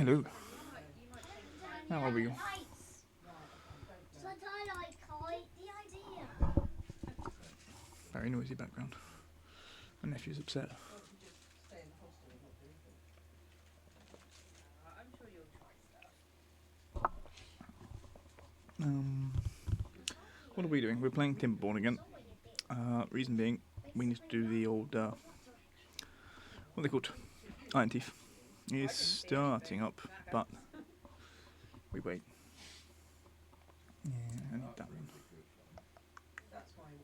Hello. How are you? Very noisy background. My nephew's upset. What are we doing? We're playing Timberborn again. Reason being, we need to do the old, what are they called? Iron Teeth. It's starting up, but we wait. Yeah, I need that one.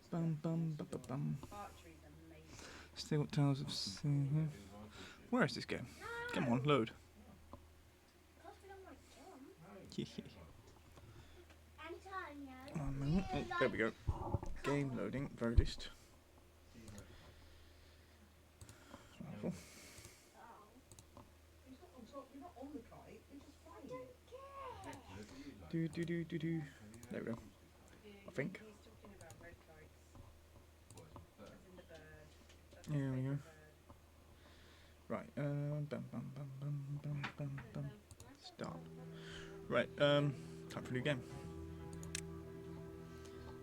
Bum bum bum bum bum. Still got Tales of Sea. Where is this game? Come on, load. One moment. Oh, there we go. Game loading, very least. Do. There we go. I think. Here we go. Right. Start. Right. Time for a new game.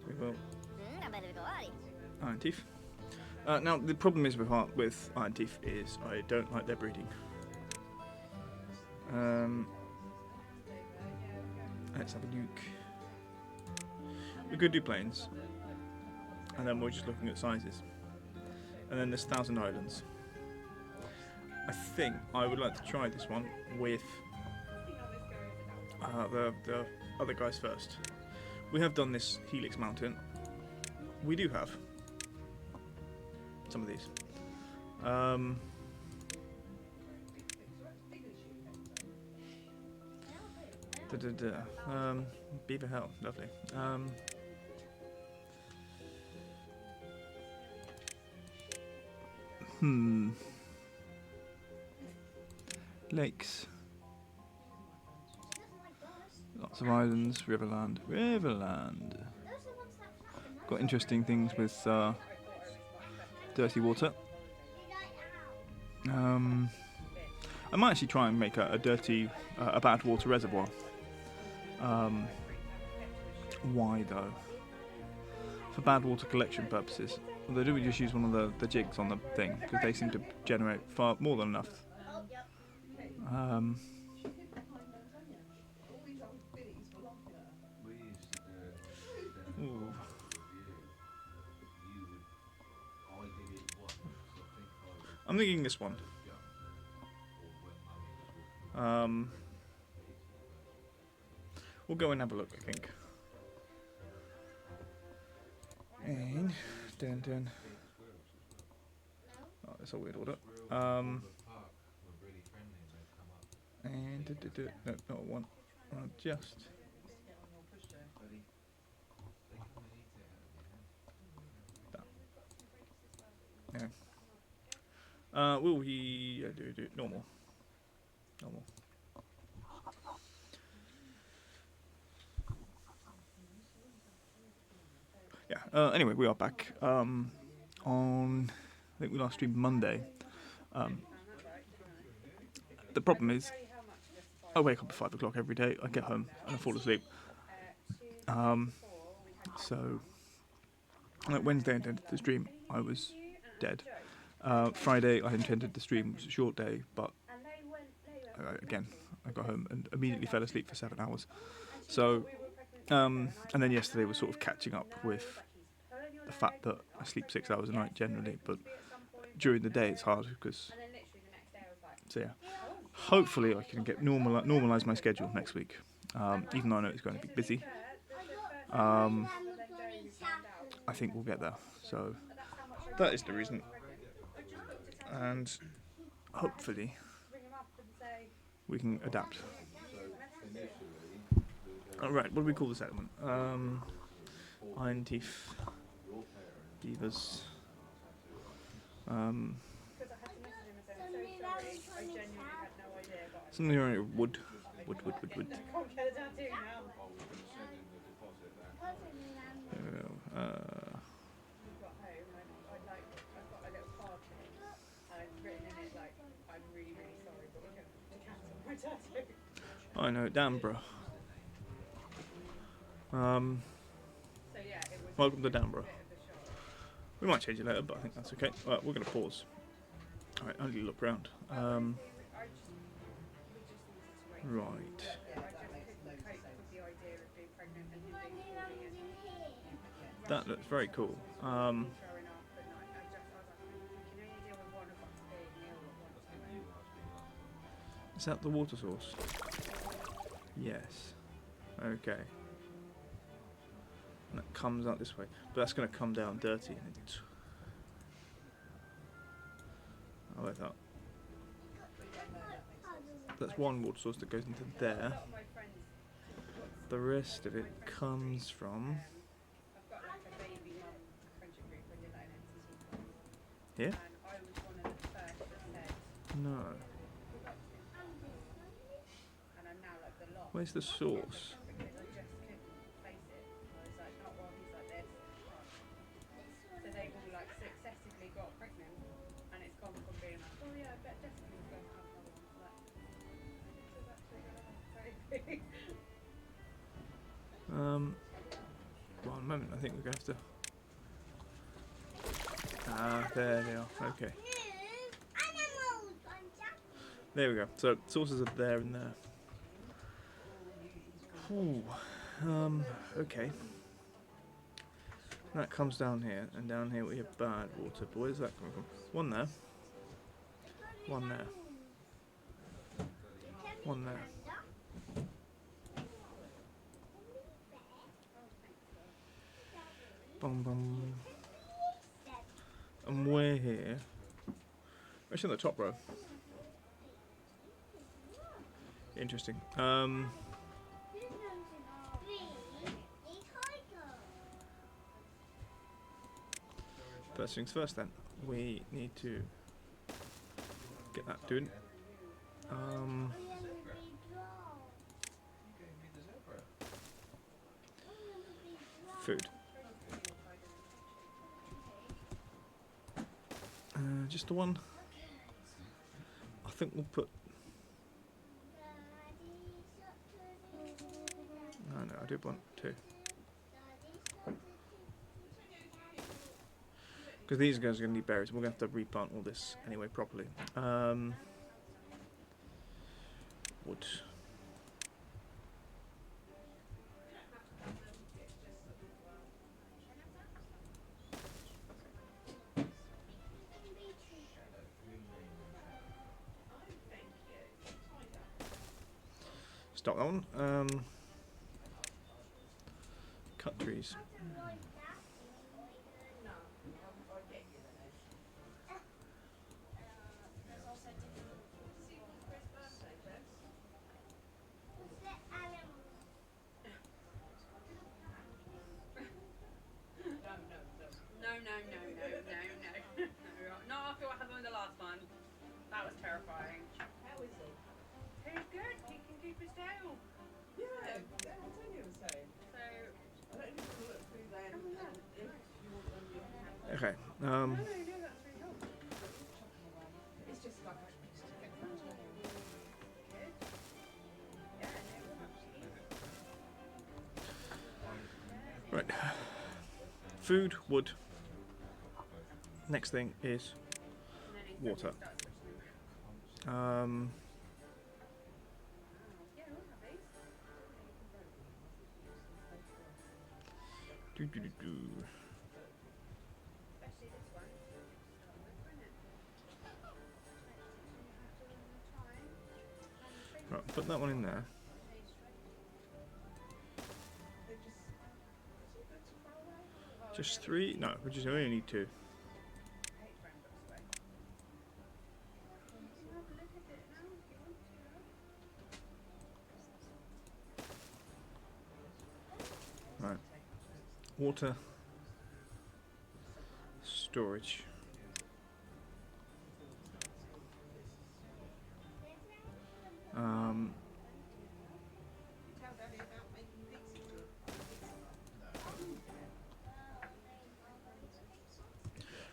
So we will. Iron Teeth. Now the problem is with Iron Teeth is I don't like their breeding. Let's have a nuke. We could do planes, and then we're just looking at sizes. And then there's 1,000 Islands. I think I would like to try this one with the other guys first. We have done this Helix Mountain. We do have some of these. Beaver Hell, lovely. Lakes. Lots of islands, Riverland. Got interesting things with dirty water. I might actually try and make a bad water reservoir. Why though? For bad water collection purposes. Although do we just use one of the jigs on the thing, because they seem to generate far more than enough. Ooh. I'm thinking this one. We'll go and have a look, I think. And dun. Oh, that's a weird order. And no, not one. Just. That. Yeah. Will we do normal? Normal. Yeah. Anyway, we are back. On I think we last streamed Monday. The problem is, I wake up at 5 o'clock every day. I get home and I fall asleep. So Wednesday I intended to stream. I was dead. Friday I intended to stream. It was a short day, but again I got home and immediately fell asleep for 7 hours. So and then yesterday was sort of catching up with the fact that I sleep 6 hours a night generally, but during the day it's hard because. So yeah, hopefully I can get normalise my schedule next week. Even though I know it's going to be busy. I think we'll get there. So that is the reason. And hopefully we can adapt. Alright, what do we call the settlement? Iron Teeth. Beavers. Something around wood. I know, Danborough. Welcome to Danborough. We might change it later, but I think that's okay. Right, we're going to pause. Alright, I'll look round. Right. That looks very cool. Is that the water source? Yes. Okay. And that comes out this way. But that's going to come down dirty. I like that. That's one water source that goes into there. The rest of it comes from... here? No. Where's the source? One moment, I think we're going to have to... Ah, there they are, okay. There we go, so sources are there and there. Ooh, okay. That comes down here, and down here we have bad water, but where's that coming from? One there. One there. One there. Bum bum. And we're here. Actually, on the top row. Interesting. First things first, then. We need to get that doing. Food. Just the one. I think we'll put... No, I do want two. Because these guys are going to need berries. We're going to have to replant all this anyway properly. Wood. Stop that one. Cut trees. Not after what happened with the last one. That was terrifying. How is he? He's good. He can keep his tail. Yeah, I'll tell you so. So I don't need to look through there if you want them you can have them. Okay. No, that's really helpful. It's just like a stick it down to him. Good. Yeah, no, Right. Food, wood. Next thing is water. Right, put that one in there. Just three? No, we just only need two. Right. Water. Storage.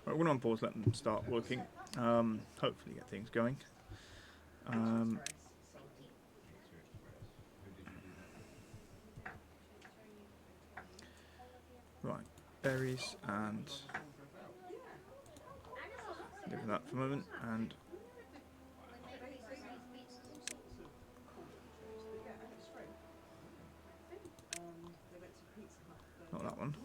Right, we're on pause, let them start working. Hopefully get things going. Right, berries and leave that for a moment, and not that one.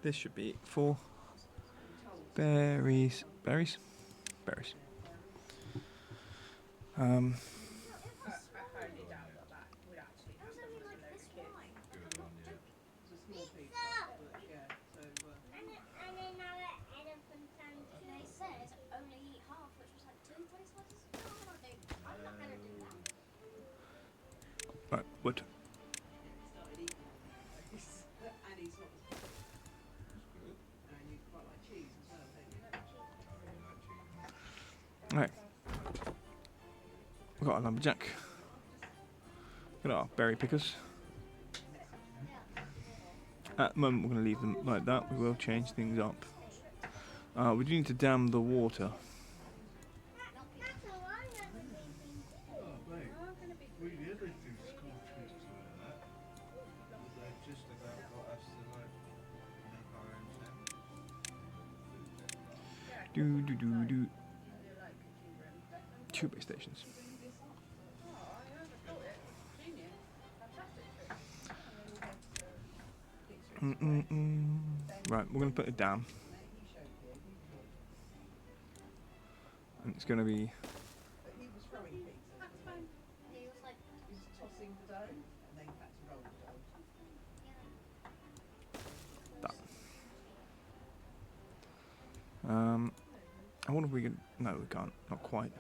This should be 4 berries. Berries? Berries. I highly doubt that would actually happen with a load of kids. Right, wood. Right. We've got a lumberjack. Got our berry pickers. At the moment, we're going to leave them like that. We will change things up. We do need to dam the water. Do. Tube stations. Right, we're going to put it down. And it's going to be... that. I wonder if we can... No, we can't. Not quite.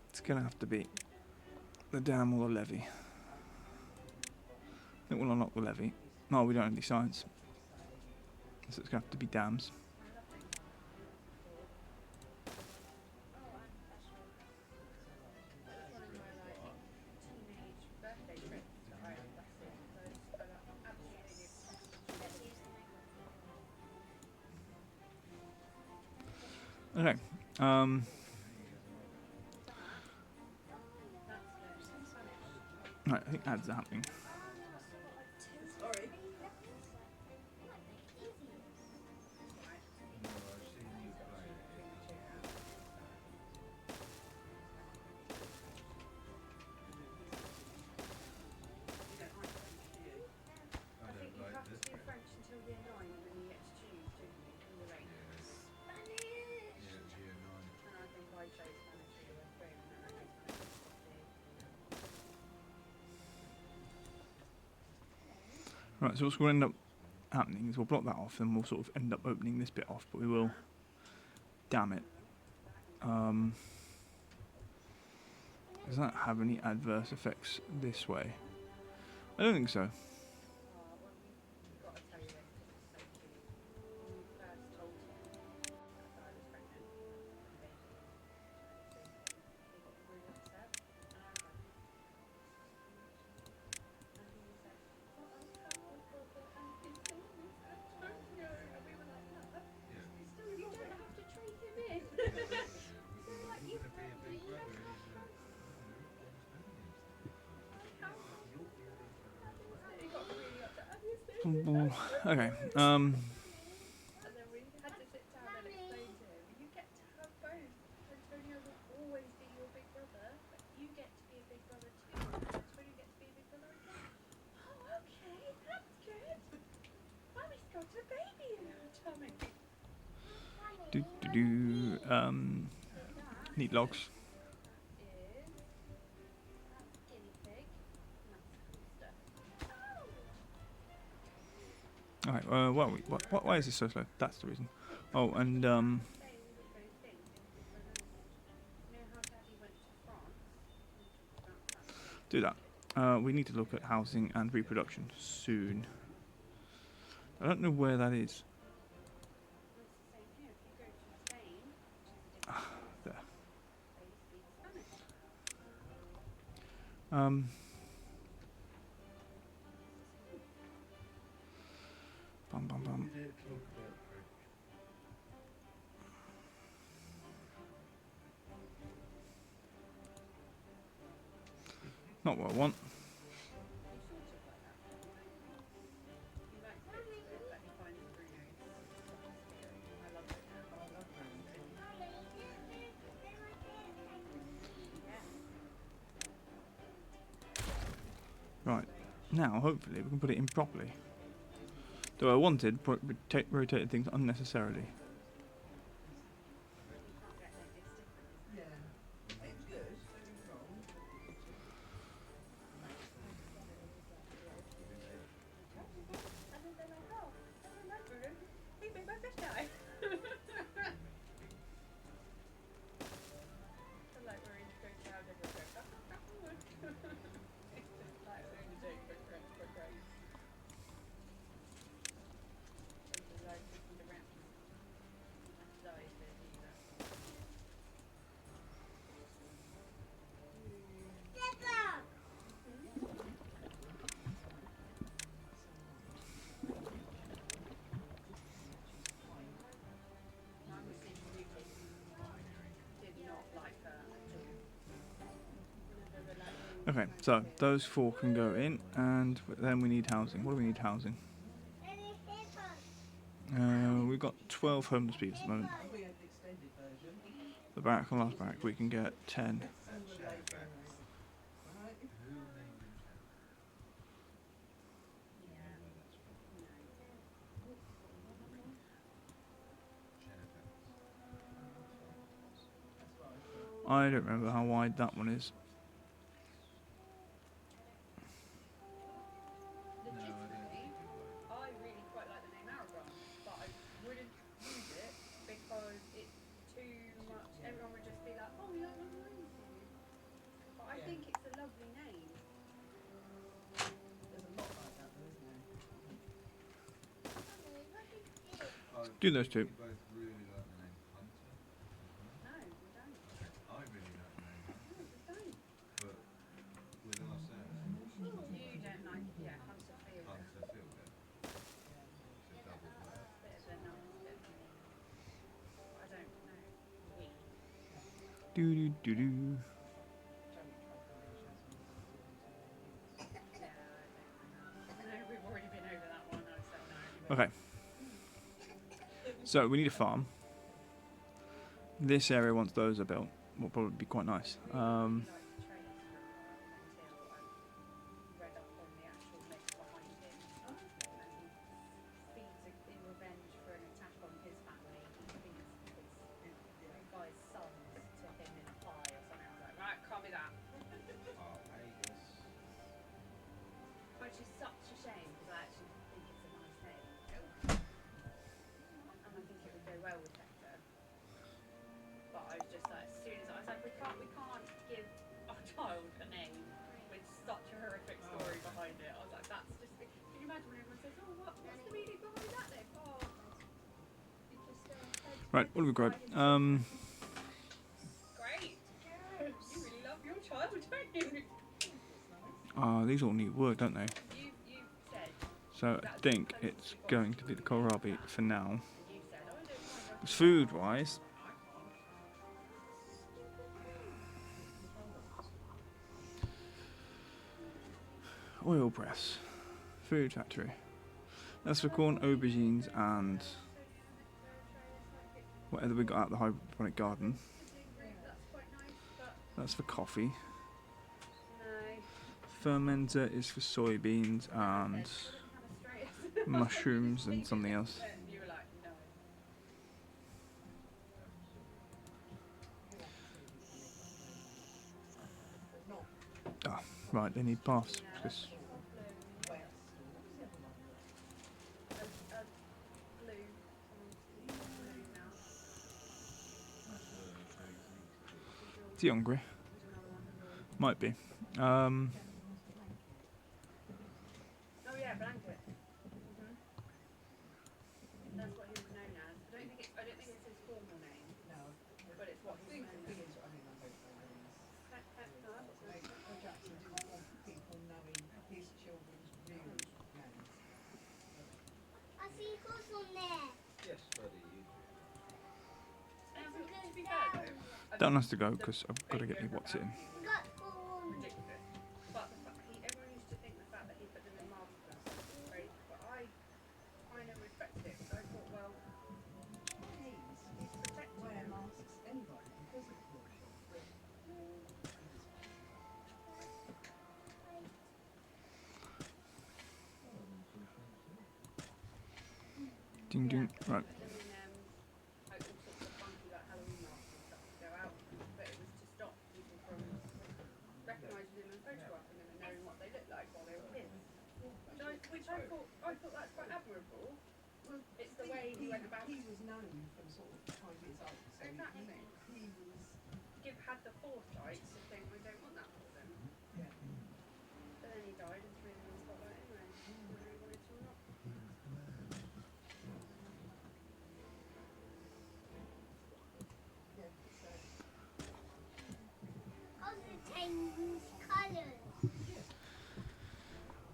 It's going to have to be the dam or the levee. I think we'll unlock the levee. No, we don't have any science. So it's going to have to be dams. Okay. Right, I think ads are happening. Right, so what's going to end up happening is we'll block that off and we'll sort of end up opening this bit off, but we will dam it. Does that have any adverse effects this way? I don't think so. Okay. Need logs. Alright, why is this so slow? That's the reason. Oh, and do that. We need to look at housing and reproduction soon. I don't know where that is. There. Bum bum bum. Not what I want. You sort of like that. You like bits of it, but he finds Bruno's fucking scary. I love it now. I love Bruno. Yeah. Right. Now, hopefully, we can put it in properly. Though I wanted, rotated things unnecessarily. You can't get it. It's different, isn't it? Yeah. It's good, don't get me wrong. And then they're like, oh, I don't know Bruno. He made my fish die. I like we're in quick crowd and we're going, it's just like we're going to do quick crunch, quick crunch. It's just like looking around. That's always been either. I'm receiving new kids. Did not like her at all. Whenever they're like, Okay, so those 4 can go in, and then we need housing. What do we need housing? We've got 12 homeless people at the moment. We had the extended version. The barrack and last barrack, we can get 10. All the labourers. Right? I don't remember how wide that one is. legitimately, I really quite like the name Aragon, but I wouldn't use it because it's too much. Everyone would just be like, oh, you like one of those? But I think it's a lovely name. There's a lot like that though, isn't there? Do those 2. You both really like the name Hunter. No, we don't. I really like the name Hunter, No, we don't. but with our surname, You don't like, yeah, Hunter Fielder. Hunter Fielder. It's a double word. Bit of a bit of a I don't know. We. Do do do do. Yeah, I don't know. No, we've already been over that one. I said no. Okay. So we need a farm. This area, once those are built, will probably be quite nice. Like the traits for a while until I read up on the actual myth behind him. And he feeds in revenge for an attack on his family. He feeds his guy's sons to him in a pie or something. I was like, right, can't be that. Vegas. Which is such a shame because I actually think it's a nice name. And I think it would go well with Hector. But I was just like, as soon as I was like, we can't give our child a name with such a horrific story behind it. I was like, that's just. Can you imagine when everyone says, oh, what's the meaning behind that then? Oh, you just Right, what have we got? great. You really love your child, don't you? These all need work, don't they? You said. So I think it's going to be the kohlrabi for now. You said, oh, I don't mind. Food-wise, oil press, food factory. That's for corn, aubergines, and whatever we got out of the hydroponic garden. That's quite nice, but That's for coffee. no. Fermenter is for soybeans and mushrooms and something else. You were like, no. Right, they need paths. For this. Is he hungry? Might be. Oh yeah, blanket. That's what he was known as. I don't think it's his formal name, No. but it's what he was known as. Figures, I mean, I don't know names. No, that wasn't it. Jackson didn't want people knowing his children's real names. That one has to go because I've got to get me what's in. Ridiculous. But the fact everyone used to think the fact that he put them in masks and stuff was crazy, but I kind of respected it because I thought, well, he's protecting wear them. masks anyway because of caution. But Ding ding. Right. Put them in like all sorts of funky like Halloween masks and stuff to go out, but it was to stop people from recognising them and photographing them and knowing what they looked like while they were kids. Which I thought that's quite admirable. well, It's the way he went about. He was known from sort of 5 years old, so Exactly. he was. Had the foresight to think I don't want that for them. Yeah. But then he died and threw them in the spotlight anyway, whether he wanted to or not. Yeah.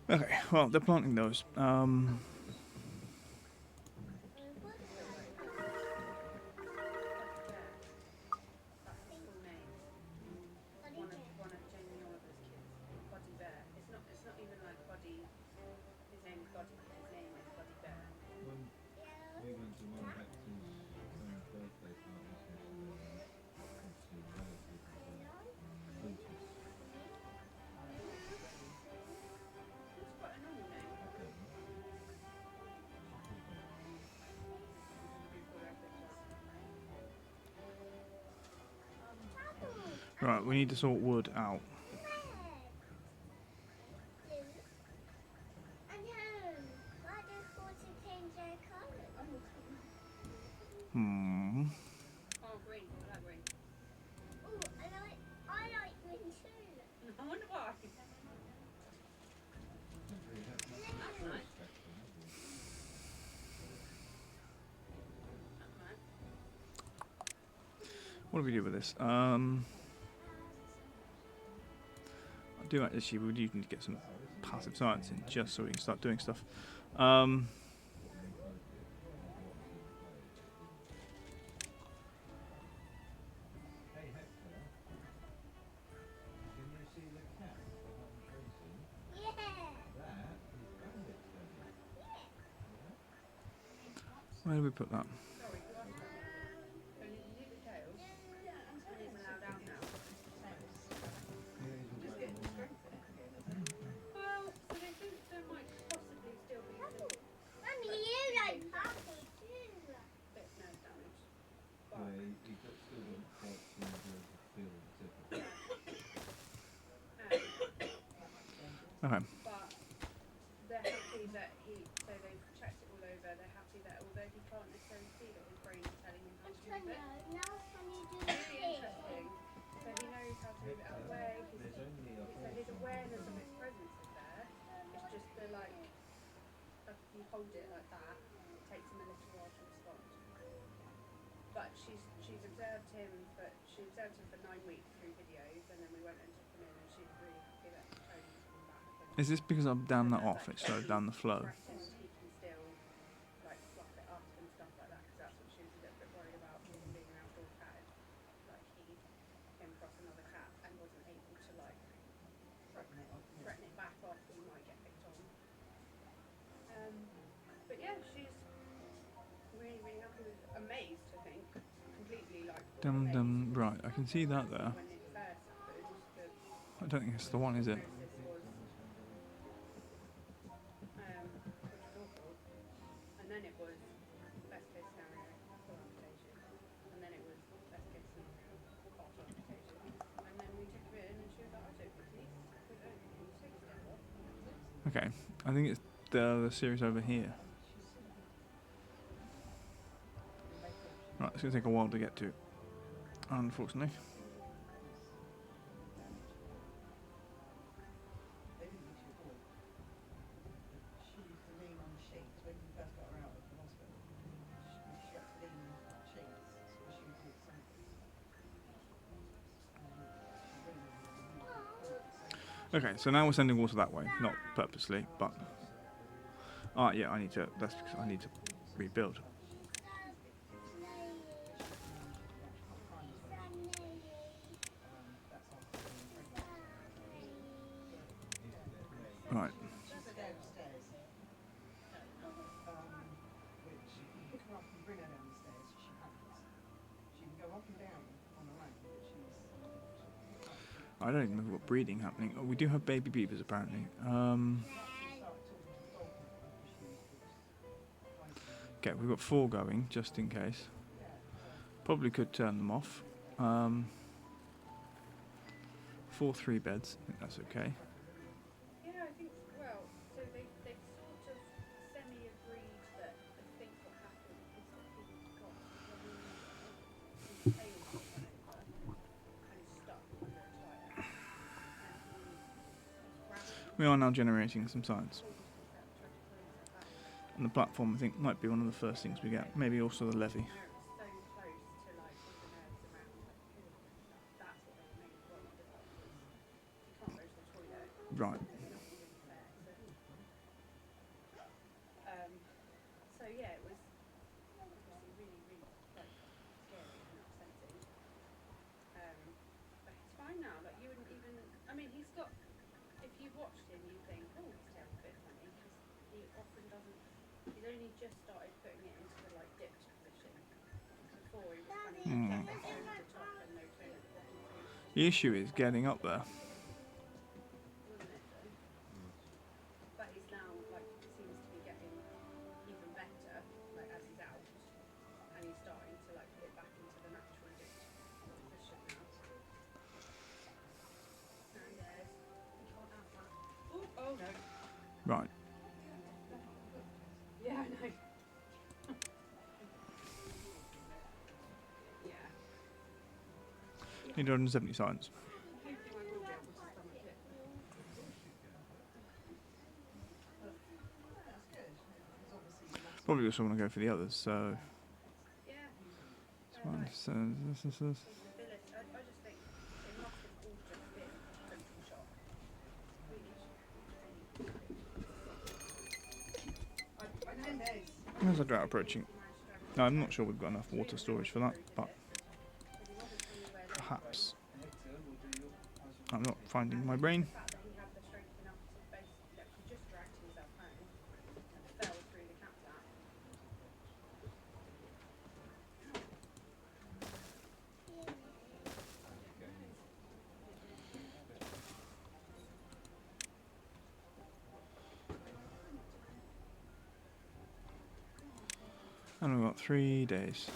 So Okay. Well, they're planting those. That's his full name. One of Jamie Oliver's kids. Buddy Bear. It's not even like Buddy. His name is Buddy. His name is Buddy Bear. When we went to one of Hector's birthday parties yesterday, obviously relatives were Lucas. It's quite a normal name. I don't know. Right. We need to sort wood out. Hmm. Oh, green. I like green. I wonder why. We have much That's nice. spectrum, have we? That's nice. What do we do with this? I do actually. We do need to get some passive science in just so we can start doing stuff. Hey Hector, can you see the cat behind Tracy? That is Bandit's Daddy. Where do we put that? Sorry, you asked me. So you can do the tails. And he's allowed out now. just get the strength in it again, isn't it? Well, so they think there might possibly still be some bit of nerve damage. But Yeah, he still doesn't quite seem to feel the tip of it. Okay. but they're happy that so they've checked it all over, they're happy that although he can't necessarily see that his brain is telling him how to move it. Really interesting. So he knows how to move it out of the way, There's only a so his horse on awareness of its presence is there. It's just the you hold it like that, it takes him a little while to respond. But she's observed him for 9 weeks through videos, and then we went and took him in, and she's really happy that Tony's coming back. And Is this because I've down that off? It slowed down the flow. threatened he can still like fluff it up and stuff like that, because that's what she was a little bit worried about him being an outdoor cat. Like he came across another cat and wasn't able to like threaten it back off, he might get picked on. But yeah, she's really, really happy with amazed, I think. Completely like Dum amazed. dum. Right. I can see that there. When it first happened, I don't think it's the one, is it? the prognosis was which was awful. And then it was best case scenario, full amputation. And then it was best case scenario, partial amputation. And then we took him in and she was like, I don't think he needs to take a step off. Okay. I think it's the series over here. Right. It's gonna take a while to get to. Unfortunately. They didn't use your board. She used to lean on sheets when you first got her out of the hospital. She had to lean on sheets so she would do something. Okay. So now we're sending water that way, not purposely, but. Yeah. I need to. That's because I need to rebuild. I don't even know if we've got breeding happening. Oh, we do have baby beavers apparently. Okay, we've got 4 going, just in case. Probably could turn them off. 4 3 beds, I think that's okay. Yeah, I think, well, so they've sort of semi-agreed that I think what happened is that he got run over, his tail got run over and stuck under a tyre, and he grabbed We are now generating some science. pulled himself, tried to pull himself out. And the platform, I think, might be one of the first things we get. Maybe also the levee. Where it was so close to like all the nerves around like the pillow and stuff. That's what they were mainly worried about was he can't go to the toilet. Right. There's nothing really there. So yeah, it was obviously really, really like scary and upsetting. But he's fine now. Like you wouldn't even. I mean, he's got. If you watched him, you think, oh, his tail's a bit funny because he often doesn't. He's only just started putting it into the like dipped position. Before he was kind of over the top and no tail at the bottom. The issue is getting up there. Wasn't it though? But he's now like seems to be getting even better, like as he's out, and he's starting to like get back into the natural dipped position now. And you can't have that. Oh no. Right. Yeah, I know. Yeah. 870 science. I think I will be able to stomach it. Probably also want to go for the others, so Yeah. it's fine. Like, So this. his ability, I just think they must have all just been total shock. I know this. There's a drought approaching. No, I'm not sure we've got enough water storage for that, but perhaps. I'm not finding my brain. The fact that he had the strength enough to basically, like, he just dragged himself home and fell through the cat tap. And we've got 3 days.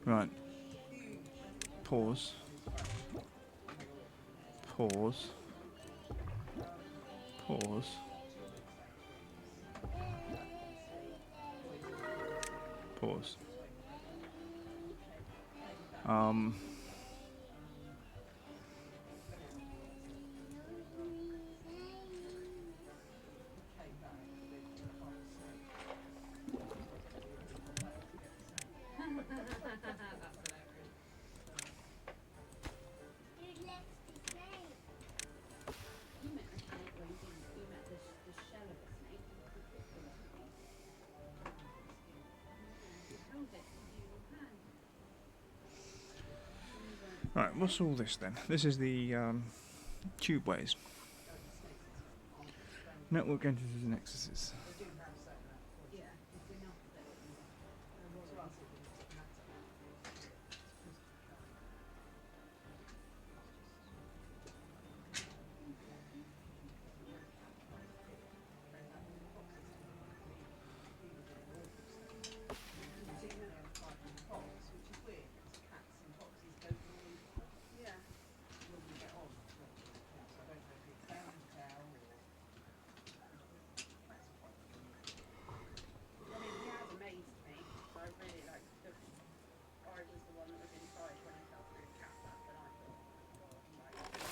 Right. Pause. Pause. Pause. Pause. You met a snake, well you didn't, you met the shell of a snake. You held it in your hand. Right, what's all this then? This is the tubeways. Network entities and nexuses. Yeah, it's enough that yeah. I mean, he has amazed me. So I really like the. I was the one that was inside when he fell through the cat flap, and I thought, oh my god, like,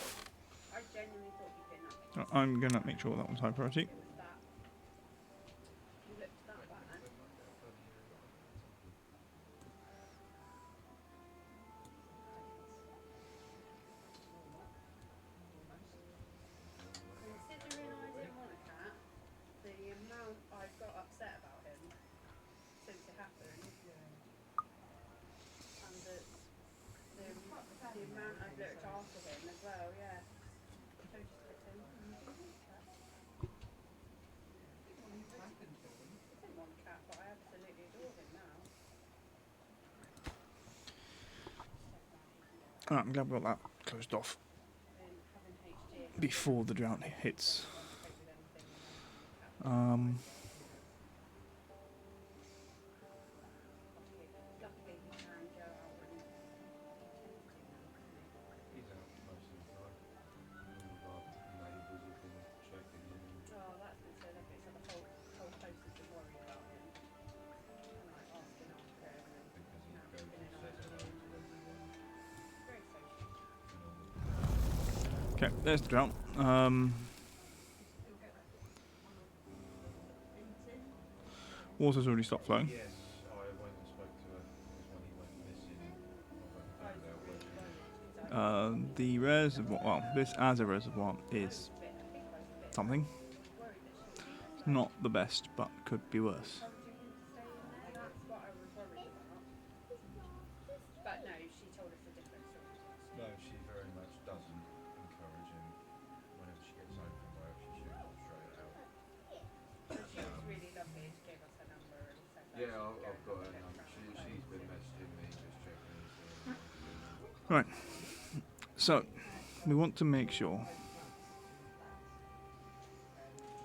I genuinely thought he'd been like. I'm gonna make sure that one's high priority. It was that. He looked that bad. Considering I didn't want a cat, the amount I got upset about him since it happened, and the amount I've looked after him as well, yeah. So just him. Alright, I'm glad we got that closed off And having HD before the drought hits. won't cope with anything and then Um, luckily he can go out when he tends to now, can't he? He's out most of the time. All of our neighbours have been checking in. Oh, that's been so lovely. So the whole place has been worried about him and like asking after him and Because he now goes he's been and in says hello afternoon. to everyone. Very social. And all the okay, there's the drought. Water's already stopped flowing. Yes, I went and spoke to her because when he went missing, I went and found out where she was. The reservoir, well, this as a reservoir is something. Worried that she was Not the best, but could be worse. encouraging him to stay in there. That's what I was worried about. But no, she told us a different story. No, she very much doesn't encourage him. Whenever she gets home from work, she shoots him straight out. She was really lovely. She gave us her number and said that Yeah, she would go I've got her and number. have a look She's been around. messaging me, just checking in, seeing how I'm doing. Right. So, we want to make sure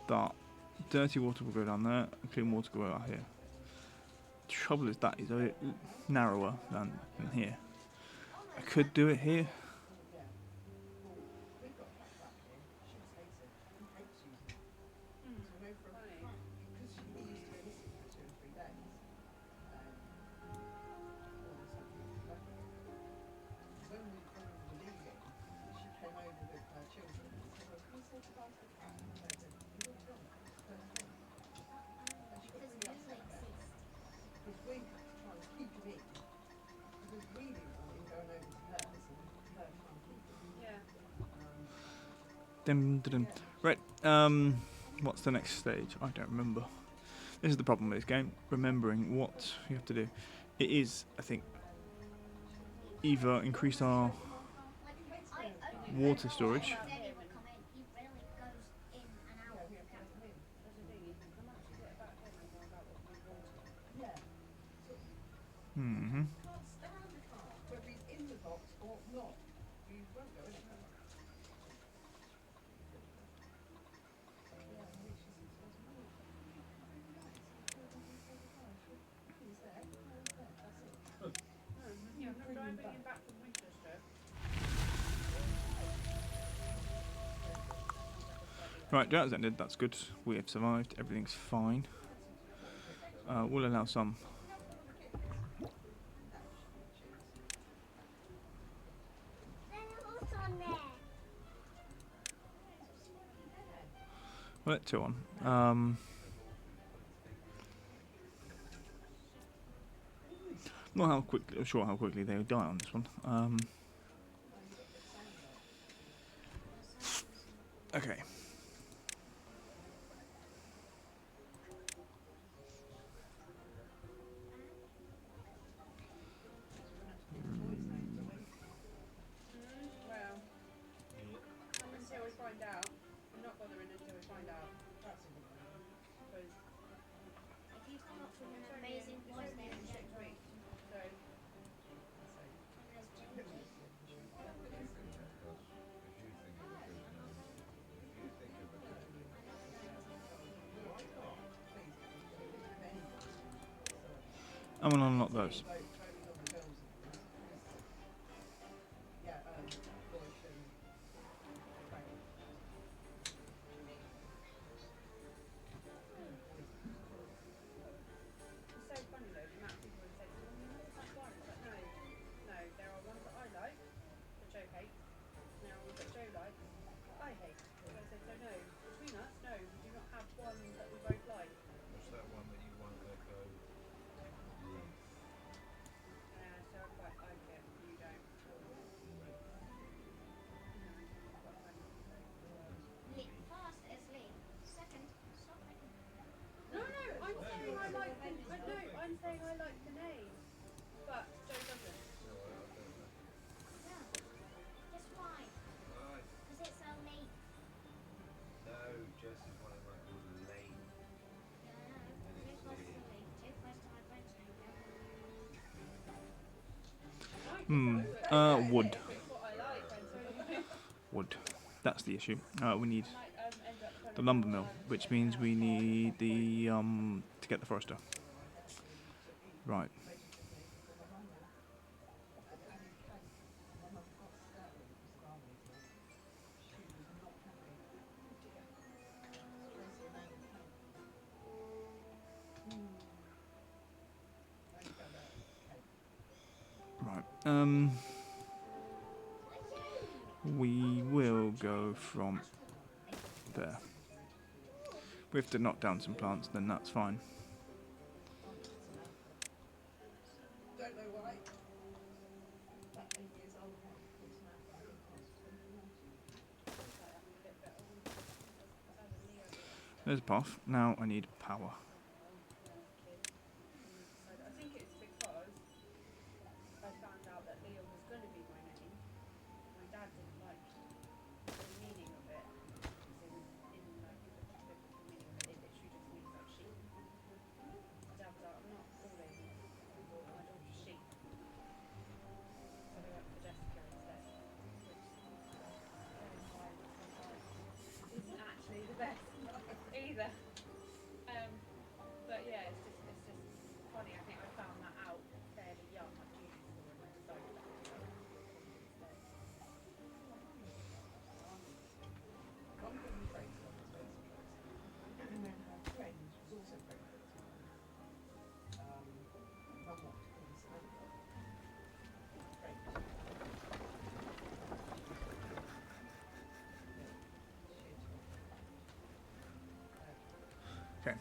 that dirty water will go down there, and clean water will go out here. The trouble is that is a bit narrower than here. I could do it here. We've got a cat back here. She just hates it. He hates using it. So I know for a Funny. fact, because he used to go missing for 2 or 3 days, all of a sudden he was back again. When we were leaving, she came over with her children and said, "Oh, can we say goodbye to the cat?" And they said, "You've already gone. Don't come." And she got really upset about it. Because we had to try and keep him in. Because we didn't want him going over to hers and her trying to keep him. Yeah. Dum, dum, dum. Right. What's the next stage? I don't remember. This is the problem with this game. Remembering what you have to do. It is, I think, either increase our water storage. About him and that's the thing. You can come up to it about him and more about what we wanted. Yeah. Hmm. Can't stand the car, whether he's in the box or not. You won't go anywhere. Yeah, I think she said to us, "No, really nice. He's there. No, he's there. That's it." Yeah, I'm not driving him back from Winchester. Right, drought's ended. That's good. We have survived. Everything's fine. We'll allow some. We'll let 2 on. Not how quickly. Sure how quickly they would die on this one. Okay. Well, not until we find out. I'm not bothering until we find out. That's a good one. Because If you've come up with an amazing it's voice, only then in 6 weeks. So there's changes. One thing that does, if you think of a good name, if you think of a good name, I'm gonna unlock those. Vote on the bills. Yeah, Bush and Frank. it's so funny though, the amount of people who say, well, you know that one. It's like, no, there are ones that I like, that Joe hates. There are ones that Joe likes, that I hate. So I said, so no, between us, no, we do not have one that we both like. what's that one that you won't let go? Leaf. So I quite like it, you don't. Leaf. Quite funny. Leap fast as leap. Second, stop making. No, I'm saying I like the no, I'm saying I like the name, but Joe doesn't. No, I don't know. Yeah. Guess why? Right. Because it's a leap. No, Jess is one of my called Lane. Yeah, I know. Too close to the leap. Too close to my brain tank. Wood. wood. That's the issue. We need I might end up kind the of lumber mill, which means we need the to get the forester. Right. Basically me before my mum went. But I had cake and my mum can't stand it because of our meatball. She was not happy. Oh dear. It's Tracy and Andy cake. I only found out it was cake. Right. We will go from there. We have to knock down some plants, then that's fine. Don't know why. About 8 years old now. Puts an apple. I think costs £20. There's a path. Now I need power. I think it's because I found out that Liam was going to be my name. My dad didn't like the meaning of it. In like the biblical meaning of it, it literally just means like sheep. My dad was like, I'm not calling my daughter sheep. So they went for Jessica instead, which isn't actually the best either. But yeah, it's just funny. I think I found that out fairly young, like junior school, and I decided that I would instead. Mum called me Tracy on the Tracy Tracy. And then her friend was also pregnant at the time. Mum wanted to call me Samantha. Friend. Okay.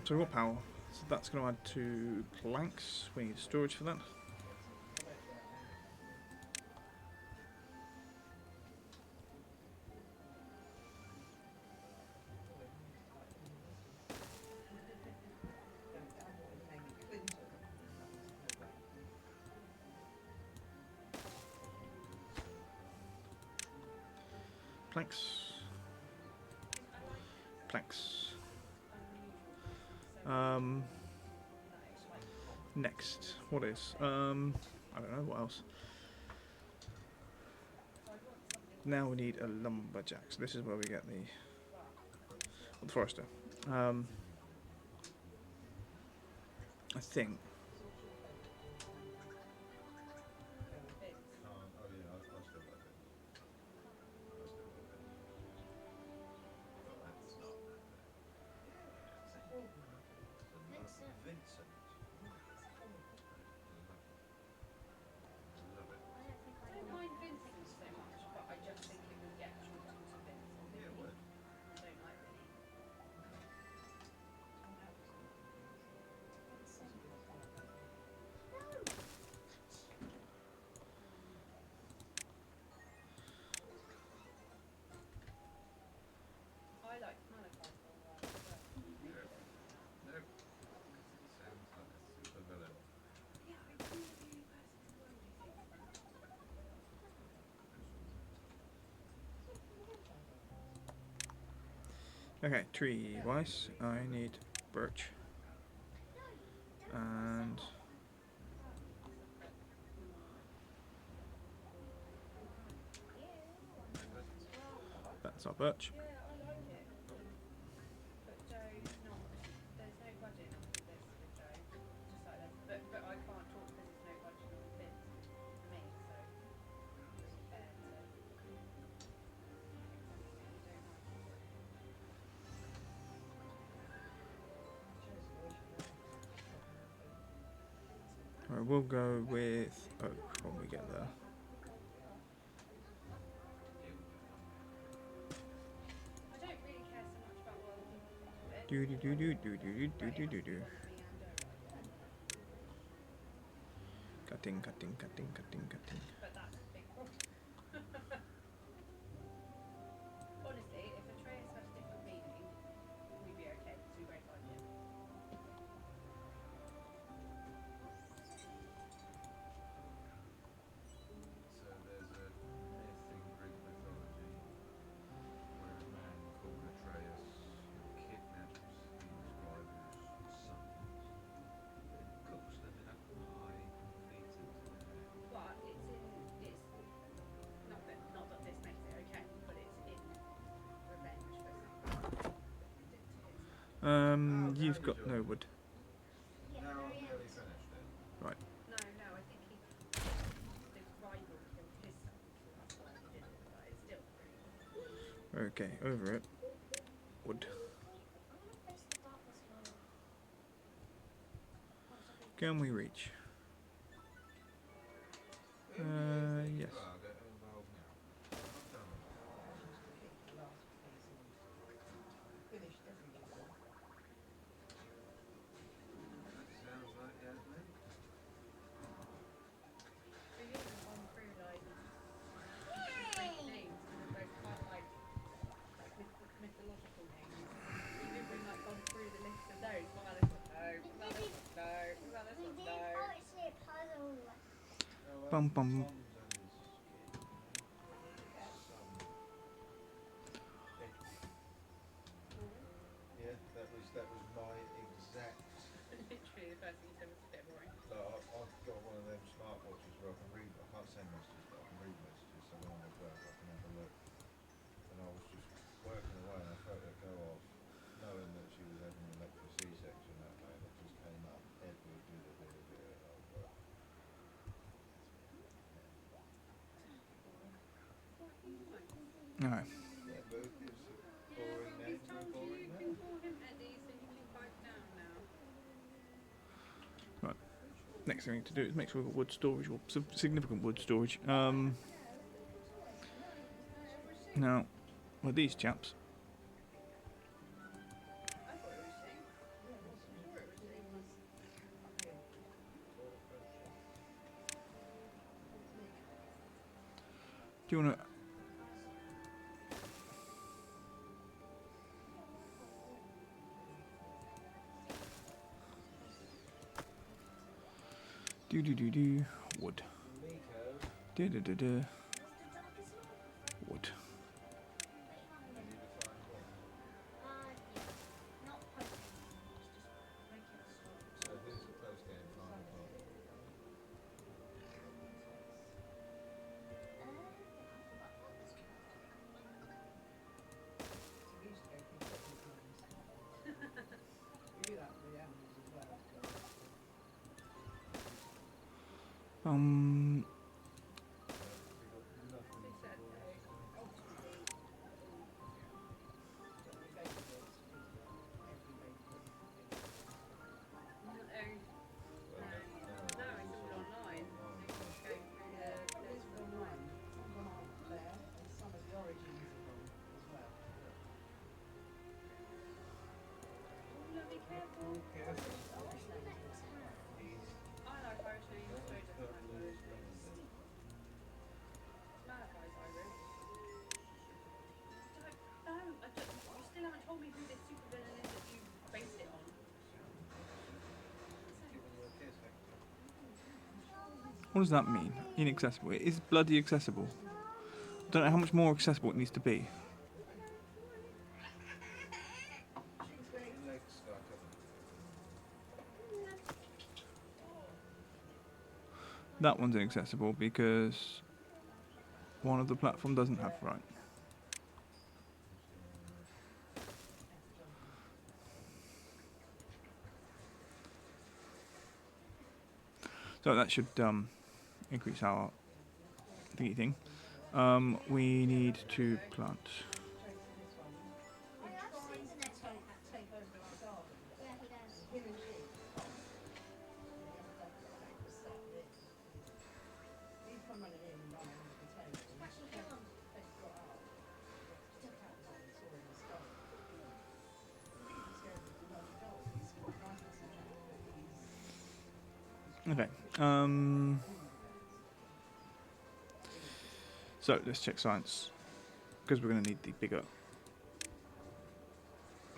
So we've got power. So that's going to add 2 planks. We need storage for that. Planks. Planks. Next, what is? I don't know what else. Now we need a lumberjack. So this is where we get the forester. I think. Oh yeah, I've still got it. Vincent. Love it. I don't mind Vincent so much, but I just think it would get shortened to Vince or Yeah, it Vinny. would. I don't like Vinny. I like Malachi for a while as well. Nope. Sounds like a super villain. Yeah, I think the only person in the world who thinks that. Okay, tree wise, I need birch. And that's our birch. Yeah, I like it. But Joe's not. There's no budging on this with Joe. Just like this. But I can't talk because there's no budging on Vince for me. So it's only fair to pick something that you don't like. Alright, we'll go with oak when we get there. I don't really care so much about what other people think of it. Do do do do do do do do do do. Cutting, cutting, cutting, cutting, cutting. But that's a big problem. Honestly, if Atreus had a different meaning, we'd be okay because we both like him. So there's a myth in Greek mythology where a man called Atreus kidnaps these rivals' sons, then cooks them in a pie and feeds them to their But it's not that You've got no wood. Yeah, Now very I'm nearly end. finished it. No, I think the rival killed his son before that's why he did it, but it's still pretty. Okay, over it. Wood. I want to face the darkness more. Once I beat Can we reach? Who do you think Yes. you are getting involved now? I've done it. She's to keep the last piece and finished every level. That sounds like Yasmin. So you haven't gone through like different names because they're both quite like mythological names. You've even like gone through the list of those. What about this one? No. What about this one? No. What about this we one? did. No. Oh, it's a puzzle. Oh, well, Bum bum. Tom's and his kid, you know. Some Edward. Yeah, that was my exact. Literally the first thing you said was Timberborn. I've got one of them smartwatches where I can read. I can't send messages, but I can read messages. So when I'm at work, I can have a look. And I was just working away, and I felt it go off, knowing that she was having an electric C-section that day, and it just came up. Edward did a bit of it, and I was like, Alright. Edward is a Yeah, boring but name we've for a told you boring you can man. call him Eddie, so you can pipe down now. Next thing we need to do is make sure we've got wood storage, or some significant wood storage. Now, well, these chaps. I thought it was sheep. Yeah, it was. I'm sure it was sheep. Up here. Do you want to? Do. Wood. Nico, Da. Wood. you need to find one. Yeah. Not posting. Just regular storage. So here's a post-game final part. So we used to go through different times. We do that with the animals as well. Um. We've got nothing They to said boil. ultimately, But we baby bits because every baby bit is no, Well, no, it's all online. So you can just go through Yeah, the it is list online. Some of them aren't there, and some of the origins are wrong as well. Oh, no, be careful. careful. Irish names are the same. He's I like Irish names, so does purple like is Irish names. London. Malachi's Irish. You still haven't told me who this supervillain is that you based it on. Giving you a kiss, Hector. What does that mean? Inaccessible. It is bloody accessible. I don't know how much more accessible it needs to be. Your legs stuck, haven't That one's inaccessible because one of the platform doesn't have right. So that should increase our thingy thing. We need to plant. Tracy, this one. I He have tries seen the to next one. take over our garden. Yeah, he does. Him and she. And the other day was sat there. He'd come running in and run under the table. and Actually, kill him. Kate got up, took out the one and saw him skull. He was scared of the bloody dog. He's quite nice as a chap, but he's Okay. So let's check science because we're going to need the bigger.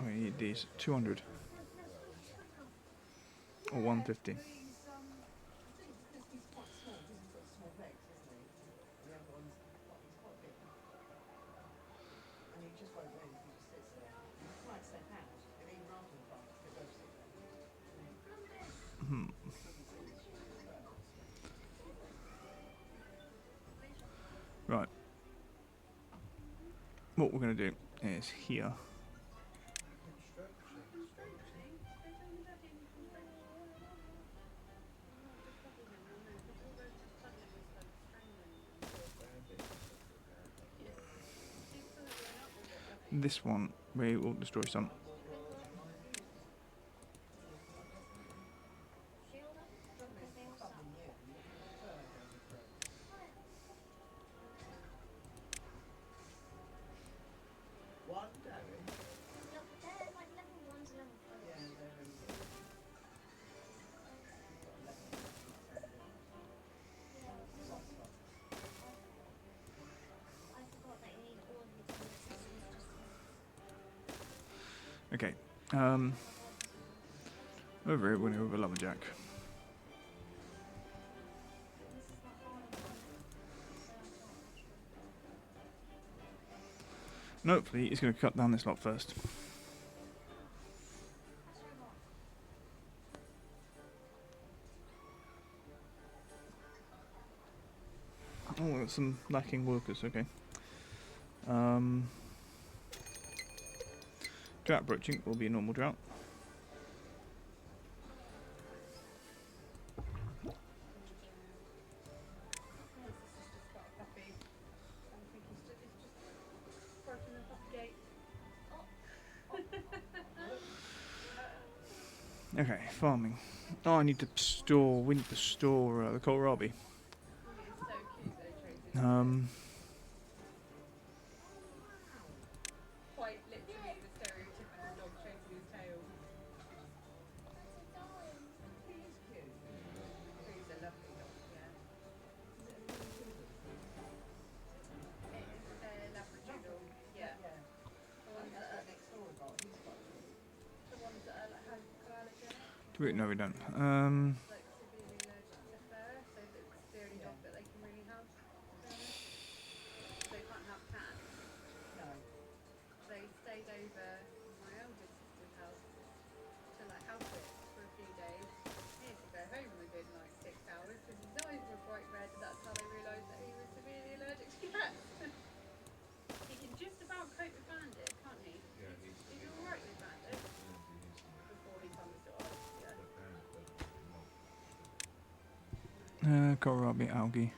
We need these 200 or 150. I think because he's quite small, because he's got small legs, isn't he? The other one's he's quite big. And he just won't move, he just sits there. He might step out, and even after the plant, he'll go sit there. Hmm. Right. What we're going to do is here. Construction this one we will destroy some. Shield them, because they all suck. Something new. Look at the fur going through. One going. Look, they're like level 1 to level 3. Yeah, they're really good. You've got 11 of them. Yeah, Soft spot. I forgot that you need all of the systems just for Okay. Over here, we're going to go with a lumberjack. this is the harder one. So I thought. And hopefully, it's going to cut down this lot first. That's right. Oh, got some lacking workers, okay. Drought broaching will be a normal drought. This has just got a puppy. I think it's just broken the puppy gate. Okay, farming. Oh, I need to store. We need to store the kohlrabi. It's so cute though, Tracy. Quite literally the stereotypical dog chasing his tail. He is cute. He's a lovely dog, yeah. It's Labradoodle, yeah. Yeah. The ones That's that what next door we got. He's got cute. are, the ones that are like hypoallergenic, No, we don't. like severely allergic to fur, so that's the only dog that they can really have, to be honest. They can't have cats. No. They stayed over my eldest sister's house to like house it for a few days. He had to go home within like 6 hours because his eyes were bright red, and that's how they realised that he was severely allergic to cats. He can just about cope with Bandit, can't he? Yeah, He's alright with Bandit before he comes to us. Yeah. Kohlrabi algae.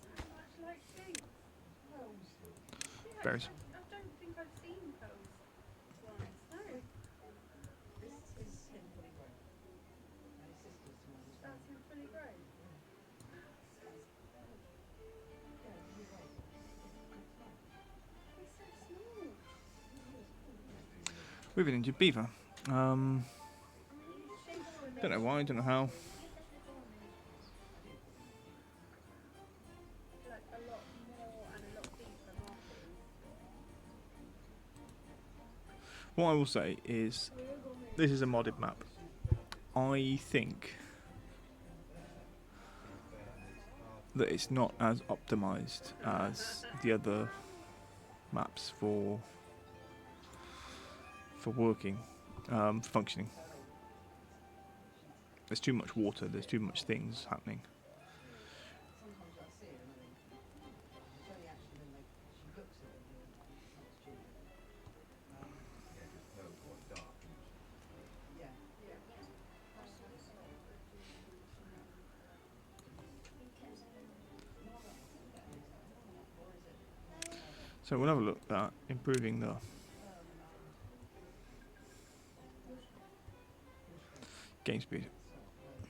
So much like things. Yeah, Berries. I don't think I've seen pearls once. No, This is him fully grown. And his sister's small as well. that's him fully grown. Yeah, you're right. He's so small. Moving into beaver. Don't know why, don't know how. Like a lot more and a lot deeper markings. What I will say is, this is a modded map. I think that it's not as optimized as the other maps for working, functioning. There's too much water. There's too much things happening. Sometimes I see her and I think, it's only actually when she looks at them and it's not stupid. Yeah, because pearl's quite dark, isn't it? Yeah. Yeah. So we'll have a look at improving the game speed. No,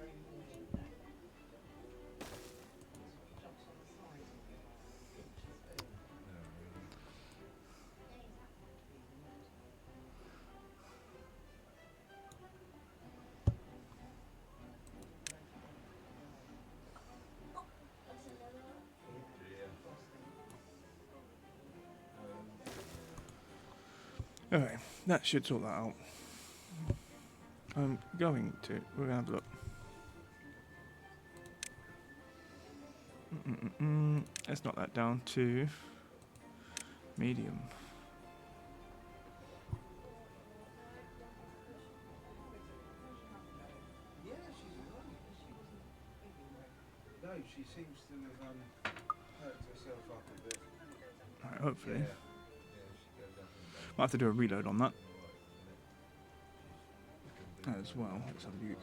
really. Dear. Okay, that should sort that out. We're going to have a look. Let's knock that down to medium. She seems to have perked herself up a bit. Alright, hopefully. Yeah, she goes up and down. I'll have to do a reload on that Alright, and it- she's as well. Let's have a look.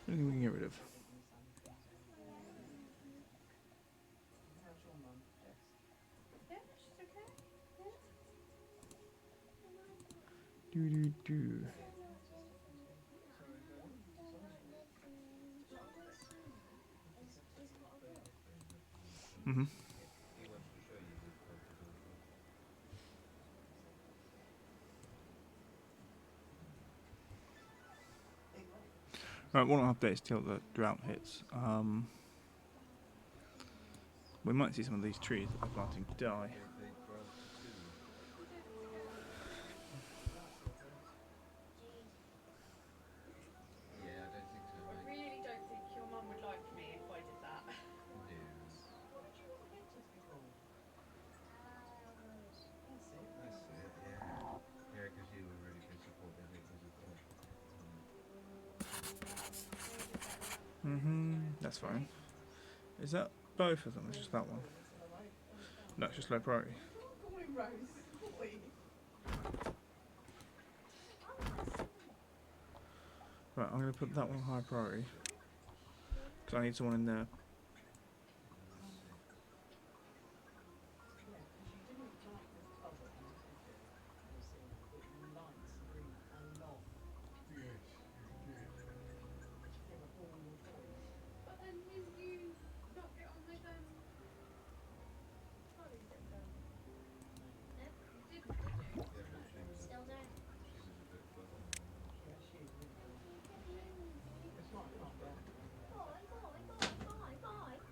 Anything we can get rid of? How's your mum, Jess? Yeah, she's okay. Yeah. Do. Mhm. he wants to show you his photos also. Right, one updates till the drought hits. We might see some of these trees that we're planting die. They grow to 2. Yeah, I don't think so, I mate. really don't think your mum would like me if I did that. No. What did you want the winter to be called? That's it. That's it, yeah. Yeah, because you were really disappointed because of that. That's fine. Is that both of them? It's just that one. No, it's just low priority. Don't call him Rose, boy. Right, I'm going to put that one high priority. Because I need someone in there. Yeah, because you didn't like the colour, did you? You see, it lights green a lot. Yes, you did. Did you give up all your toys? But then didn't you not get on with Holly Dipper? No. You didn't, did you? Yeah, but she was Still don't. she was a bit further than that. Yeah, she really was. It's not calm down. Boy, boy, boy, boy, boy. Nice.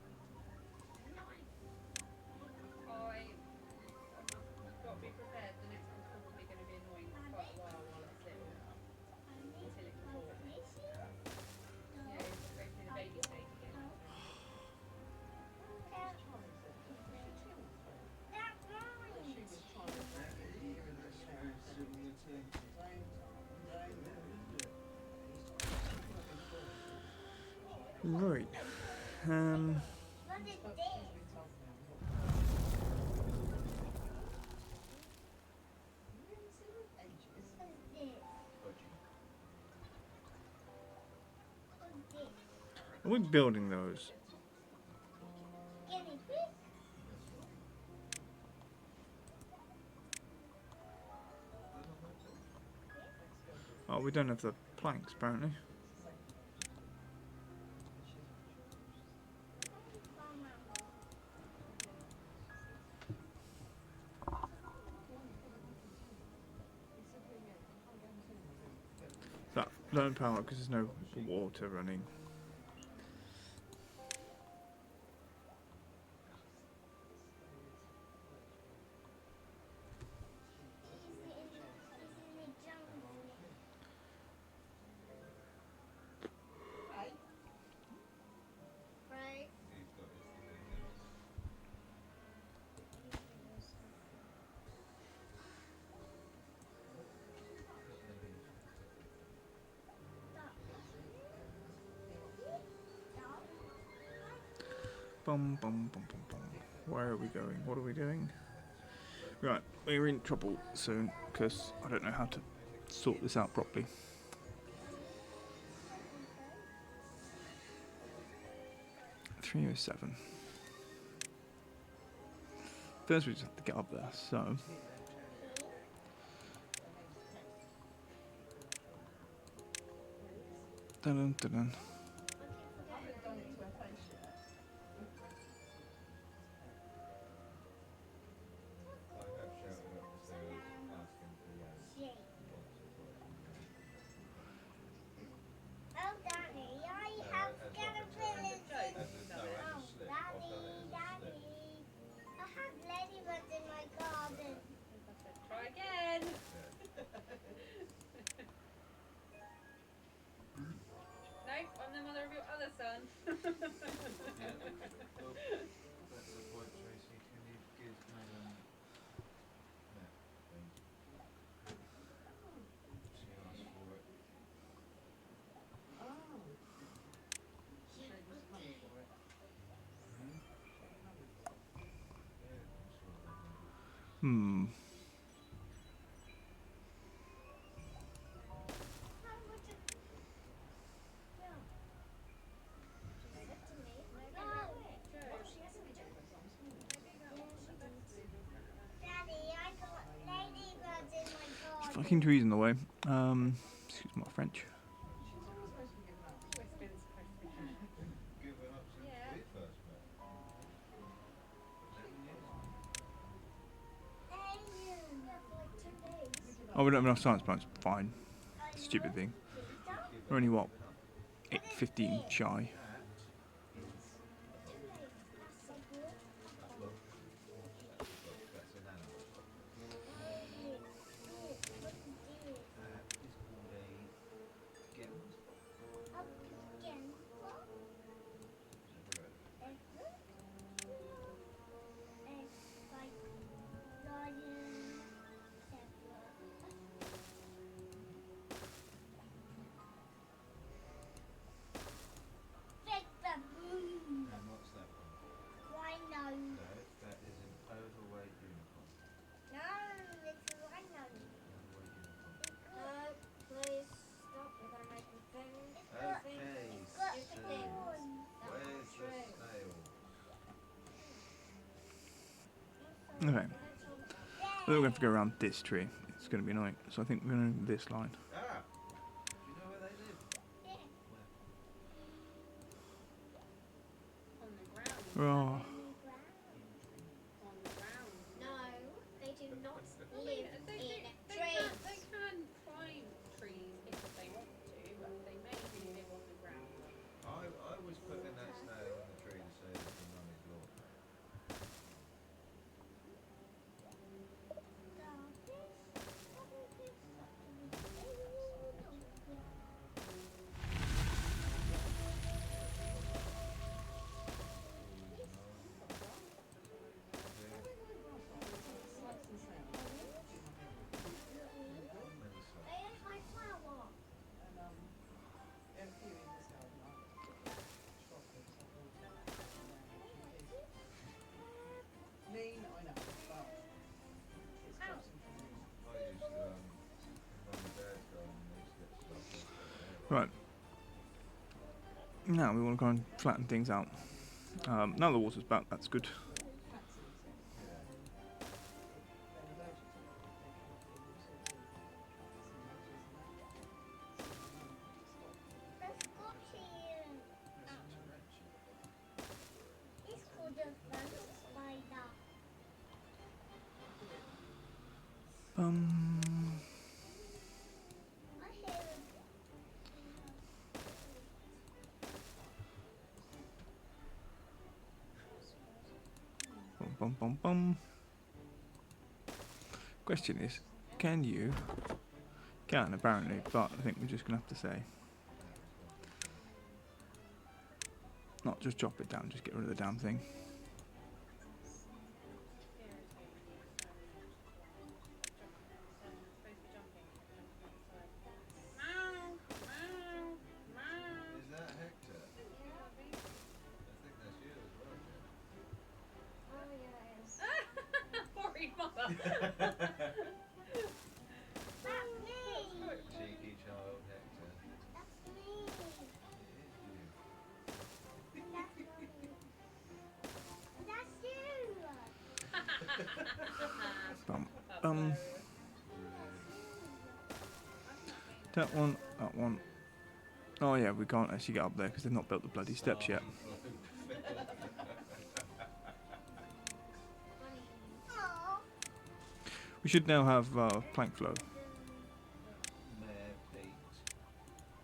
You've got to be prepared. The next one's probably going to be annoying for quite a while it's little. Until it can talk. Yeah, you've got to go through the baby stage again. Charlie said, was she chilled through? That's She mine. was trying to make it here and there and everything at the same time. Right. What is But this? she's been told now what we haven't seen her in ages. What is this? Budgie. What is this? Are we building those? Guinea pig? Oh, we don't have the planks apparently. That low power because there's no water running. Right. He's got his thing. Bum bum bum bum bum. Where are we going? What are we doing? Right, we're in trouble soon because I don't know how to sort this out properly. Three or seven. First, we just have to get up there. So, dun dun dun. I haven't done it to her face yet. I have shouted up the stairs asking for Shake. once or twice. Oh, Daddy, I No, have as like a caterpillars. As a, no, as a Oh, slip. I've done Daddy, it as a slip. Daddy. I have ladybugs in my garden. Try again. No, I'm the mother of your other son. Yeah. Well, that's the point, Tracy. Can you give Madam that thing? She asked for it. Oh. She was money for Hmm. How much it? Yeah. She said to me, no. Joe, She hasn't been checked this on this morning. maybe that Yes, she best does. move in front of us. Daddy, I got ladybirds in my garden. Fucking trees in the way. Excuse my French. She's always supposed to be given up. Always been supposed to be given. Given up since Yeah. we first met. 11 years ago. Alien. Yeah, for like 2 days. Oh, we don't have enough science plants. Fine. Stupid thing. Given We're only what? given up. 15 shy. That is 2 days. That's so good. a book. That's a book. That's an animal book. Wait, look at this. That is called a Gent. A pigeon. What? Never heard of it. A hook? A like lion, zebra. Big baboon. And what's that one? Rhino. No, that is an overweight unicorn. No, it's a rhino. Overweight unicorn. Please stop. We're gonna make a thing. Okay, It's got so the big one. where's the snail? Okay. I think we're going to have to go around this tree. It's going to be annoying. So I think we're going to this line. Ah! Do you know where they live? Yeah. On the ground. Oh. On the ground. No, they do not Well, live they in can, trees. they can climb trees if they want to, but they mainly live on the ground. I was putting that snail in the tree to say that the mummy's lawn. Slugs and snails. Many slugs. They are my flower. And a few in this garden are chocolates or water. Mean, I know, but it's Ow. crossing from me. I used to, mum and dad's garden, they used to get slugs off there. Right. Now we want to go and flatten things out. Now the water's back. That's good. Cats eat it. Yeah. If they're allergic to it, they cannot be watered with cats and roaches and that. So Let's go here. That's a tarantula. It's called a fence spider. I hear it. Bum, bum, bum, bum. Question is, can you? Can apparently, but I think we're just gonna have to say, not just chop it down, just get rid of the damn thing. Is that Hector? I think that's you as well, Jen. Oh yeah, it is. Worried mother. That's me. Cheeky child, Hector. That's me. It is you. That's me. That's you. Bum. That one, that one. Oh yeah, we can't actually get up there because they've not built the bloody steps yet. Aw. We should now have plank flow. Mayor Pete.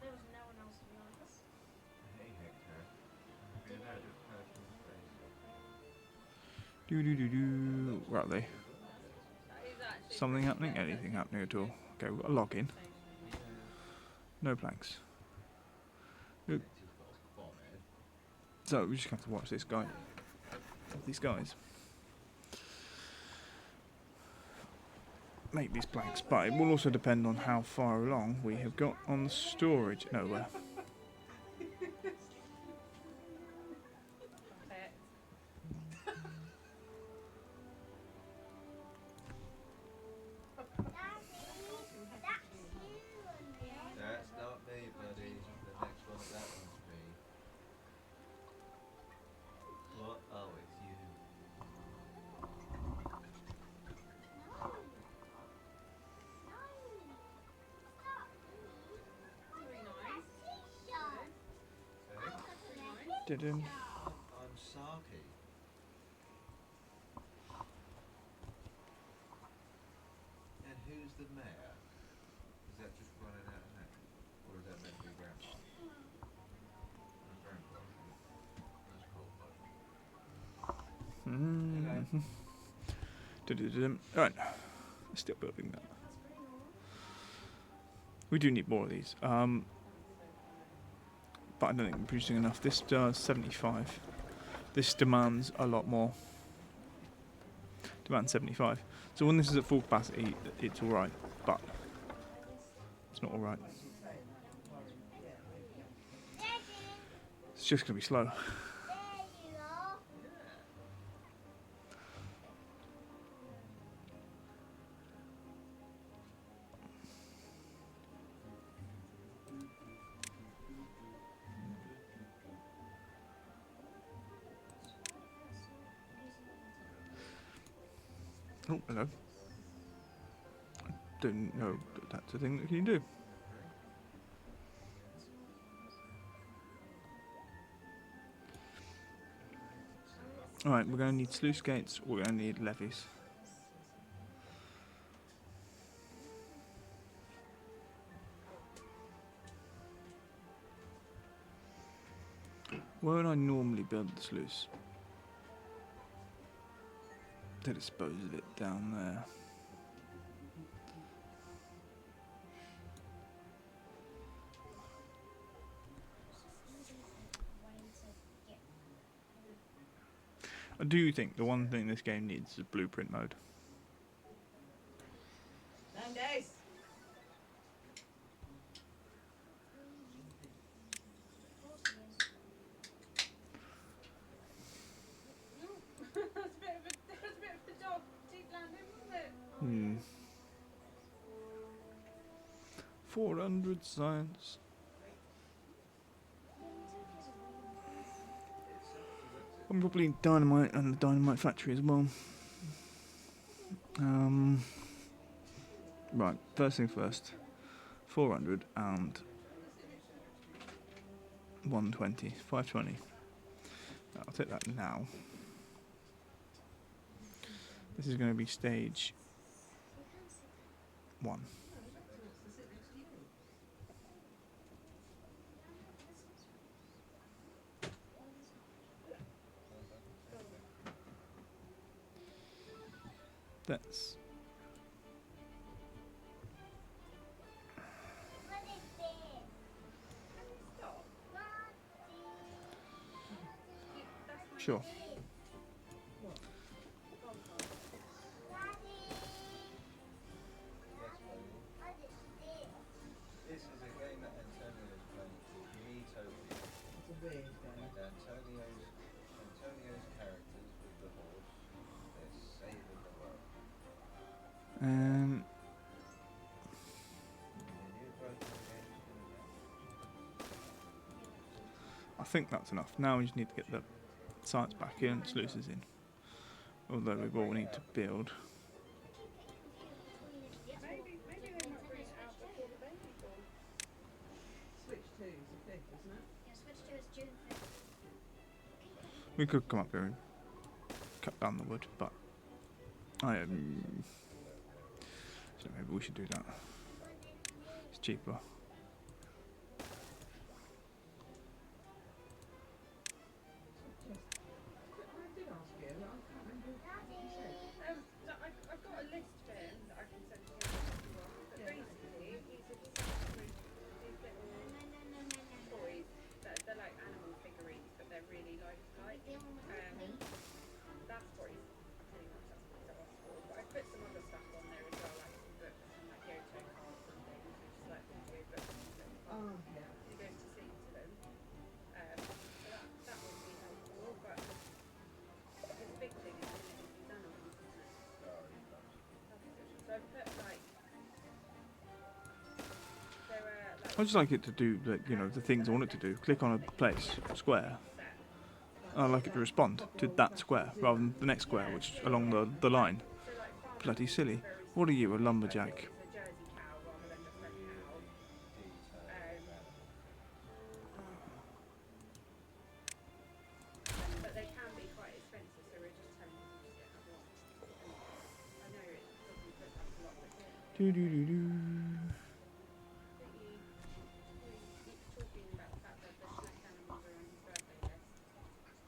There was no one else to be honest. Hey, Hector. Have you heard of personal space? Do do do do. Where are they? That is actually Something pretty happening? better. Anything happening at all? Okay, we've got a login. No planks. Good. Hector's got a forehead. So we just have to watch this guy. These guys. Make these planks, but it will also depend on how far along we have got on the storage. Nowhere. Perfect. Didn't. I'm Saki. And who's the mayor? Is that just running out of name? Or is that meant to be grandpa? That's grandpa, isn't it? That's cool, bud. Mm-hmm. Right, still building that. We do need more of these, but I don't think we're producing enough. This does 75. This demands a lot more. Demands 75. So when this is at full capacity, it's all right, but it's not all right. Once you say that, I'm worried. Yeah, maybe. It's just going to be slow. There you are. Oh, hello. I didn't know that that's a thing that you can do. Alright, we're going to need sluice gates, we're going to need levees. Where would I normally build the sluice? To dispose of it down there. I do think the one thing this game needs is blueprint mode. Nando's. That's a bit of a dog teeth landing, wasn't it? 400 science. I'm probably need dynamite and the dynamite factory as well. Right, first thing first. 400 and 120. 520. I'll take that now. This is going to be stage 1. That's sure. This is a game that Antonio's playing called Metopia. It's a weird game. And Antonio's characters with the horse, they're saving the world. Um, And you've broken the game to do that. I think that's enough. Now we just need to get the science back in, sluices in. Although we will need to build. Maybe they might bring it out before the baby born. Switch 2 is the 5th, isn't it? Yeah, switch to is June 5th. We could come up here and cut down the wood, but I so maybe we should do that. It's cheaper. I did ask you, but I can't remember what you said. So I've got a list, Ben, that I can send to you if you want. But Yeah. basically, these are just these little toys that they're like animal figurines, but they're really lifelike. That's what he's pretty much that's what he's asked for. But I put some other stuff on there as well, like some books and like Yoto cards and things, which is like video books and stuff. Oh, yeah. He goes to sleep to them. So that would be helpful, but his big thing is these animals, isn't it? So I put like there are like I just like it to do the things I want it to do. Click on a place, square. I like it to respond to that square rather than the next square, which is along the line. so like farmers Bloody silly. very What are you, a lumberjack? it's a Jersey cow rather than just a cow. Do do do do. That we keeps talking about the fact that the snack animals are on his birthday list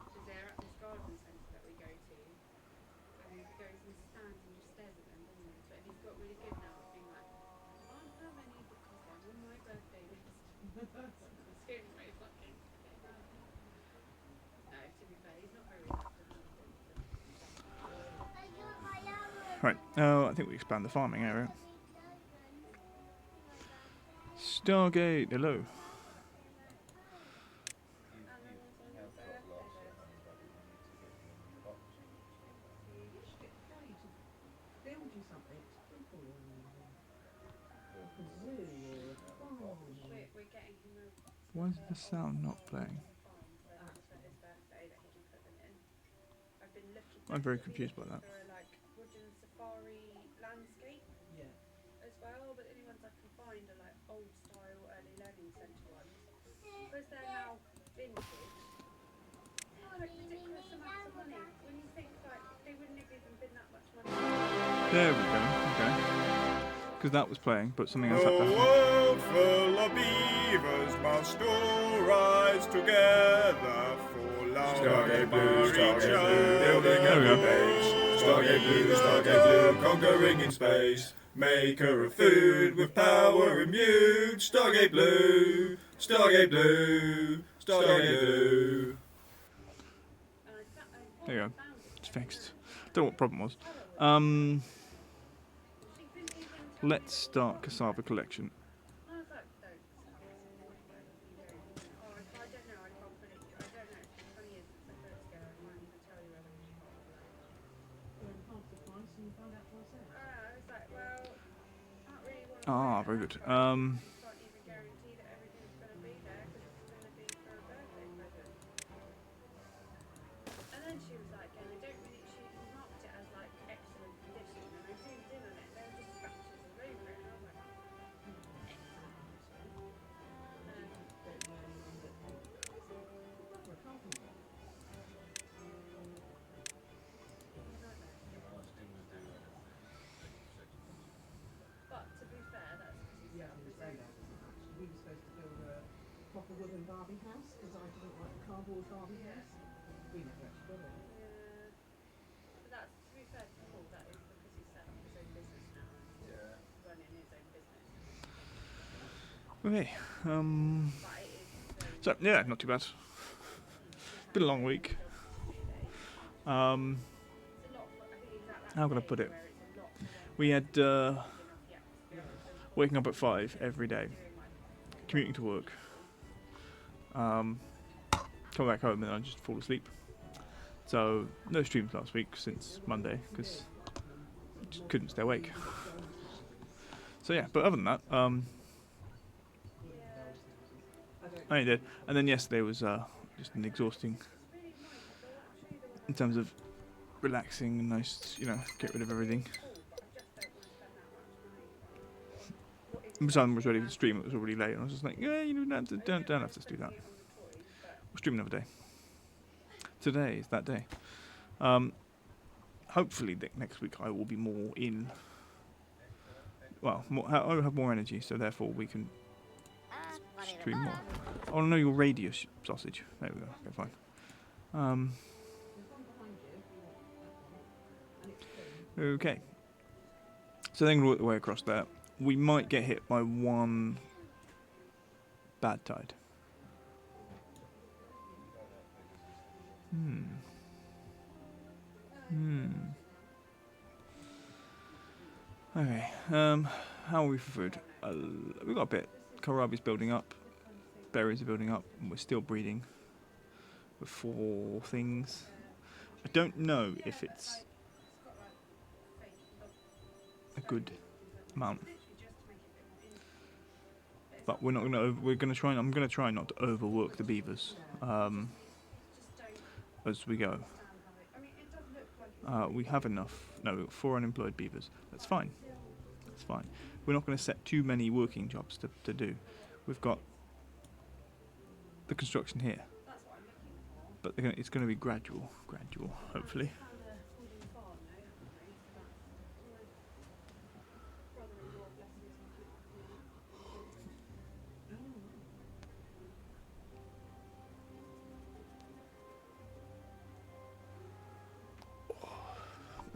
because they're at this garden centre that we go to, and he goes and stands and just stares at them, doesn't he? But he's got really good now at being like, can't have any because they're on my birthday list. It's scaring me fucking. No, to be fair, he's not very reactive now, is he? Right. I think we expand the farming area. Stargate. Hello. And no one's on your birthday list. You should get Daddy to build you something to keep all your animals. Like a zoo or a farm. We're getting him a Why is the sound not playing? farm for his birthday that he can put them in. I've been looking. I'm very confused by that. For a like wooden safari landscape Yeah. as well, but the only ones I can find are like old style early learning centre ones because they're now vintage. Oh, like ridiculous amounts of money. When you think like they wouldn't have even been that much money. There we go. Okay. Because that was playing, but something else A happened. world full of beavers must all rise together for love. Stargate Blue, Stargate Blue, building there we a go. base. Stargate Blue, conquering in space. Maker of food with power immune. Stargate Blue, Stargate Blue, Stargate Blue. There you go. It's fixed. Don't know what the problem was. Let's start cassava collection. I was like, don't. Oh, I don't know. I can't put it. I don't know. It's been 20 years since I put it together. I can't even tell you whether we should or not. We're in half the price and you found out for yourself. I was like, well, I don't really want to. Ah, very good. Can't even guarantee that everything's going to be there because it's going to be for a birthday present. And then she was like, and I don't really. She marked it as like excellent condition, and I zoomed in on it. There were just scratches all over it, and I was like, but to be fair, that's because he's Yeah, I was going to say that. We were supposed to build a proper wooden Barbie house because I didn't like the cardboard Barbie house. We never actually got it. Yeah. But that's, to be fair to Paul, that is because he's set up his own business now and he's running his own business. Okay. But it is very So yeah, not too bad. Been a long week. it's a lot for, I think it's at that How can I stage put it? where it's a lot for We had enough, yeah, waking up at 5 every day, doing like commuting to work. Come back home and I just fall asleep. So no streams last week since Monday because I just couldn't stay awake. So yeah, but other than that, I did. And then yesterday was just an exhausting in terms of relaxing and nice, get rid of everything. And Simon was ready to stream. It was already late, and I was just like, yeah, don't have to do that. We'll stream another day. Today is that day. Hopefully next week I will be more in. Well, I'll have more energy, so therefore we can stream more. Oh no, your radius sausage. There we go. Okay, fine. Okay. So then we'll work the way across there. We might get hit by one bad tide. Okay. How are we for food? We've got a bit. Kohlrabi's building up. Berries are building up. And we're still breeding with 4 things. I don't know if it's a good amount. But we're not going to. We're going to try. I'm going to try not to overwork the beavers as we go. We have enough. No, we've got 4 unemployed beavers. That's fine. That's fine. We're not going to set too many working jobs to do. We've got the construction here, but it's going to be gradual, hopefully.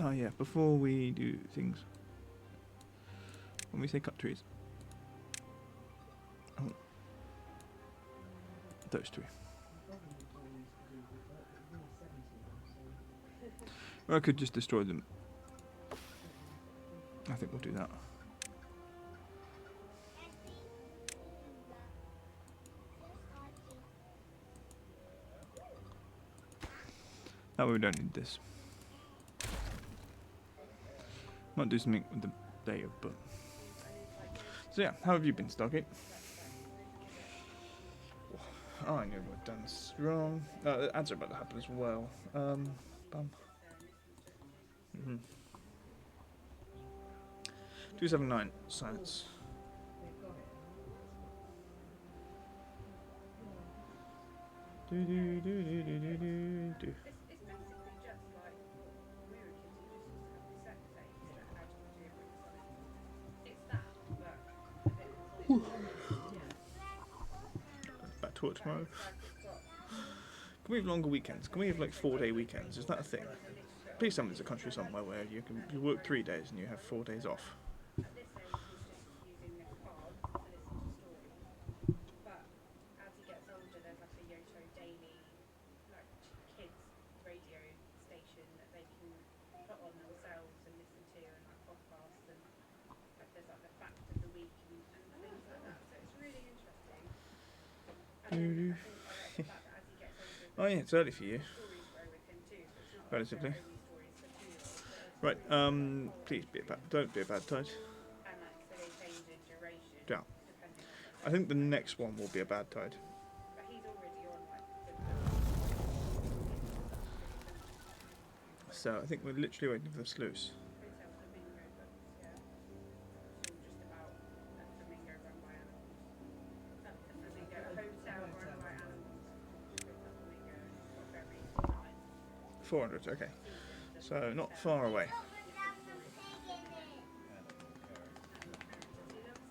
Oh yeah, before we do things, when we say cut trees, oh, those two. Or I could just destroy them. I think we'll do that. That way we don't need this. Might do something with the data, but... So yeah, how have you been, Stargate? Oh, I knew we'd done this wrong. The ads are about to happen as well. Bum. 279, science. Do do do do do do do do. It's basically just like Mirror Kids. You just used to have the set days that had your geobrick science. It's that, but a bit more. Back to work tomorrow. It's like it's got. Can we have longer weekends? Can we have like 4-day weekends? Is that a thing? Please tell me there's a country somewhere where you work 3 days and you have 4 days off. At this age, he's just using this card to listen to stories. But as he gets older, there's like a Yoto Daily, like kids radio station that they can put on themselves and listen to, and like podcasts, and like there's like the fact of the week and things like that. So it's really interesting. And then I think I like the fact that as he gets older, Oh yeah, it's early for you. stories grow with him too. So it's not Relatively. like they're only stories for 2-year-olds. Right, please don't be a bad tide. And like so they change in duration. Yeah. Depending on I think the next one will be a bad tide. but he's already on like the So I think we're literally waiting for the sluice. Hotel Flamingo books, yeah. It's all just about a flamingo run by animals. A flamingo, a hotel run by animals. Hotel Flamingo, and it's got very nice 400, okay. seasons. So not far away. He loves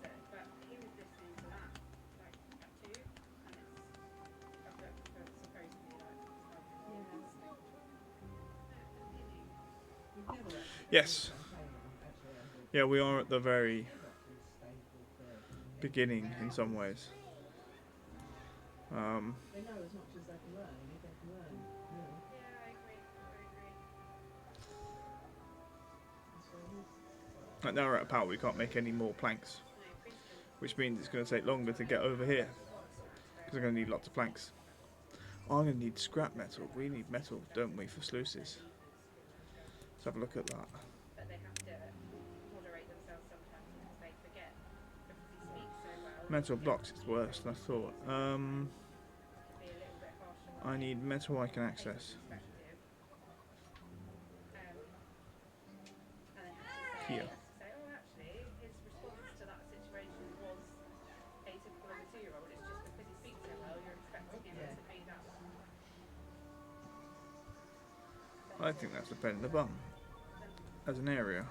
it, but he was listening to that like at 2, and it's supposed to be like Yes. Yeah, we are at the very beginning in some ways. They know as much as they can learn, and if they can learn, Yeah, I agree. that's where it is. Like now we're at power, we can't make any more planks, which means it's going to take longer to get over here because we're going to need lots of planks. Oh, I'm going to need scrap metal. We need metal, don't we, for sluices? Let's have a look at that. But they have to moderate themselves sometimes because they forget because he speaks so well. Metal blocks is worse than I thought. He can be a little bit harsher on I need metal I can access. perspective. And then have to Here. say, oh, actually, his response to that situation was atypical of a 2-year-old. It's just because he speaks so well, you're expecting him to be that one. I think that's a pen in the bum as an area.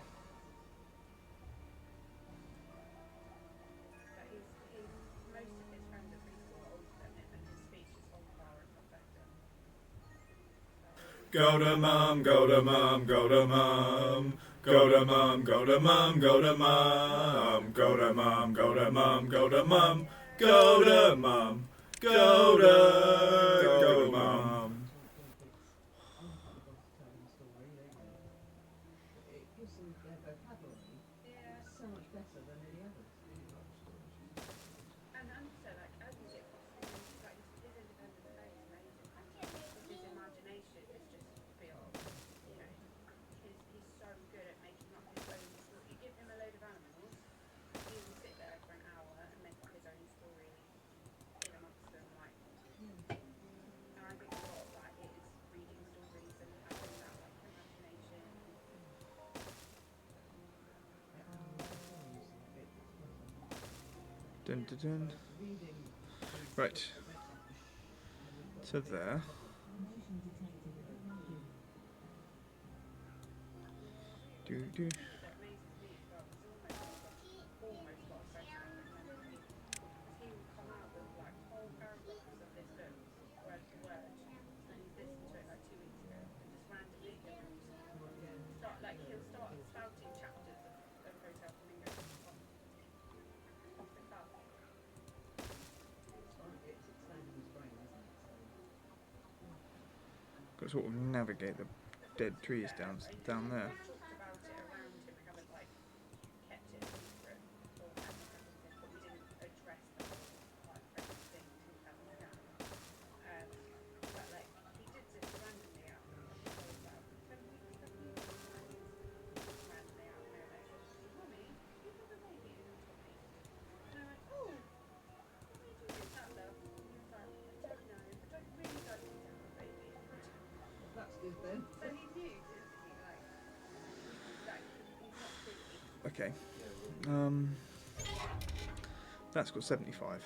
But most of his friends at preschool are older than him, and his speech is on par, if not better. Go to mum, go to mum, go to mum. Go to mum, go to mum, go to mum. Go to mum, go to mum, go to mum. Go to mum, go to mum. It gives them their vocabulary Yeah. so much better than any others. And also, like, as you get older, like, his independent play is amazing. His imagination is just beyond, you know. He's so good at making up his own story. You give him a load of animals, he will sit there for an hour and make up his own story in amongst them, like. And I think a lot of that is reading stories and having that, like, imagination. Dun, dun, dun. Right. So there. Do do. That amazes me as well. He's almost got a special memory. Because he will come out with like whole paragraphs of this book, word for word, and he's listened to it like 2 weeks ago, and just randomly start like to sort of navigate the dead trees down there. We've talked about it around him. We haven't like kept it a secret or hadn't everything, but we didn't address the whole like pregnant thing until we had the scan. But like he did just randomly out of about 10 weeks, 7 weeks, randomly out of nowhere said, "Mummy, do you have a baby in your tummy?" And I went, "Oh, why do you think that, love?" And he was like, "I don't know, but I'd really like you to have a baby." That's good then. So he knew, didn't he? Like he's not silly. Okay. That's got 75.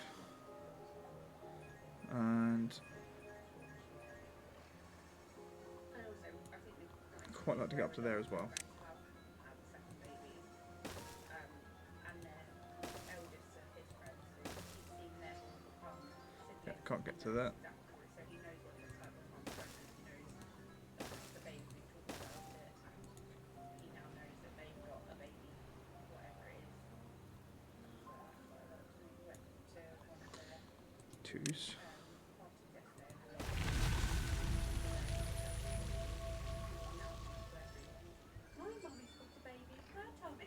And And also, I think we quite like to get up to there as well. have a second baby. And then eldest are his friends, so he's seen them become Yeah, siblings. can't get to that. Exactly. So he knows what it looks like when one's pregnant. He knows the baby we talked about it, and he now knows that they've got a baby, whatever it is. So we went to one of their Twos. parties yesterday and had a my mummy's got a baby, her tummy.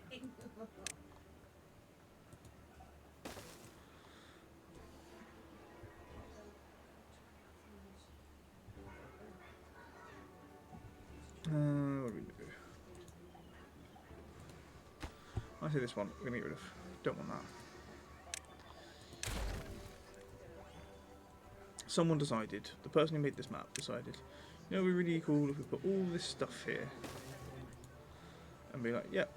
What do we do? I say this one. We're gonna get rid of. Don't want that. Someone decided. The person who made this map decided. You know, it'd be really cool if we put all this stuff here, and be like, yep.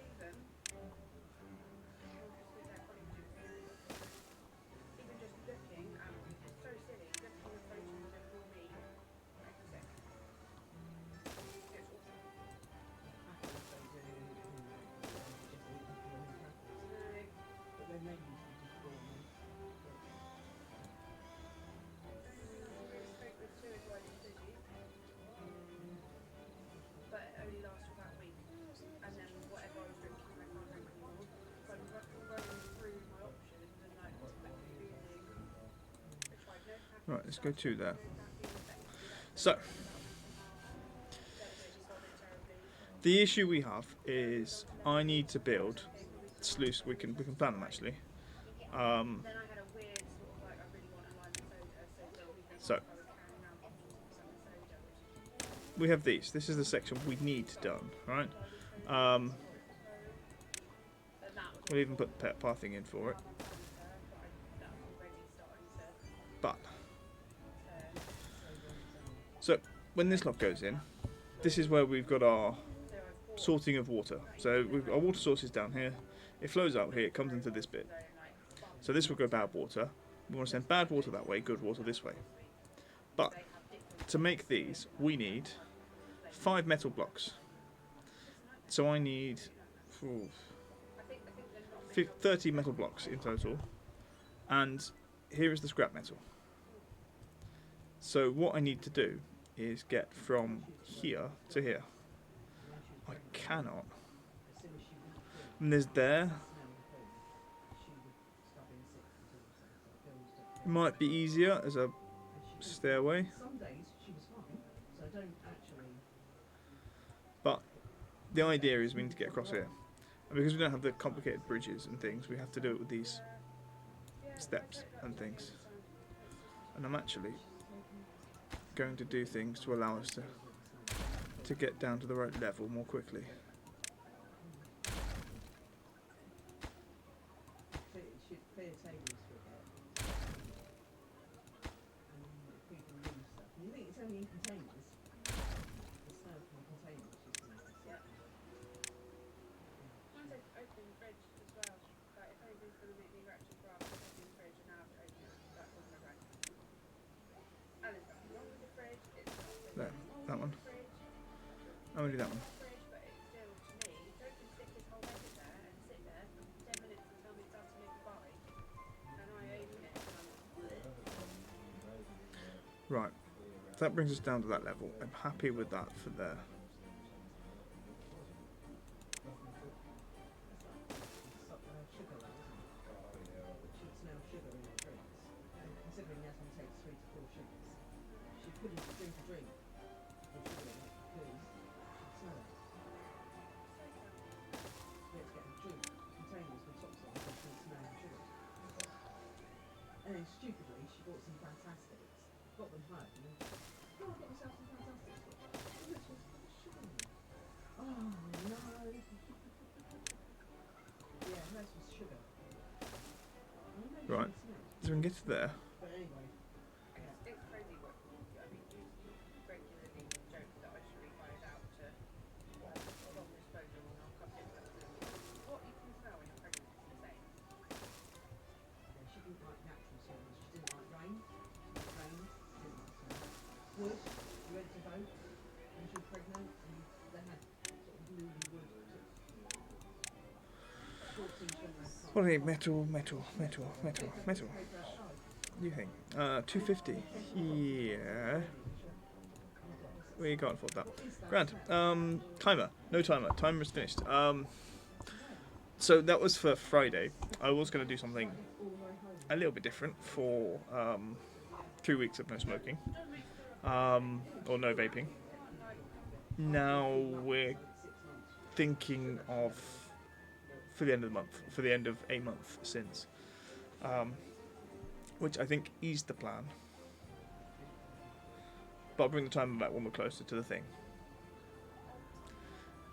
Even just looking at, it's so silly, looking at photos of your me, sick. It's awful. But then they used to just call me. Really spoke with Stuart while he was busy. But it only lasted about a week. And then whatever I was drinking, I can't drink anymore. So I'm running through my options and like quickly losing. I tried no caffeine. Right, let's go to there. No caffeine effectively. So Devastated, sobbing terribly. the issue we have is I need to build sluice. We can plan them actually. Then I had a weird sort of like I really want a lime and soda, so So I was carrying around bottles of some soda, which we have these. This is the section we need done, right? and that was We'll even put the pet pathing in for it. that's already starting to But turn. so when this lot goes in, this is where we've got our So I've bought sorting of water. So we've got our water source is down here. It flows out here. It comes into this bit. So this will go bad water. We want to send bad water that way, good water this way. But to make these, we need 5 metal blocks. So I need 30 metal blocks in total. And here is the scrap metal. So what I need to do is get from here to here. I cannot. And there's there. It might be easier as a stairway, Some days she was fine, so I don't actually. but the idea is we need to get across here. And because we don't have the complicated bridges and things, we have to do it with these steps and things. And I'm actually going to do things to allow us to get down to the right level more quickly. Clear tables for it. And people lose stuff. And you think it's only in containers? The stuff in containers she's going to Yeah. Mine's open fridge as well. Like if anything's going to make me ratchet grab, open the fridge and now I have to open it. That's all my right. And there's nothing wrong with the fridge. It's not There, that one. the fridge. I'm going to do that one. Fridge, but it's still to me. Joe can stick his whole head in there and sit there for 10 minutes and tell me it's time to make a pie. And I open it and I'm like, Right, that brings us down to that level. I'm happy with that for there. sugar though, isn't it? It's now sugar in her drinks. And considering Yasmin takes 3 to 4 sugars, she couldn't drink a drink with sugar bought some Fantastics, got them home. Oh, I got myself some Fantastics. Oh, this was sugar in it. Oh no. Yeah, most was sugar. Right. So we can get to there. But anyway, It's crazy what I mean. You regularly joke that I should be hired out to long disposal on narcotic substances. What you can smell when you're pregnant is insane. yeah, she didn't like natural smells. She didn't like rain. Rain. She didn't like smell. Wood. You went to boat when she was pregnant, and they had sort of newly wood. 14 children. What do we need? Metal. You think? 250. Yeah. We can't afford that. Grand. Timer. No timer. Timer's finished. So that was for Friday. I was going to do something a little bit different for 2 weeks of no smoking. Or no vaping. Now we're thinking of for the end of the month, for the end of a month since, which I think is the plan. But I'll bring the timer back when we're closer to the thing.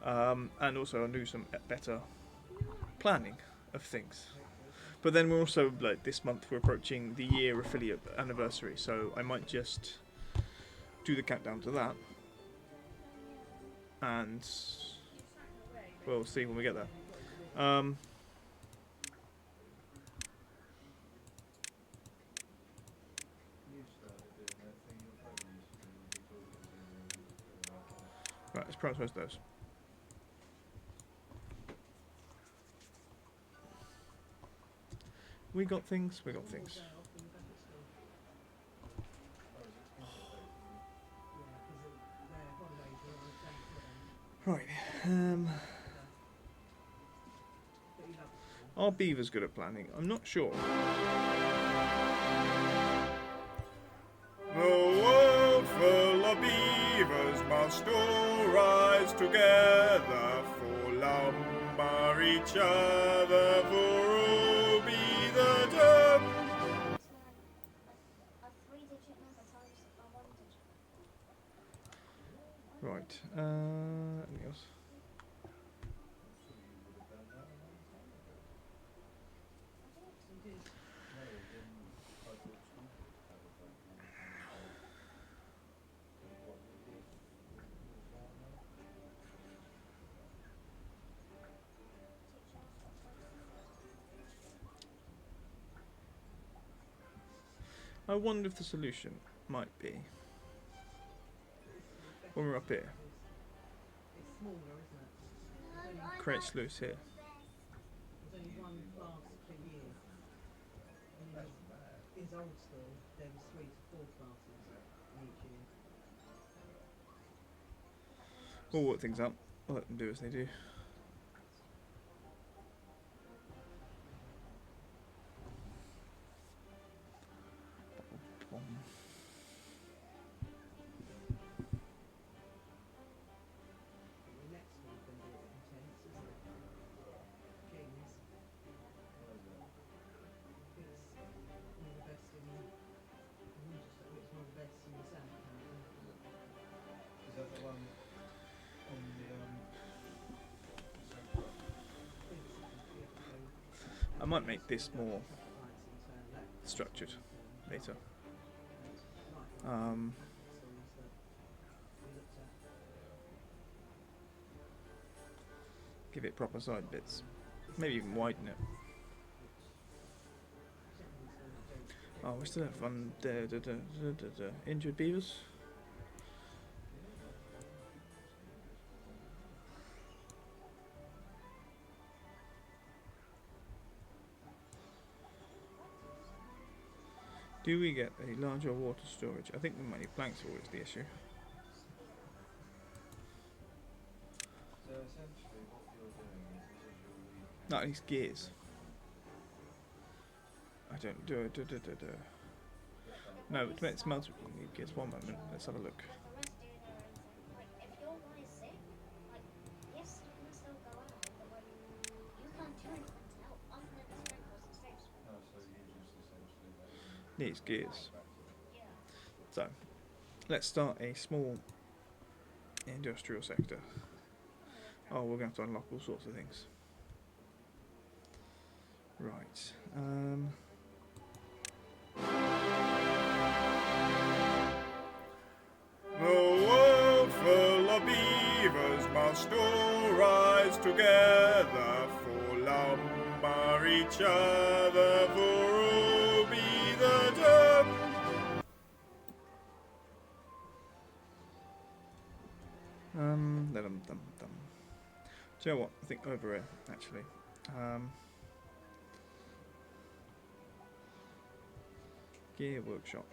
And also I'll do some better planning of things. But then we're also, like, this month we're approaching the year affiliate anniversary, so I might just do the countdown to that. And we'll see when we get there. Right, let's prioritize those. We got things. Right. Are beavers good at planning? I'm not sure. The world full of beavers must all rise together for lumber each other, for all be the term. A 3-digit number times a 1-digit number. Right. Anything else? I wonder if the solution might be when we're up here. It's smaller, isn't it? Create sluice here. There's only one class per year. And in his old school, there was 3 to 4 classes in each year. We'll work things out. I'll let them do as they do. The next one's going to be a bit intense, isn't it? Kings. It's one of the best in Winchester. It's one of the best in the south, apparently. Is that the one on the I might make this more structured later. Give it proper side bits. Maybe even widen it. Oh, we still have fun. Injured beavers. Do we get a larger water storage? I think we might need planks for is the issue. So essentially what you're doing is you're Not these gears. I don't do it. No, it smells. We need gears. One moment. Let's have a look. Like the rest do their own thing. Like if your one is sick, like yes, you can still go out, but like you can't do anything to help other than the sprinkles and safe sprinkles. so you just essentially let them needs gears. So, let's start a small industrial sector. Oh, we're going to have to unlock all sorts of things. Right. The world full of beavers must all rise together, for lumber each other, for all be the dead. Dum. Do you know what? I think over here, actually. Gear workshop.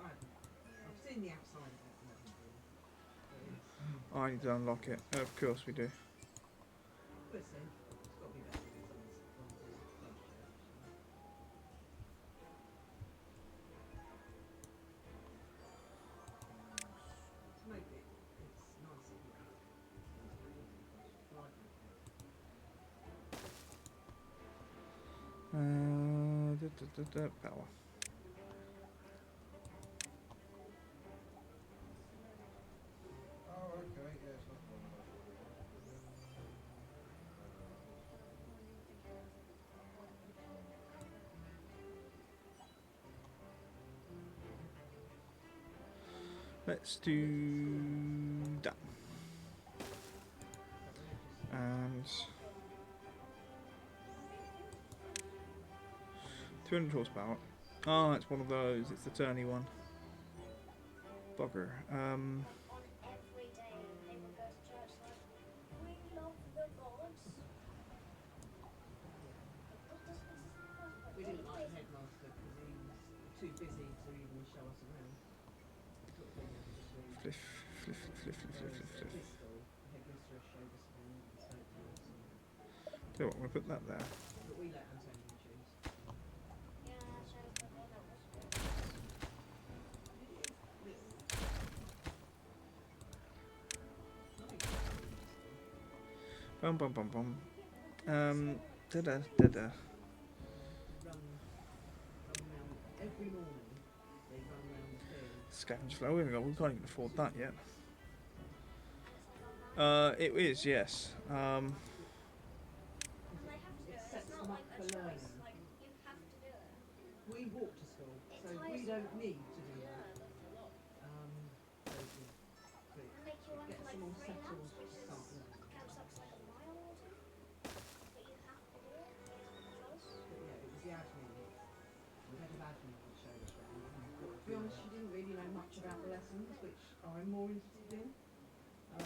I've seen the outside of it and I haven't been. But it's, I need to unlock it. Of course we do. we'll see. It's got to be better than someone's budget. To make it, it's nicer here. Power. Oh, okay, yeah, it's not one of those. Let's do that. And 200 horsepower. Oh, it's one of those. It's the turny one. Bugger. On every day they would go to church like, we love the Lord. We didn't like the headmaster because he was too busy to even show us around. Sort of thing that was really Fliff, fliff, fliff, fliff, fliff, fliff, fliff. this school, the headmistress showed us around the state house and Tell you what, I'm going to put that there. but we let Antonio choose. Yeah, shows the one that was good. Bum bum bum bum. Da-da, da-da. Run round every morning. They run round the field. Scavenge flow. We can't even afford that yet. It is, yes. And they have to do It it. sets It's them not up like for a choice. learning. Like you have to do it. We walk to school, It so ties we you don't up. need to do that. Yeah, that's a lot. So it And make you run gets for like them all 3 settled laps, which to is start learning. counts up to like a mile or two. But you have to do it. You don't have a choice. But yeah, it was the admin, the head of admin that showed us around. And to be honest, she didn't really know much about the lessons, which I'm more interested in. So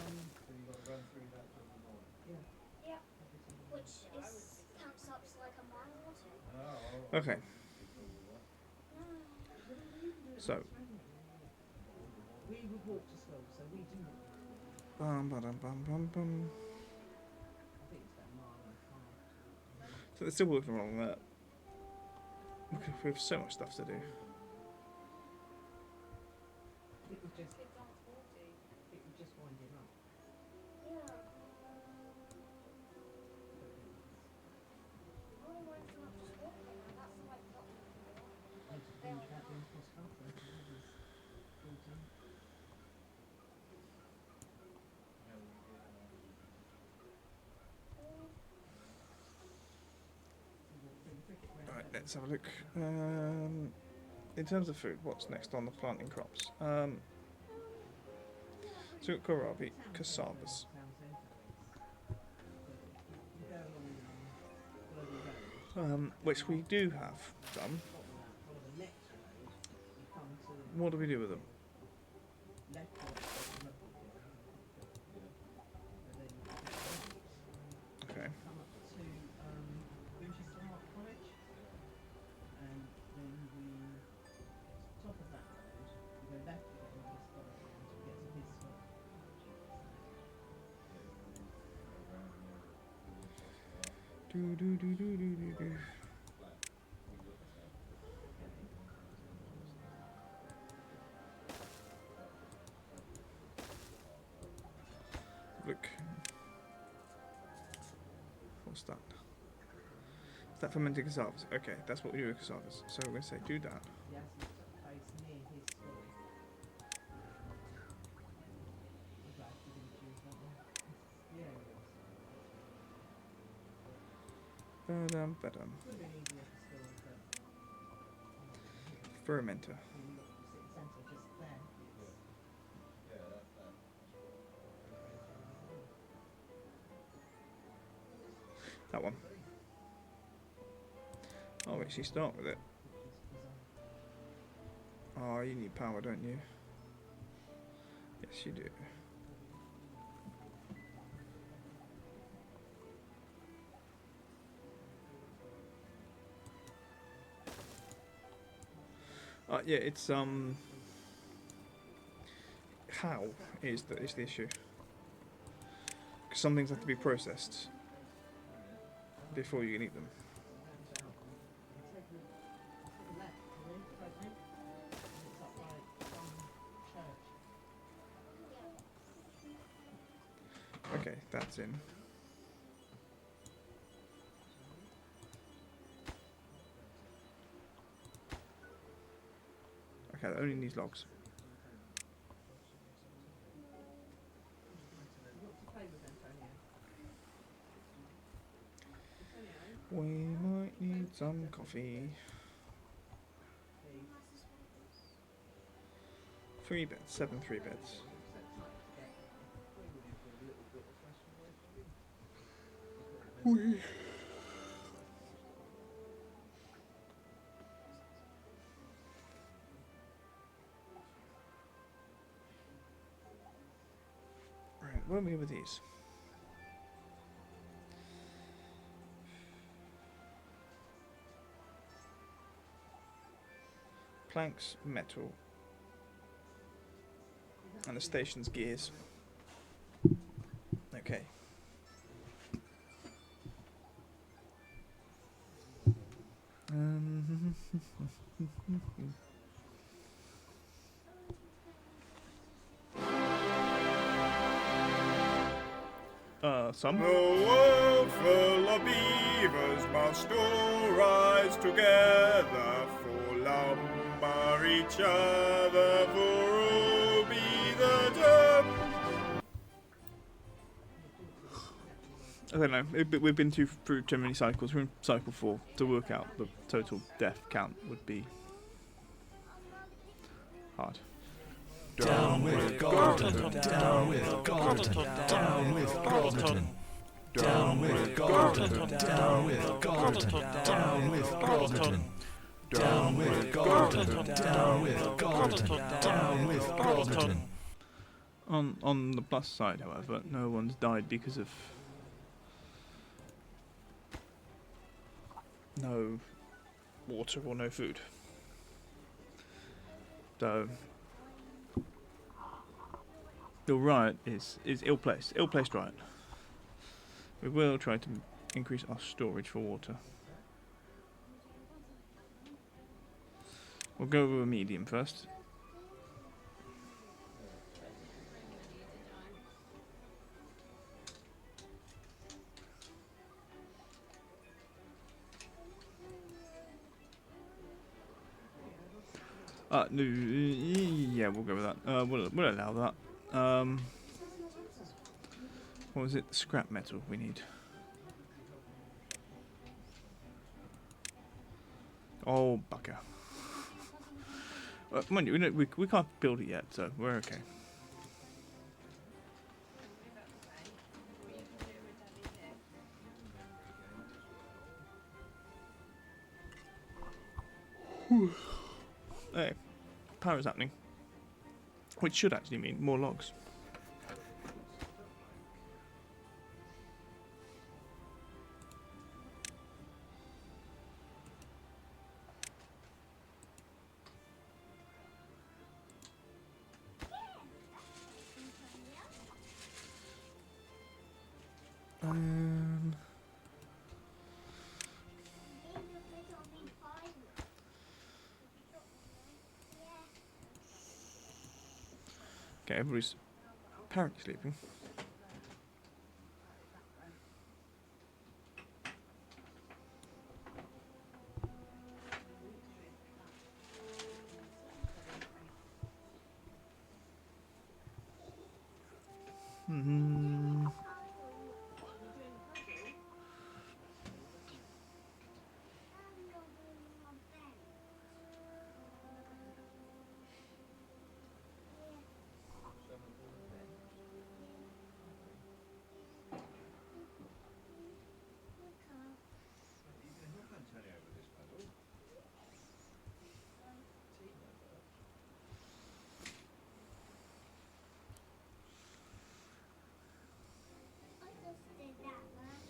you've got to run through that every morning. Yeah. Yep. Every single Which morning. is counts up to like a mile or two. Oh, all right. Okay. So. We would walk to school, so we do not. Bum ba dum bum bum bum. I think it's about a mile and a half. So they're still working along that. We have so much stuff to do. It would just, Kids aren't sporty. it would just wind him up. Yeah. Only one from up to school. That's like not. I just think admin cost half that. That was 14. How will you get on? We walked through the cricket ground. Right, let's have a look. In terms of food, what's next on the planting crops? So we've got kohlrabi, cassavas, which we do have done. What do we do with them? Okay. Come up to Winchester Art College, and then we top of that road, we go left again to this college and we get to his school. Do do do do do do do. Look. What's that? Is that fermented cassavas? Okay, that's what we do with cassavas. So we're going to say do that. He has his place near his store. I'm glad you didn't choose that one. The aerials. Ba-dum. Would have been easier for stores, but Fermenter. when you look at the city centre just there, it's That one. Oh, actually start with it. Oh, you need power, don't you? Yes, you do. Yeah, it's how is the issue? Because some things have to be processed before you can eat them. take the left, really, don't you? And it's up by church. Okay, that's in. Okay, that only needs logs. What to play with, Antonio? Antonio, We might need some coffee. please. 3 beds, 7 3 beds. So tonight, forget. We. Right, where are we with these? Planks, metal, and the station's gears. Okay. Some. The world full of beavers must all rise together for lumber each other, for all be the term. I don't know. We've been through too many cycles. We're in cycle 4. To work out the total death count would be hard. Down with Gordon, down with Gordon, down with Gordon. Down with Gordon, down with Gordon, down with Gordon. Down with Gordon, down with Gordon, down with Gordon. On the plus side, however, no one's died because of no water or no food. So the riot is ill-placed. Ill-placed riot. We will try to increase our storage for water. We'll go with a medium first. No, yeah, we'll go with that. We'll allow that. What was it? Scrap metal we need. Oh, bugger. Mind you, we can't build it yet, so we're okay. Hey, power's happening. Which should actually mean more logs. Okay, everybody's apparently sleeping. Mm-hmm. You can help Antonio with this puzzle. Teamwork. I just did that one.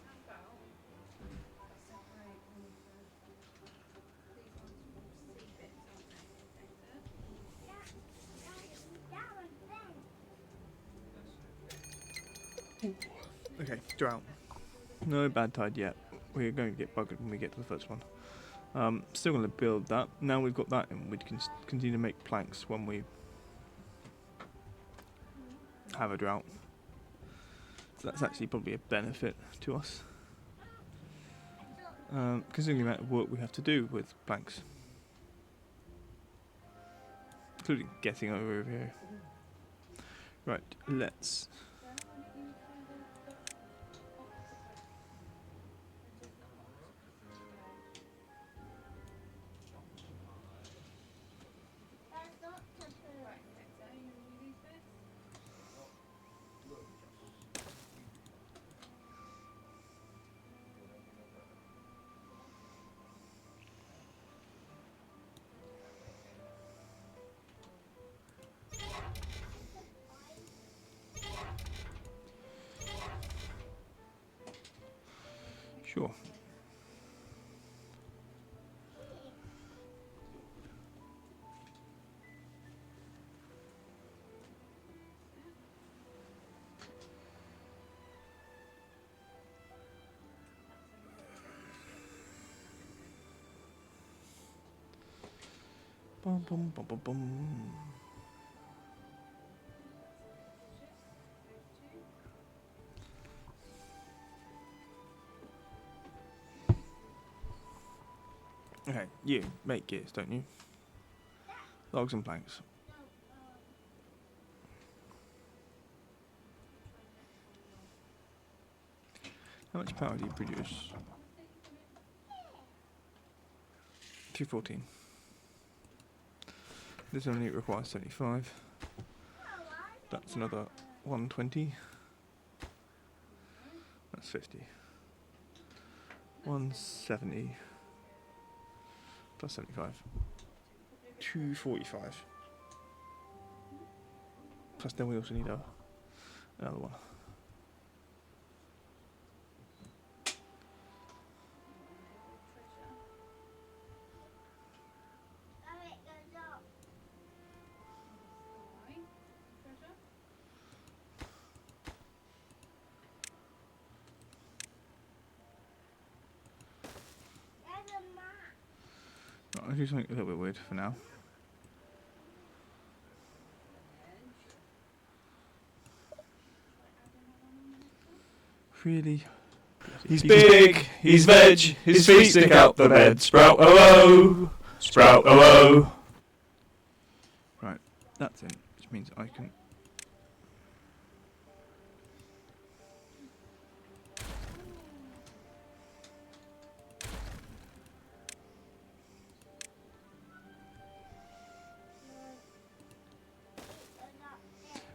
How about I separate all of the these ones will see bits, aren't they? Better. That one's bent. Okay, drought. No bad tide yet. We're going to get buggered when we get to the first one. Still going to build that. Now we've got that, and we can continue to make planks when we have a drought. So that's actually probably a benefit to us, considering the amount of work we have to do with planks, including getting over here. Right, let's. Then why don't you do the opposite way? And just the opposite way. That's not to put. Right, okay, so you want to do these bits? Sure. Bum, bum, bum, bum, bum. Okay, you make gears, don't you? Logs and planks. How much power do you produce? 214. This only requires 75. That's another 120. That's 50. 170 plus 75. 245. Plus then we also need another one. Right, I'll do something a little bit weird for now. Really? He's big, he's veg, his feet stick out the bed. Sprout, oh oh, sprout, oh oh. Right, that's in, which means I can.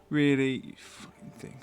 Really? You fucking thing.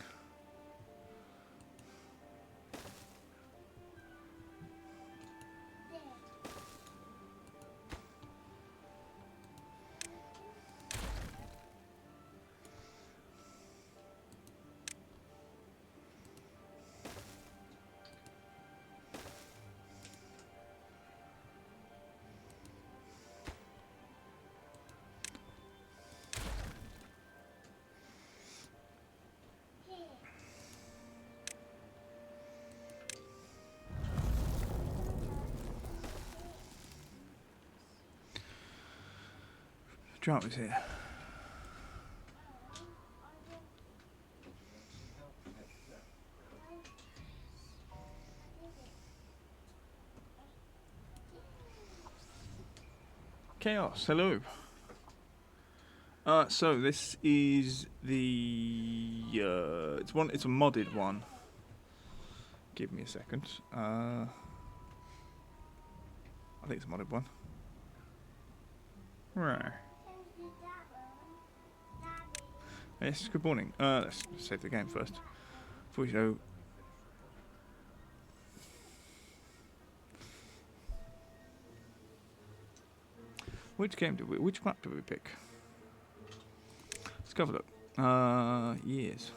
Drought is here. Chaos, hello. So this is the it's a modded one. Give me a second. I think it's a modded one. Right. Yes, good morning. Let's save the game first. Before we go. Which map did we pick? Let's have a look. Years.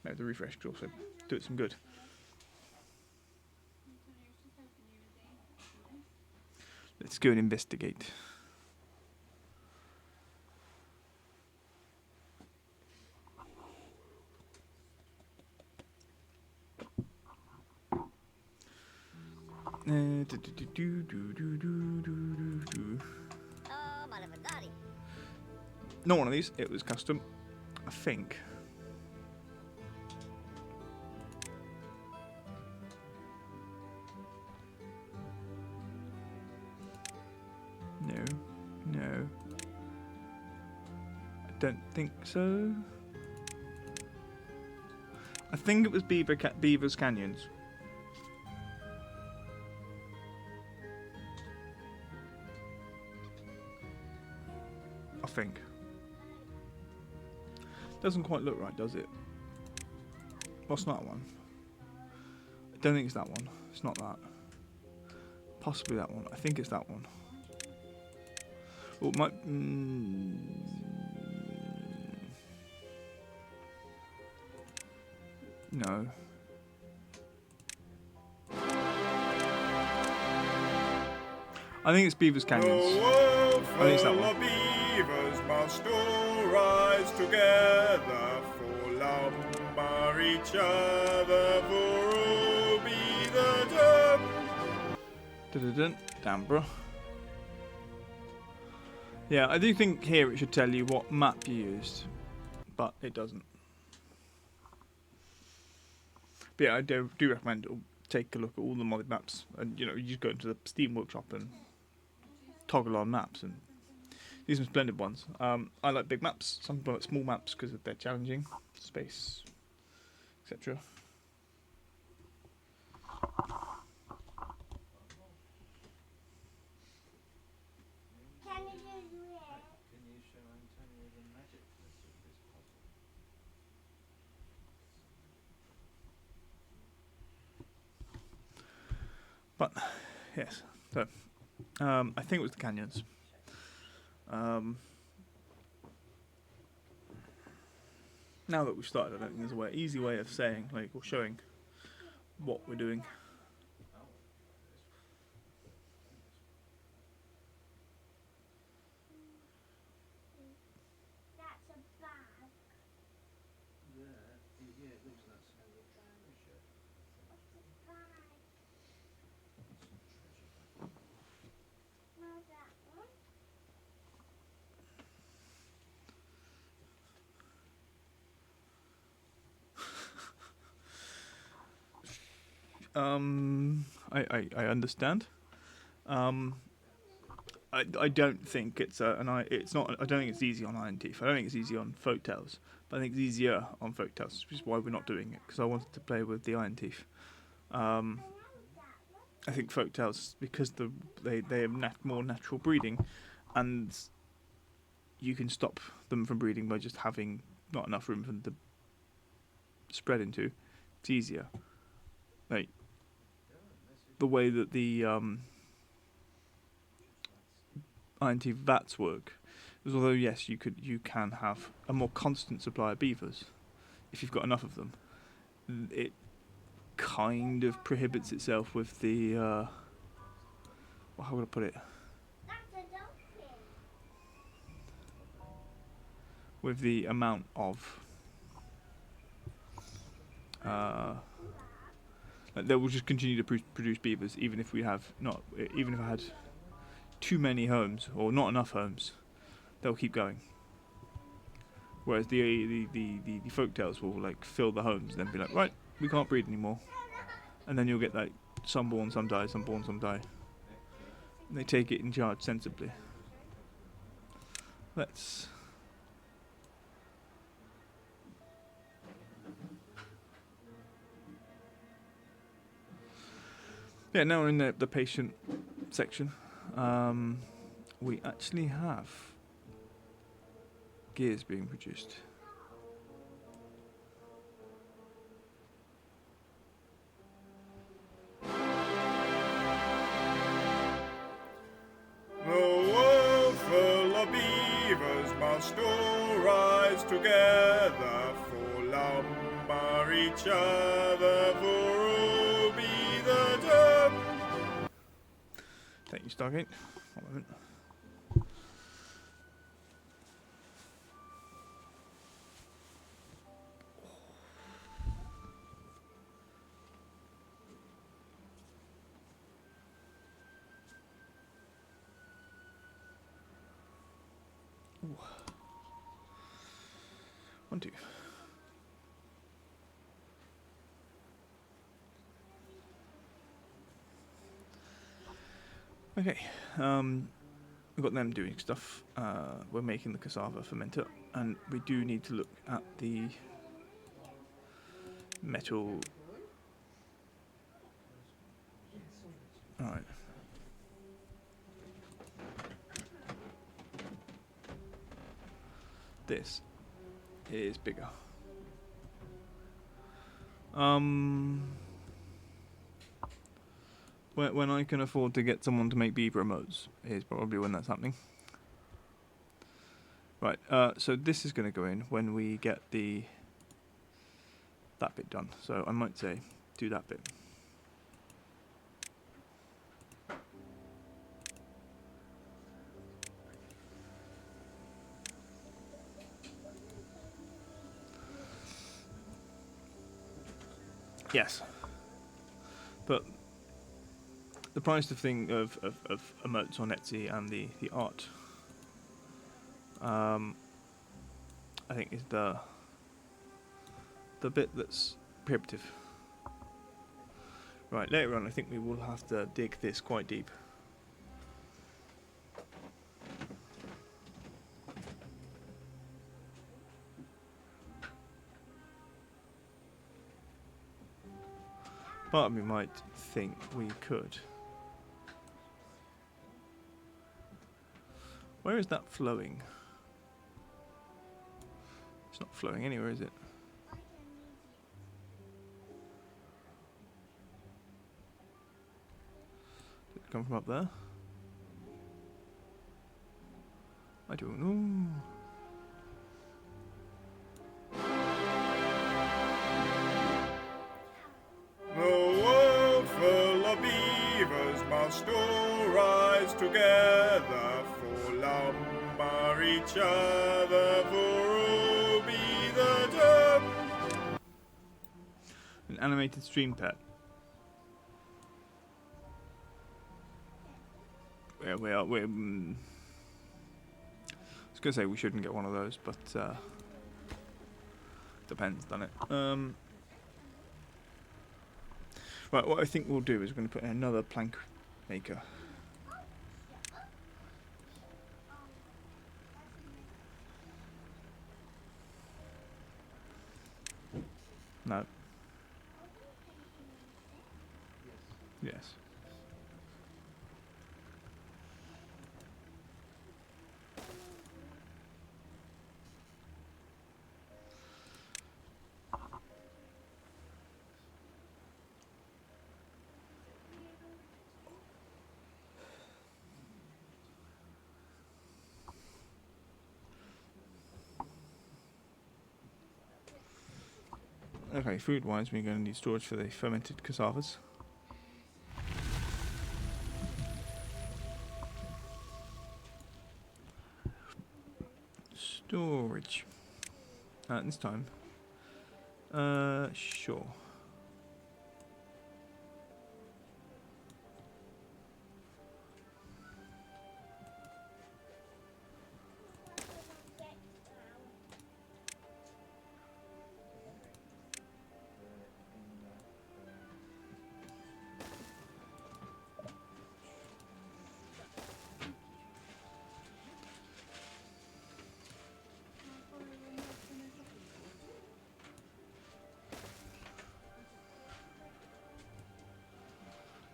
Maybe the refresh could also do it some good. Let's go and investigate. Not one of these, it was custom, I think. No. I don't think so. I think it was Beaver's Canyons. I think. Doesn't quite look right, does it? What's that one? I don't think it's that one. It's not that. Possibly that one. I think it's that one. Oh, it might. No. I think it's Beaver's Canyons. I think it's that one. Beavers must all rise together for lumber each other, for all be the Dun-dun-dun. Damn, bro. Yeah, I do think here it should tell you what map you used, but it doesn't. But yeah, I do recommend take a look at all the modded maps, and you just go into the Steam Workshop and toggle on maps, and these are some splendid ones. I like big maps. Some people like small maps because they're challenging, space, etc. Can you show Antonio the magicness of this puzzle? But yes, so I think it was the canyons. Now that we've started, I don't think there's an easy way of saying, or showing what we're doing. That's a bag. Yeah, it looks like some treasure. What's a bag? Some treasure. Where's that one? I understand. I don't think it's it's not. I don't think it's easy on Iron Teeth. I don't think it's easy on Folktales, but I think it's easier on Folktales, which is why we're not doing it, because I wanted to play with the Iron Teeth. I think Folktales, because they have more natural breeding, and you can stop them from breeding by just having not enough room for them to spread into. It's easier. Like the way that the Iron Teeth vats work is, although yes, you can have a more constant supply of beavers if you've got enough of them. It kind of prohibits itself with the how would I put it? That's a dolphin. With the amount of they will just continue to produce beavers, even if I had too many homes or not enough homes, they'll keep going. Whereas the folktales will fill the homes and then be like, right, we can't breed anymore, and then you'll get some born, some die, some born, some die. They take it in charge sensibly. Let's. Yeah, now we're in the patient section. We actually have gears being produced. The world full of beavers must all rise together for lumber each other, for all be the term. Thank you, Stargate. One moment. Ooh. 1, 2. Okay, we've got them doing stuff. We're making the cassava fermenter, and we do need to look at the metal. Alright. This is bigger. When I can afford to get someone to make beaver remotes is probably when that's happening. Right, so this is going to go in when we get that bit done. So I might say, do that bit. Yes. But the price of emotes on Etsy and the art, I think is the bit that's prohibitive. Right, later on I think we will have to dig this quite deep. Part of me might think we could. Where is that flowing? It's not flowing anywhere, is it? Did it come from up there? I don't know. The world full of beavers must all rise together for lumber each other, for all be the term. An animated stream pet. I was gonna say we shouldn't get one of those, but depends, doesn't it? Right, what I think we'll do is we're going to put in another plank maker. No. Yes. Okay, food-wise, we're going to need storage for the fermented cassavas. Storage. This time. Sure.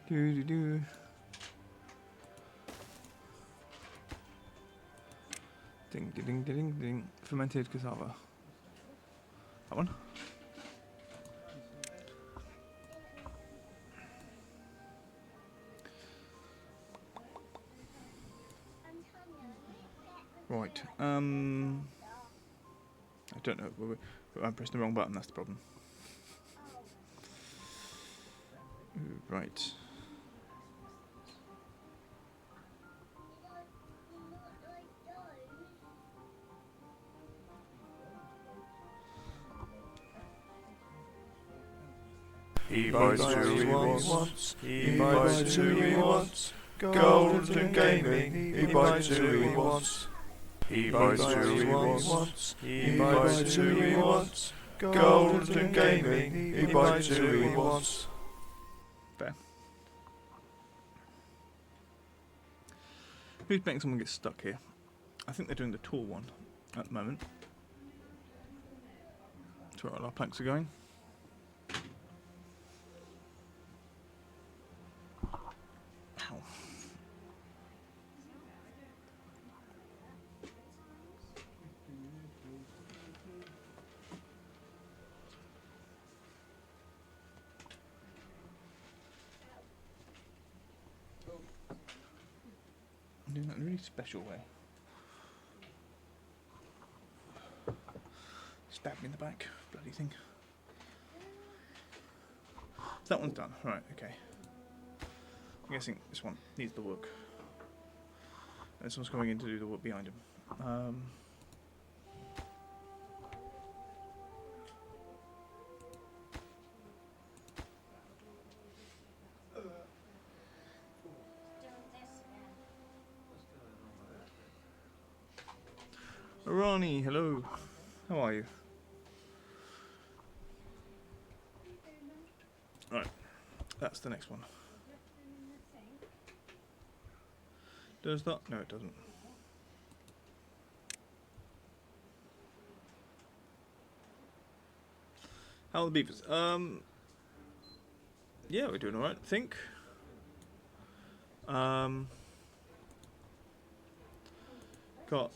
Do do do. Ding ding ding ding ding. Fermented cassava. That one. Right. I don't know. I'm pressing the wrong button. That's the problem. Right. He buys who he wants. He buys who he wants. Golden Gaming. He buys who he wants. He buys who he wants. He buys who he wants. Golden Gaming. He buys who he wants. Fair. Who's making someone get stuck here? I think they're doing the tall one at the moment. That's where all our planks are going. Ow. I'm doing that in a really special way. Stab me in the back, bloody thing. So that one's done. Right, okay. I'm guessing this one needs the work. And this one's coming in to do the work behind him. Ronnie, hello. How are you? Right, that's the next one. Does that? No, it doesn't. How are the beavers? Yeah, we're doing alright, I think. Got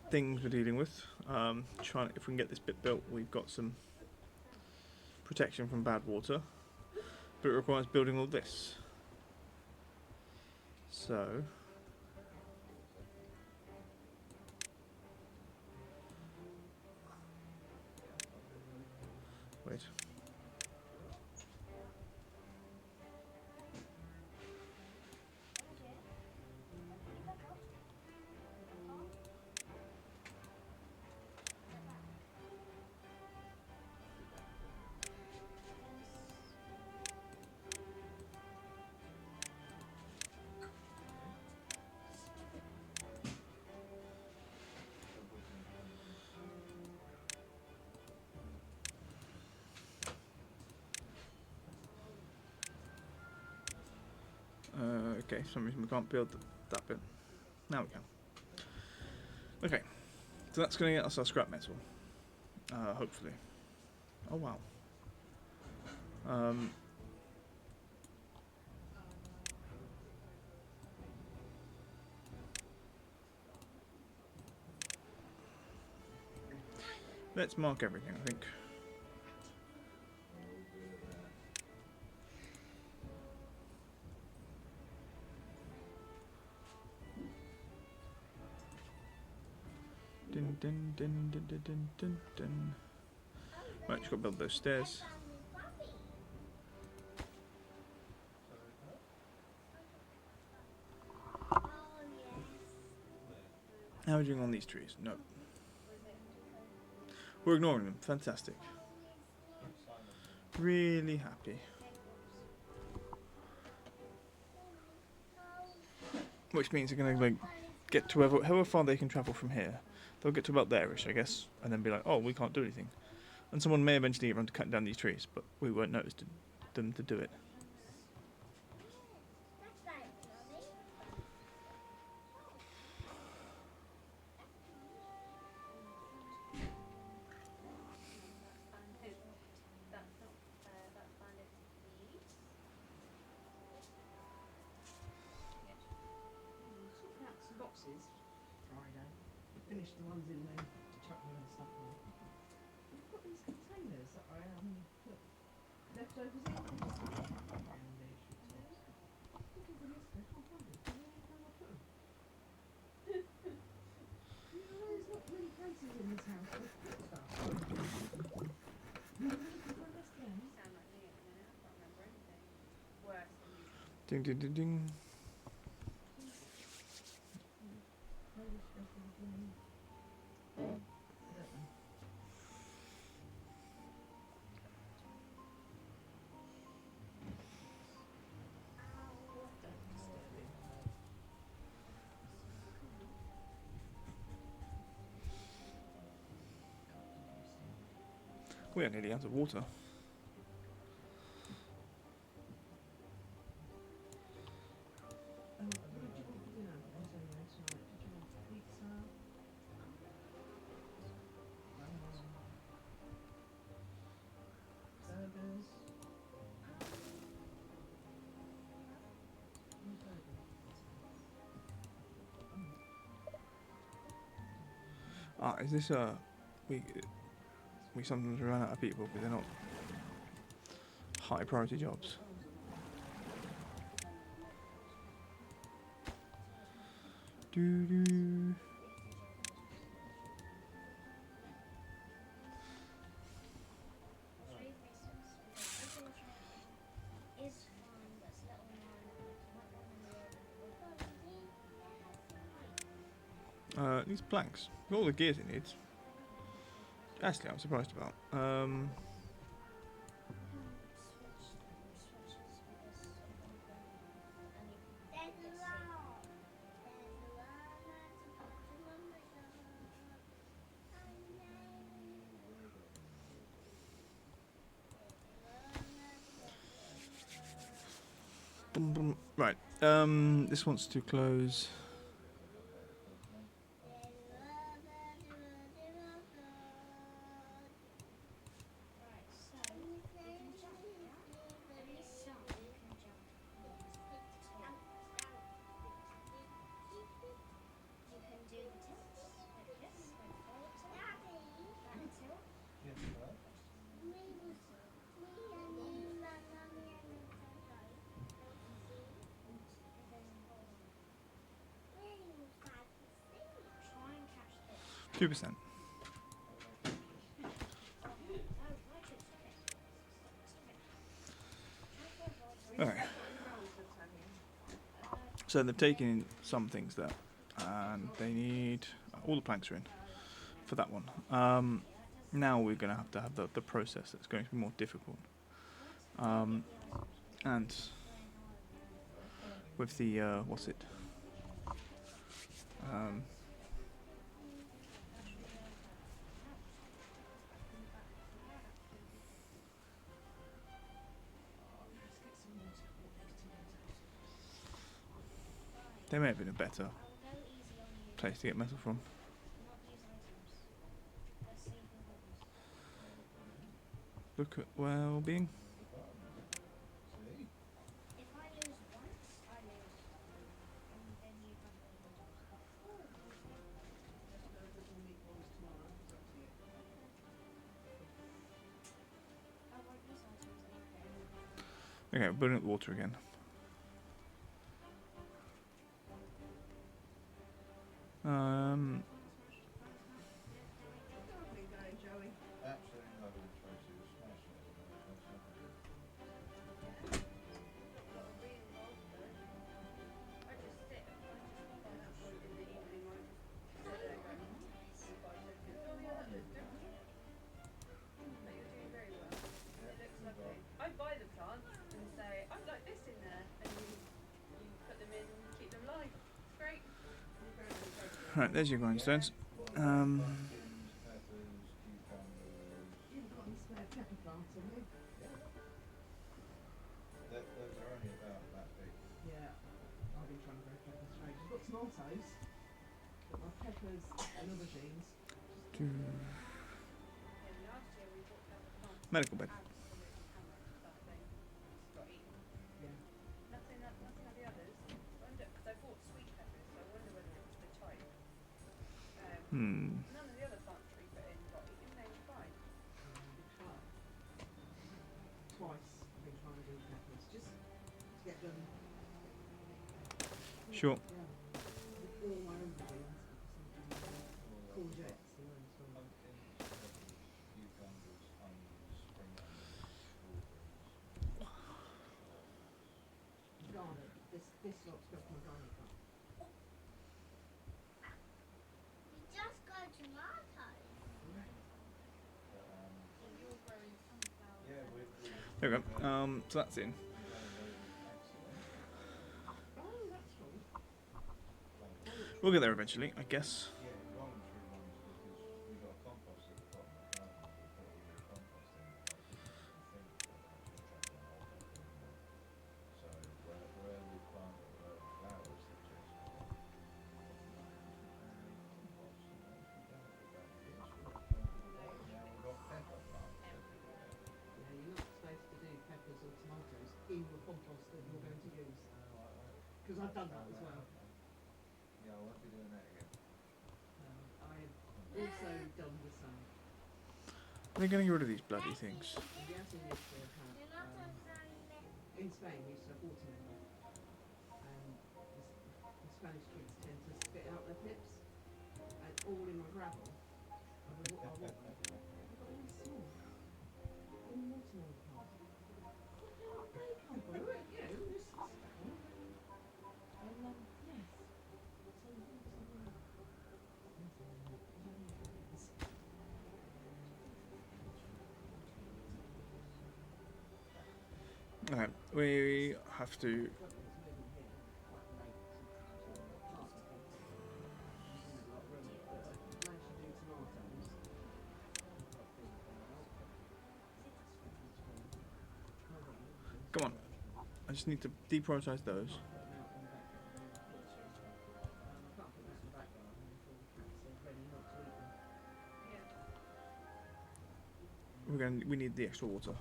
things we're dealing with. Trying, if we can get this bit built, we've got some protection from bad water, but it requires building all this. So wait. Okay, for some reason we can't build that bit. Now we can. Okay, so that's going to get us our scrap metal, hopefully. Oh wow. Let's mark everything, I think. Dun, dun, dun, dun, dun, dun, dun, dun. Right, just got to build those stairs. How are we doing on these trees? No. We're ignoring them. Fantastic. Really happy. Which means they're going to like get to however far they can travel from here. They'll get to about there-ish, I guess, and then be like, oh, we can't do anything. And someone may eventually get around to cutting down these trees, but we won't notice them to do it. lettuces Friday. Finished the ones in the chocolate and stuff like that. We've got these containers that I put leftovers in. Looking for them yesterday, can't find them. Where I put them? There's not many places in this house to put stuff. Looking for them yesterday. You sound like me at the minute. I can't remember anything. Worse than you. Ding ding ding ding. Polish dressing. I don't know. We are nearly out of water. What did you want for dinner? Antonio, tonight? Did you want pizza? Burgers? Ah, is this we sometimes run out of people because they're not high priority jobs. Do do. These planks. All the gears it needs. Actually, I'm surprised about. Boom, boom. Right. This wants to close. Two %. Alright. So they've taken some things there, and they need all the planks are in for that one. Now we're going to have the process that's going to be more difficult, and with the what's it? There may have been a better place to get metal from. Look at well-being. Okay, we're burning up the water again. Absolutely lovely Tracy. You're smashing it. I just sit. I just at that point in the evening. I just sit there and go, oh yeah, that looks different. But you're doing very well. It looks lovely. I buy the plants and say, I'd like this in there, and you put them in and keep them live. It's great. Right, there's your grindstones. Pumpkins, peppers, cucumbers. You've got any spare pepper plants, have you? Those are only about that big. Yeah. I've been trying to grow peppers for ages. I've got tomatoes, but my peppers and aubergines. Yeah, last year we bought out the plants. Medical bed. Absolutely hammered that thing. Just got eaten. Yeah. Nothing like the others. Because I bought sweet peppers, so I wonder whether it was the type. get them. Sure. Yeah. With all my own beans, courgettes, the ones from. Pumpkins, peppers, cucumbers, onions, spring onions, strawberries. Garlic. This lot's got my garlic up. You just got tomatoes. So you're growing sunflowers. Yeah, we're There we go. So that's in. Oh, that's cool. We'll get there eventually, I guess. Yeah, voluntary ones because we got a compost at the bottom of the garden. We put all the compost in places we think will actually trap the mold up anymore. So where we planted the flowers that just compost, and once we've done it for about a year, so we've planted a lot. Now we've got pepper plants everywhere. Yeah, you're not supposed to do peppers or tomatoes in your compost that you're going to use. Because I've done that as well. Yeah, I won't be doing that again. I've also done the same. They're getting rid of these bloody things. We actually used to have, in Spain we used to have watermelon. And the Spanish kids tend to spit out their pips. And all in my gravel. I've got really small. In watermelon plants. Where they come from? You know, this is down. And yes. Alright, we have to. Come on. I just need to deprioritize those. We need the extra water.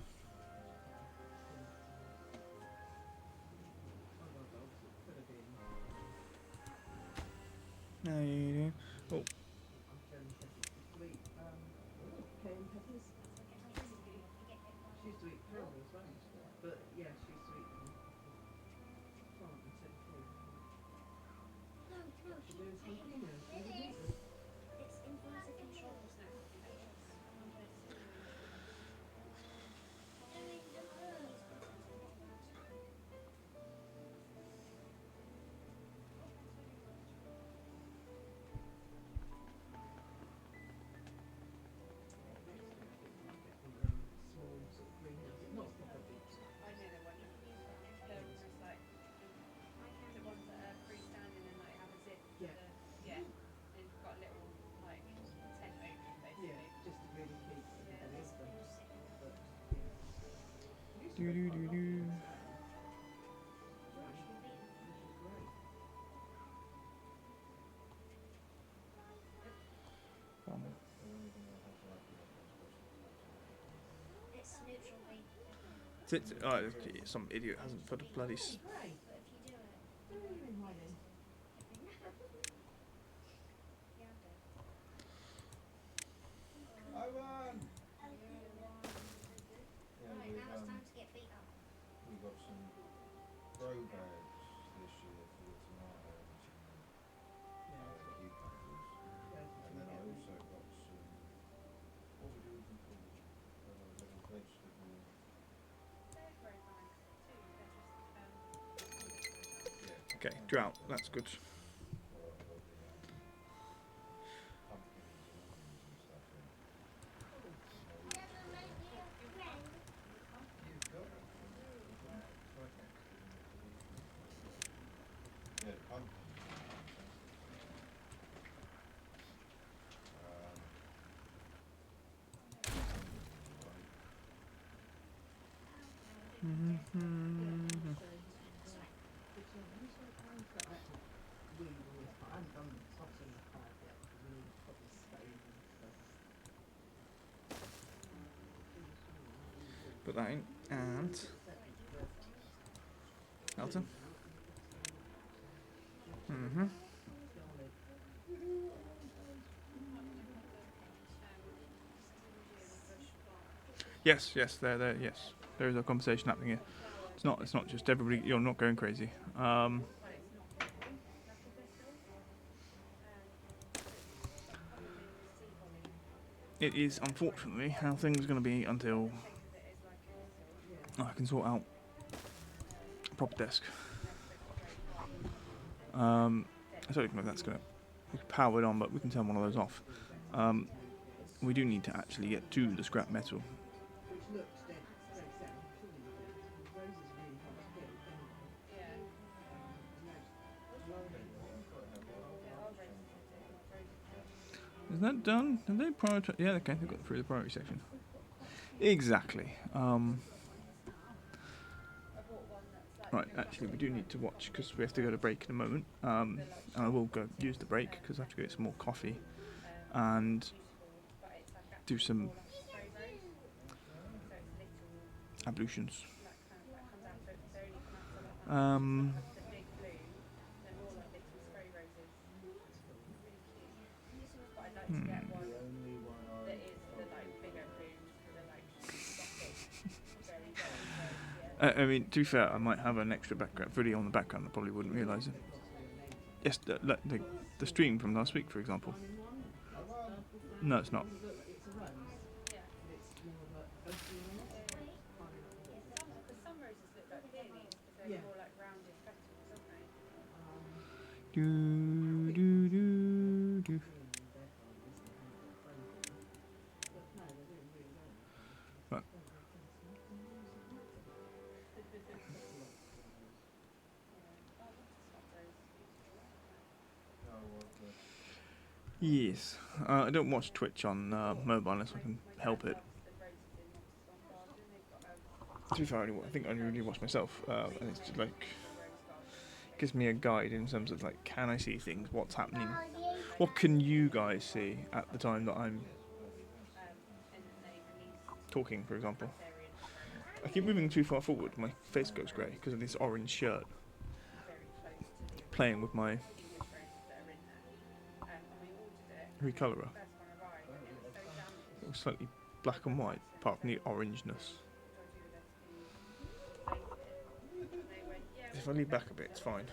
No, you do. Oh, She used to eat carrot as well. But yeah, she used to eat them. Plant instead of fruit. She doing something else. It's impulsive controls now. I know the one. They're almost like the ones that are freestanding and like have a zip. Yeah. Yeah. They've got a little like tent over them basically. Yeah, just to really keep Yeah. an instant. But yeah. do do do do. It's neutral weight. Some idiot hasn't put a bloody. But if you do it, yeah, Owen! Yeah, right, now it's time to get beat up. we got some grow bags this year for the tomatoes and cucumbers. And then I also got some, what would you even call them? Little vegetable, They're very nice too. They're just yeah. Okay, drought. That's good. Or the pumpkins and onions and stuff in. Never make me a friend. You've got it. It's right next to them. Yeah, the pumpkins are fantastic. I haven't done the tops in the card yet because we need to put the stove and stuff. Put that in and Elton. Yes, yes, there, yes. There is a conversation happening here. It's not. It's not just everybody. You're not going crazy. Well, it's not really knuckle bristles. Other than sea holly. It is unfortunately how things are going to be until The shape of it is like a I can sort out a proper desk. straight. I don't even know if that's going to power it on, but we can turn one of those off. We do need to actually get to the scrap metal. Which looks dead, dead set. I'm sure you get it. Rose is really hard to get anyway. Yeah. Is that done? Have they prioritized? Yeah, okay, they've got through the priority section. Exactly. Right, actually, we do need to watch because we have to go to break in a moment. And I will go use the break because I have to get some more coffee and do some ablutions. I mean, to be fair, I might have an extra background video on the background. I probably wouldn't realise it. Yes, the stream from last week, for example. No, it's not. Some roses look like peonies because they're Yeah. more like rounded petals, aren't they? Do do do do. Right. Yes, I don't watch Twitch on mobile unless I can help it. To be fair, I think I only really watch myself, and it's just like gives me a guide in terms of like, can I see things? What's happening? What can you guys see at the time that I'm talking, for example? I keep moving too far forward. My face goes grey because of this orange shirt. Playing with my recolorer. It was slightly black and white, apart from the orangeness. If I lean back a bit, it's fine.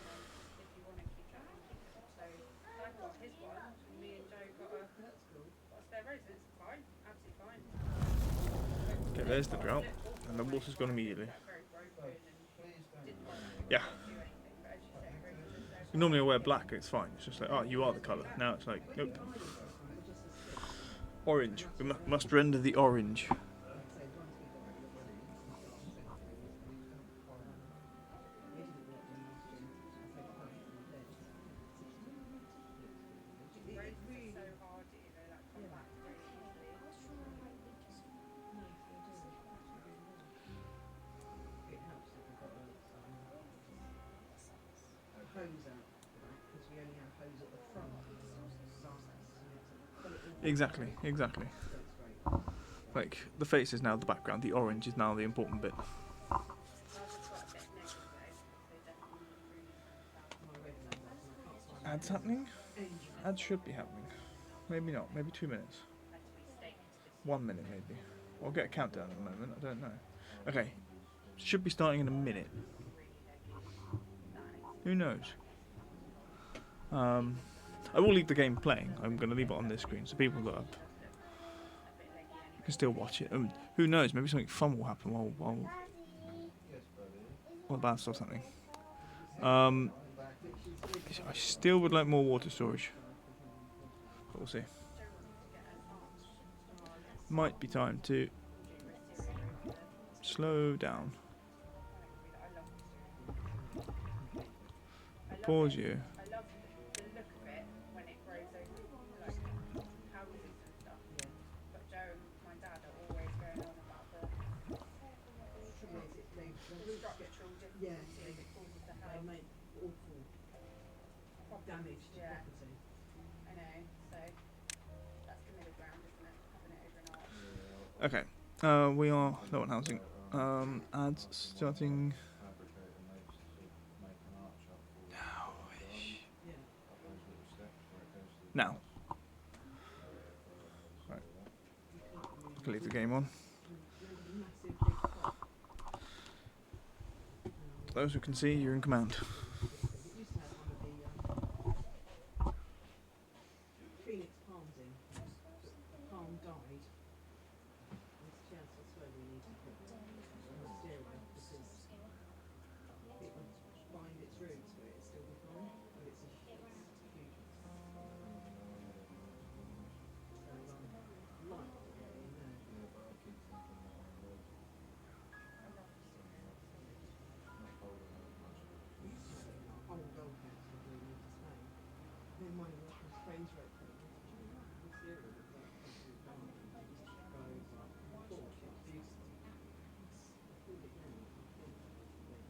Okay, there's the drought, and the water's gone immediately. Yeah. Normally I wear black, it's fine. It's just like, oh, you are the colour. Now it's like, nope. Orange. We must render the orange. Exactly, exactly. Like, the face is now the background, the orange is now the important bit. Ads happening? Ads should be happening. Maybe not, maybe 2 minutes. 1 minute maybe. I'll get a countdown in a moment, I don't know. Okay, should be starting in a minute. Who knows? I will leave the game playing. I'm going to leave it on this screen so people that can still watch it. Who knows? Maybe something fun will happen while the band stops happening. I still would like more water storage, but we'll see. Might be time to slow down. Pause you. Damage to property. I know, so that's the middle ground, isn't it? Having it over and Okay, we are low on housing. Ads starting now. Right. I can leave the game on. those who can see, you're in command. It used to have one of the Phoenix palms in, but the palm died. And she has to swear we need to put a stairway because it would find its roots, but it'd still be fine. But it's a huge mess. So light to get in there. Yeah, but I keep thinking about allergic. Not holding out much of it. We used to have it in our old house that we moved to Spain. Then one of my friends wrote to me, the cereal was like absolute garbage. It used to go like porch, it was beautiful. I pulled it down, I think then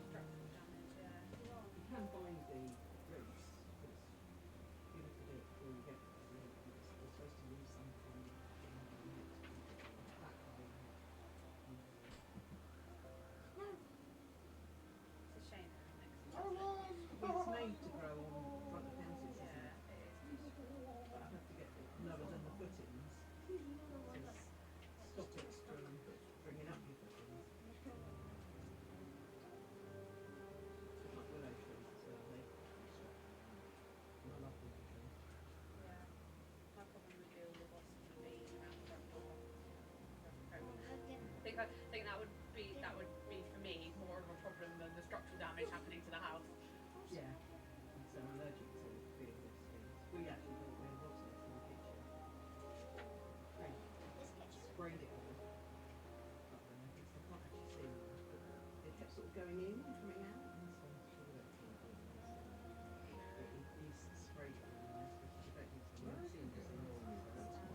Structural damage, yeah. you can find the roots, but it's, you look at it before you get there, you're supposed to leave some for the back hole. It's a shame that it makes Well, it's made to grow on front of houses, isn't yeah, it? it is. But I have to get it lower than the footings to stop it from bringing up your footings. It's like willow trees as well, they and I love willow trees. Yeah. My problem would be all the wasps and bees around the front door. I think that would be for me more of a problem than the structural damage happening to the house. Yeah. So I'm allergic to being wasp stings. We actually thought we had wasp nests in the kitchen. They sprayed it all up there because they can't actually see them. But it kept sort of going in and coming out. And so I'm sure they can't do it. But he's sprayed it all in there because you don't need to Where see are you it. getting all these bits from?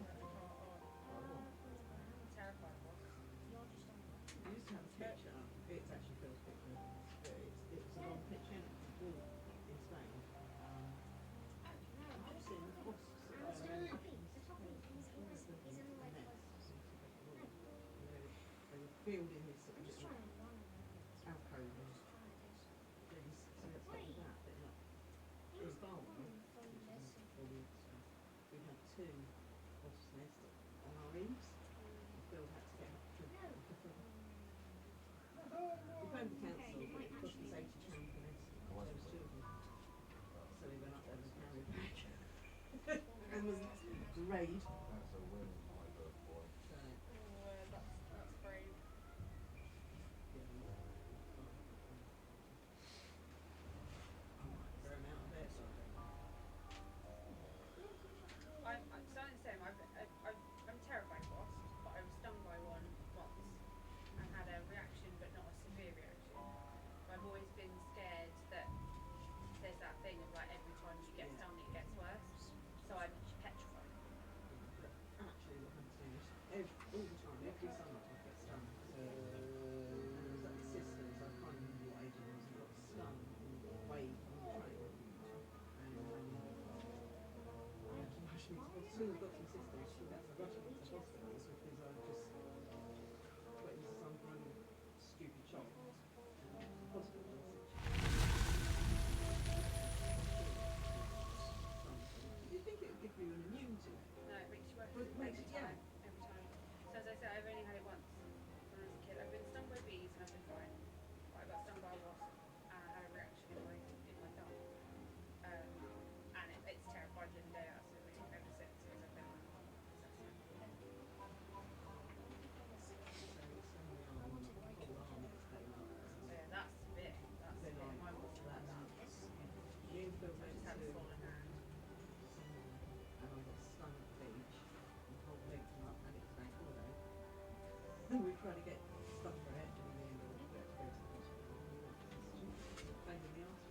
Terrified wasps. I used to have a picture. It's actually Phil's picture. But it was a long picture and it was a walk in Spain. I've seen wasps that are going back and they were building this sort of little alcove and then so let's get with that. But like in Barwell, we had 2 wasps nests on our eaves. Phil had to get up to we phoned the council, but it cost us £80 per nest for those 2 of them. So we went up there with a carrier bag and was raid. That's a win in my book, boy. So That's brave. yeah, throw them out of bed. I'm starting the same. I'm terrified of wasps, but I was stung by one once and had a reaction, but not a severe reaction. But I've always been scared that there's that thing of like every time you get stung, it gets worse. So I'm petrified. Actually, what happened to me is all the time, every summer I get stung. And it was like sisters, I can't remember what age I was, I got stung on the way on the train. And I had to rush me to hospital. As soon as I got to my sister's, she had to rush me to hospital because I just went into some kind of stupid shock. And hospital and do you think it would give you an immunity? No, it makes you worse Well, it makes every it- yeah. time. Every time. So as I said, I've only had it once when I was a kid. I've been stung by bees and I've been fine. But I got stung by a wasp and I had a reaction in my thumb. And it's terrified me the day out of me ever since because I've been possessed. So it's on the arm, the whole arm gets pain up. So yeah, that's severe. That's Then severe. Mine wasn't like that. Me and Phil I went just had a to swollen hand. and I got stung at the beach. My whole leg came up and it was bank holiday. And we tried to get stuff for it and in the end we had to go to the hospital. Pain in the arse.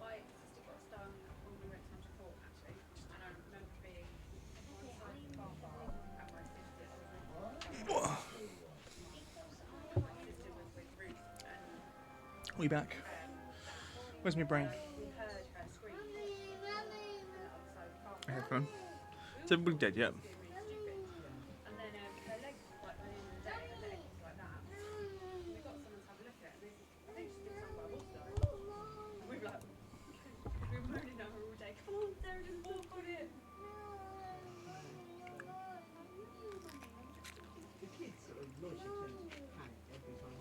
My sister got stung when we went to Hampshire Court actually, and I remember being on one side of the car park, and my sister was with Ruth, and We back. Where's my brain? we heard her scream on the other side of the car park. Headphone. Is everybody dead yet? Being really stupid. And then her leg, like by the end of the day, her leg was like that. And we got someone to have a look at it, and I think she's been stung by a wasp though. And we were like, we were moaning at her all day. Come on, Sarah, just walk on it. The kids sort of logically panic every time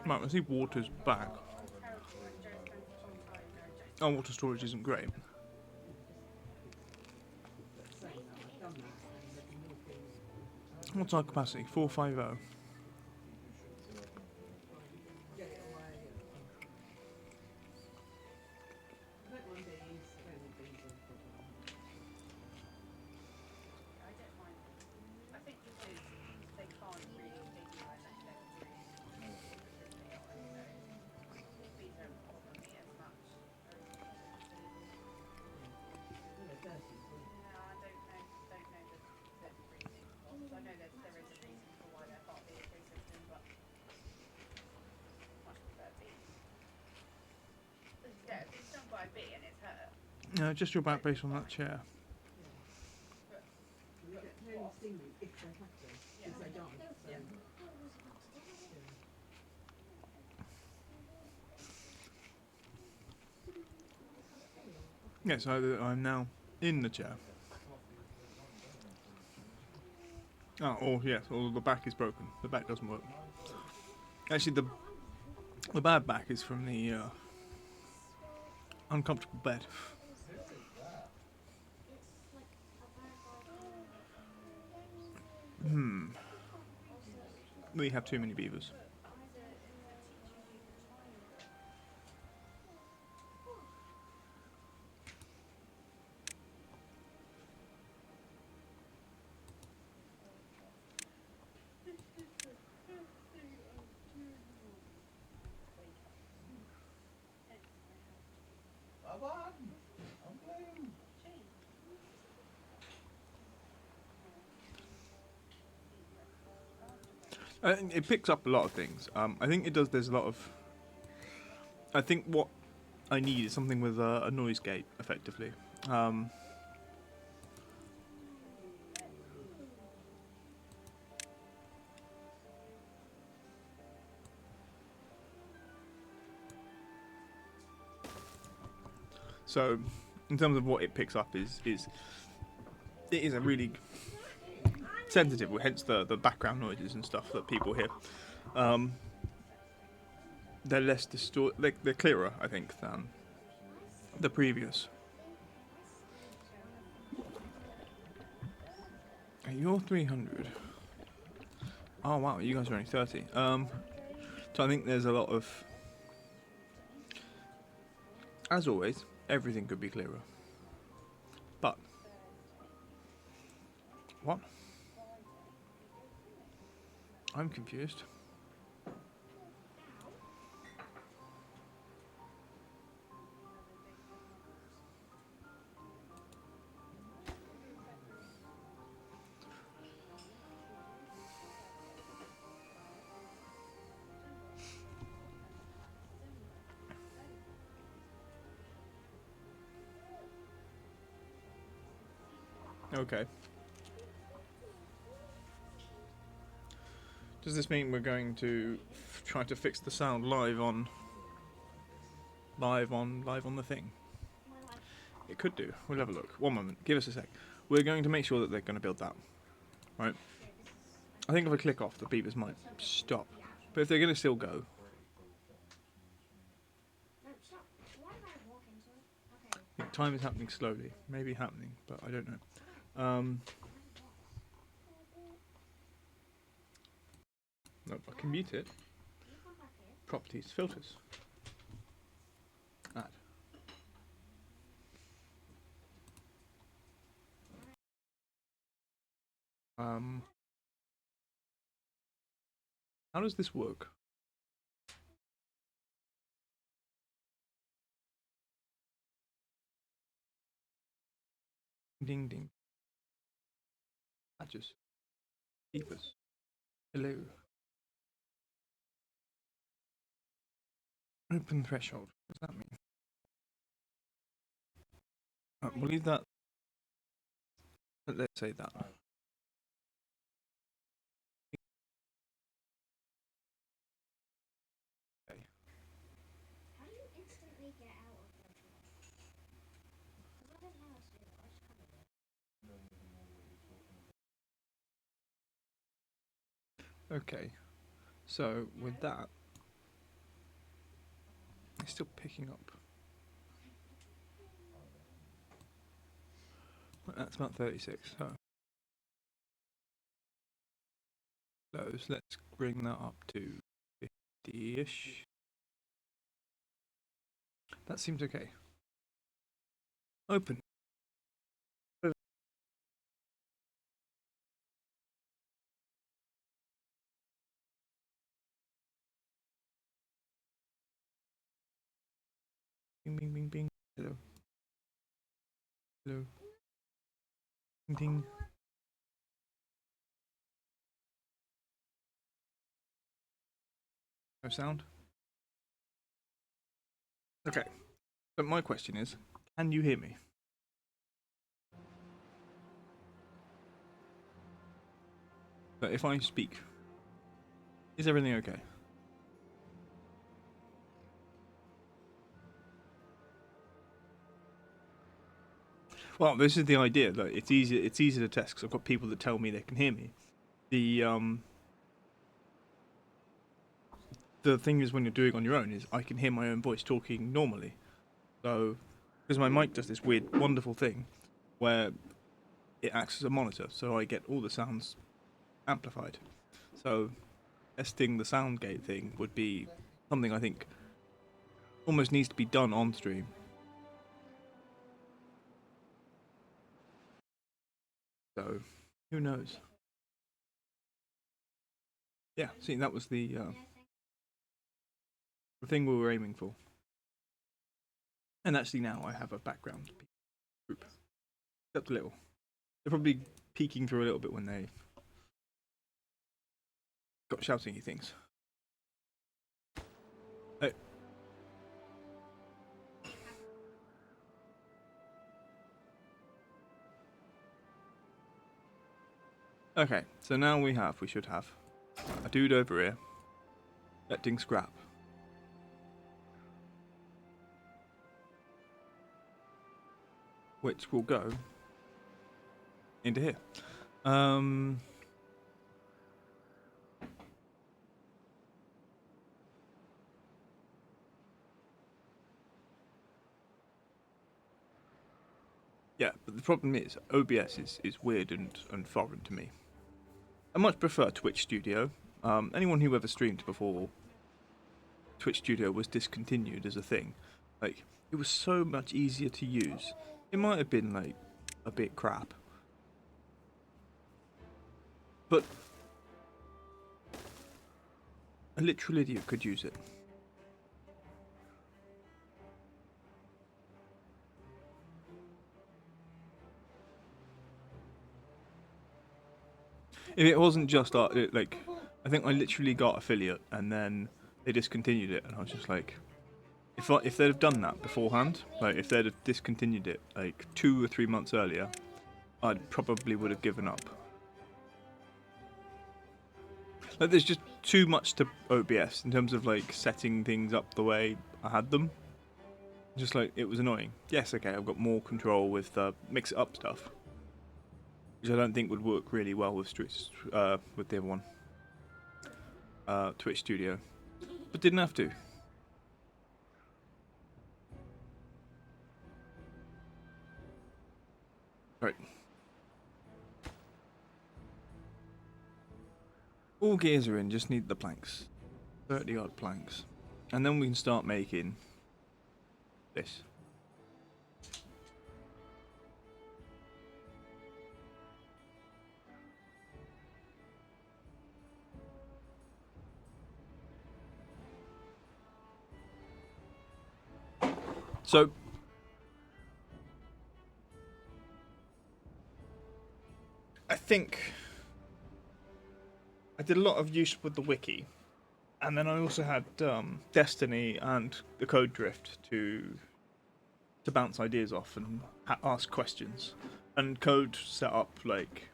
Right, I see water's back. Terrible, and Joe spends a long time going, Joe. Oh, water storage isn't great. But saying that, I've done that, and there'll be more things. What's our capacity? 450. Get it away. I don't mind bees. I don't think bees are a problem. I don't mind. I think because they can't really sting you unless they're really particularly on. So bees don't bother me as much. Well, they're dirty as well. No, I don't know the reasoning. I know there is a reason for why they're part of the ecosystem, but much prefer bees. Yeah, if it's stung by a bee and it's hurt, No, just your back based on that chair. They only sting you if they have to, if they die. So, Yeah. Yes, I'm now in the chair. Oh, or yes, or the back is broken. The back doesn't work. Actually, the bad back is from the uncomfortable bed. We have too many beavers. It picks up a lot of things. I think it does. There's a lot of. I think what I need is something with a noise gate, effectively. So, in terms of what it picks up, it is a really sensitive, hence the background noises and stuff that people hear. They're less they're clearer, I think, than the previous. You're 300. Oh wow, you guys are only 30. So I think there's a lot of. As always, everything could be clearer. But what? I'm confused. Okay. Does this mean we're going to try to fix the sound live on the thing? It could do. We'll have a look. One moment. Give us a sec. We're going to make sure that they're going to build that. Right? I think if I click off, the beavers might stop. But if they're going to still go. Time is happening slowly. Maybe happening, but I don't know. Nope, I can mute it. Properties, filters. Add. How does this work? Ding ding. Badges. Beavers. Hello. Open threshold. What does that mean? We'll leave that. Let's say that. Okay. How do you instantly get out of the truck? Because I don't know how to do that. I just covered it. Okay. So with that, It's still picking up. That's about 36. So let's bring that up to 50-ish. That seems okay. Open. Bing, bing, bing, bing. Hello. Hello. Ding, ding. No sound? Okay. But my question is, can you hear me? But if I speak, is everything okay? Well, this is the idea. Like, it's easy to test because I've got people that tell me they can hear me. The thing is, when you're doing it on your own, is I can hear my own voice talking normally. So, because my mic does this weird, wonderful thing where it acts as a monitor, so I get all the sounds amplified. So, testing the sound gate thing would be something I think almost needs to be done on stream. So, who knows? Yeah, see, that was the thing we were aiming for. And actually now I have a background group. Except a little. They're probably peeking through a little bit when they got shoutingy things. Hey. Okay, so now we should have a dude over here collecting scrap. Which will go into here. Yeah, but the problem is OBS is weird and foreign to me. I much prefer Twitch Studio. Anyone who ever streamed before Twitch Studio was discontinued as a thing, like, it was so much easier to use. It might have been like a bit crap, but a literal idiot could use it. If it wasn't just like, I think I literally got affiliate and then they discontinued it, and I was just like, if they'd have done that beforehand, like if they'd have discontinued it like 2 or 3 months earlier, I probably would have given up. Like, there's just too much to OBS in terms of like setting things up the way I had them. Just like, it was annoying. Yes, okay, I've got more control with mix it up stuff, which I don't think would work really well with the other one, Twitch Studio, but didn't have to. Right. All gears are in, just need the planks. 30 odd planks. And then we can start making this. So, I think I did a lot of use with the wiki, and then I also had Destiny and the Code Drift to bounce ideas off and ask questions. And Code set up like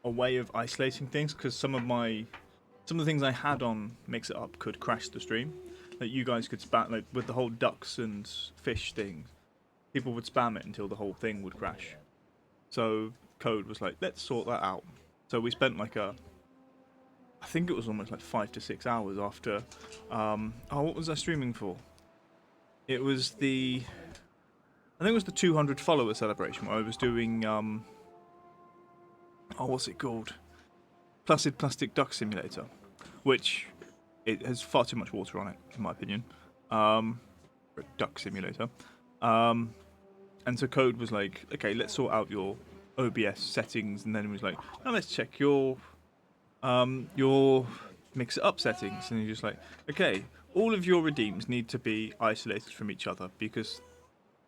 a way of isolating things, because some of the things I had on Mix It Up could crash the stream. Like, you guys could spam, like with the whole ducks and fish thing, people would spam it until the whole thing would crash. So Code was like, let's sort that out. So we spent like I think it was almost like 5 to 6 hours after. What was I streaming for? It was the, I think it was the 200 follower celebration where I was doing what's it called? Placid Plastic Duck Simulator, which it has far too much water on it, in my opinion. For a duck simulator. And so Code was like, okay, let's sort out your OBS settings, and then it was like, now let's check your mix it up settings, and you're just like, okay, all of your redeems need to be isolated from each other because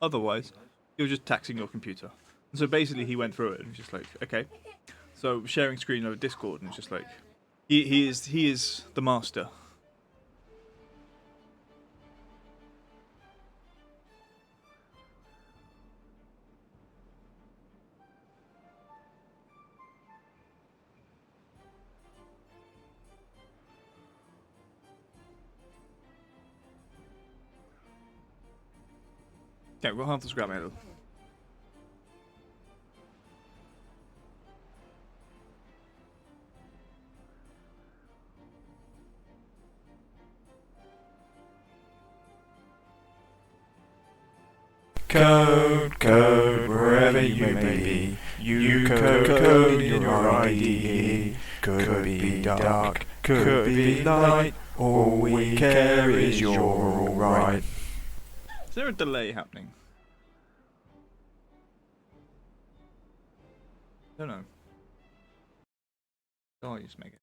otherwise you're just taxing your computer. And so basically he went through it and was just like, okay, so sharing screen over Discord, and it's just like, he is the master. Okay, we'll have to scrap metal. Code, wherever you may be. You code in your IDE. Could be dark, could be light. All we care is you're alright. Is there a delay happening? I don't know. Oh, I just make it.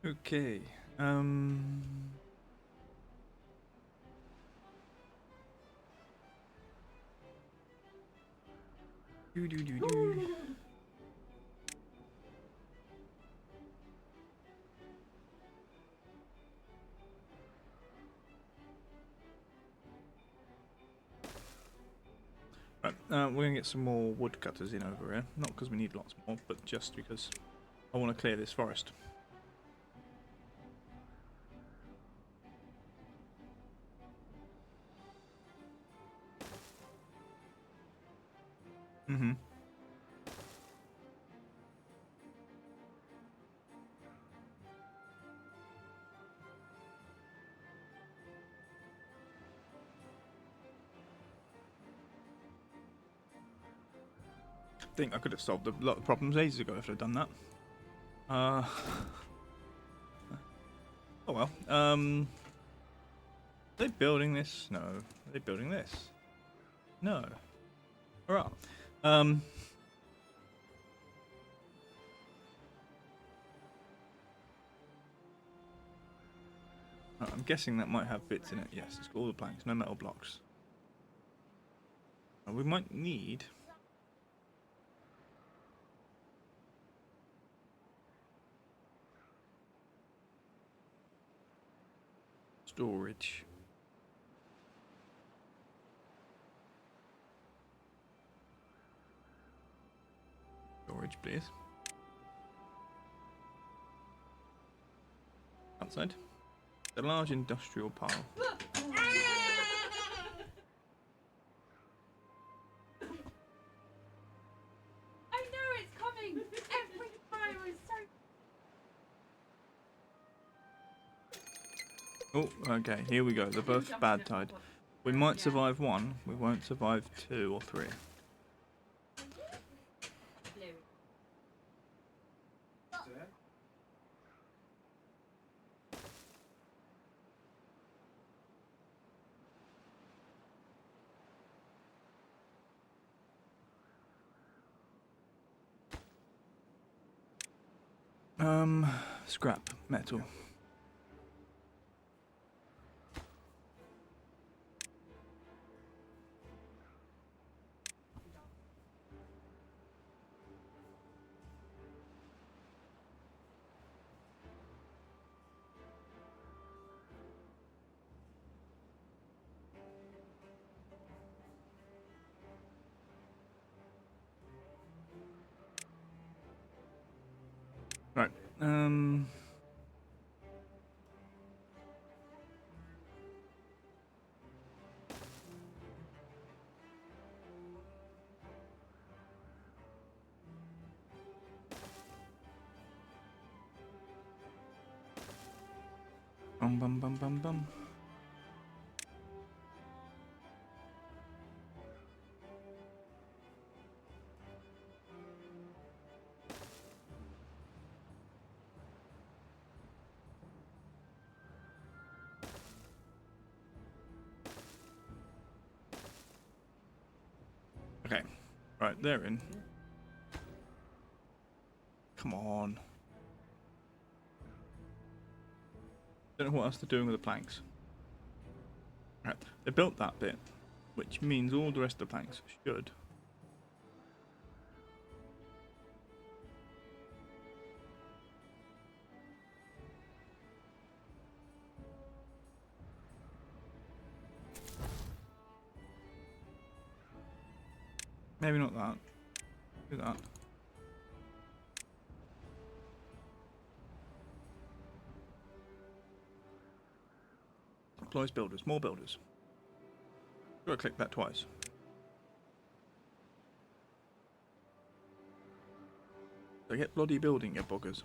Okay. Do. Right, we're gonna get some more woodcutters in over here. Not because we need lots more, but just because I want to clear this forest. Mm-hmm. I think I could have solved a lot of problems ages ago if I'd done that. Oh well. Are they building this? No. Are they building this? No. Alright. I'm guessing that might have bits in it. Yes, it's got all the planks, no metal blocks. We might need storage. Storage, please. Outside. A large industrial pile. I know it's coming every time. I'm so. Oh, okay, here we go. The birth of bad tide. We might survive one, we won't survive 2 or 3. Scrap metal. Right. Bum bum bum bum bum. Okay, right, they're in. Come on. Don't know what else they're doing with the planks. Right, they built that bit, which means all the rest of the planks should. Maybe not that. Do that. Employs builders, more builders. Gotta click that twice. So get bloody building, you buggers.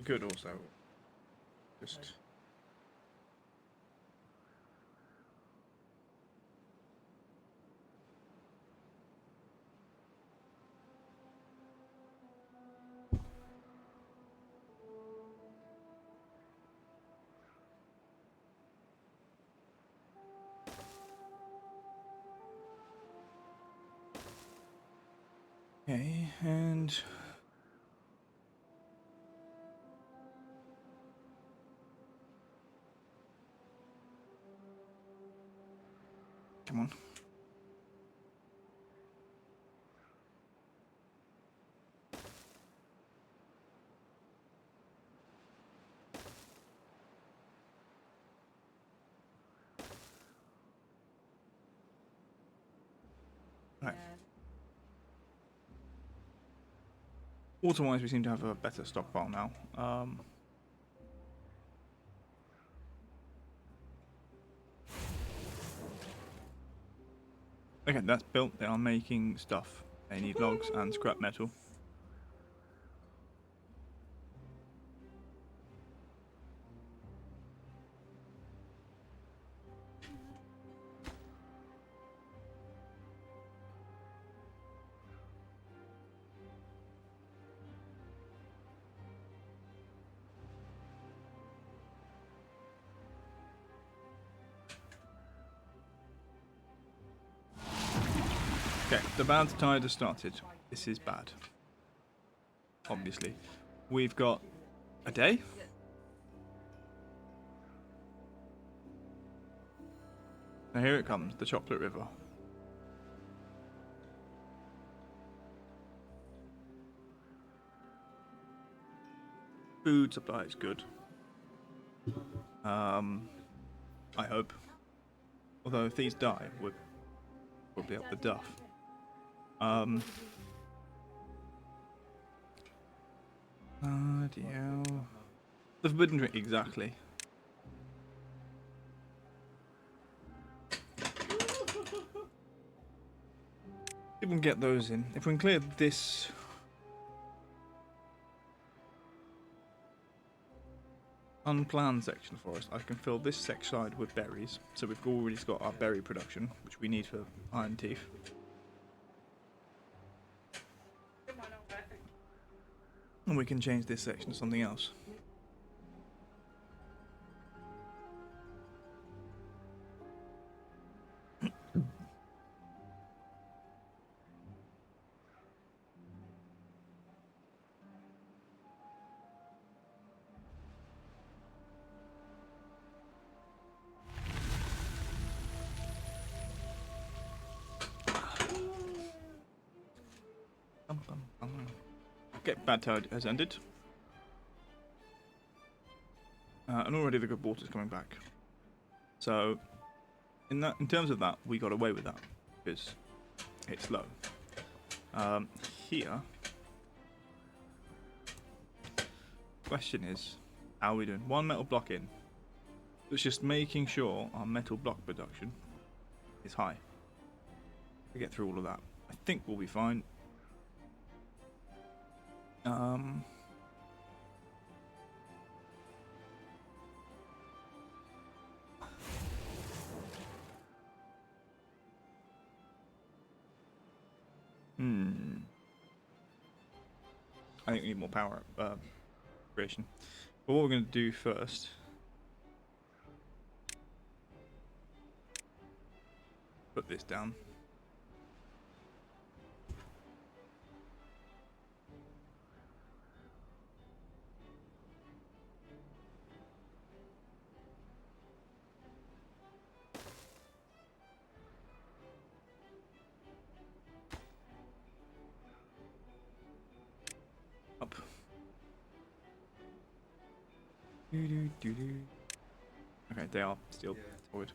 Good also. Just. Okay, and come on. Right. Water-wise, we seem to have a better stockpile now. Okay, that's built. They are making stuff. They need logs and scrap metal. Okay, the bad tide has started. This is bad. Obviously. We've got a day. Now here it comes, the chocolate river. Food supply is good. I hope. Although if these die, we'll be up the duff. Bloody hell. The forbidden drink, exactly. If we can get those in. If we can clear this... unplanned section for us, I can fill this section with berries. So we've already got our berry production, which we need for iron teeth. And we can change this section to something else. Okay, bad tide has ended. And already the good water's coming back. So, in terms of that, we got away with that because it's low. Here, question is, how are we doing? One metal block in. It's just making sure our metal block production is high. We get through all of that. I think we'll be fine. Um, I think we need more power creation. But what we're going to do first. Put this down. Up. Okay, they are still forward.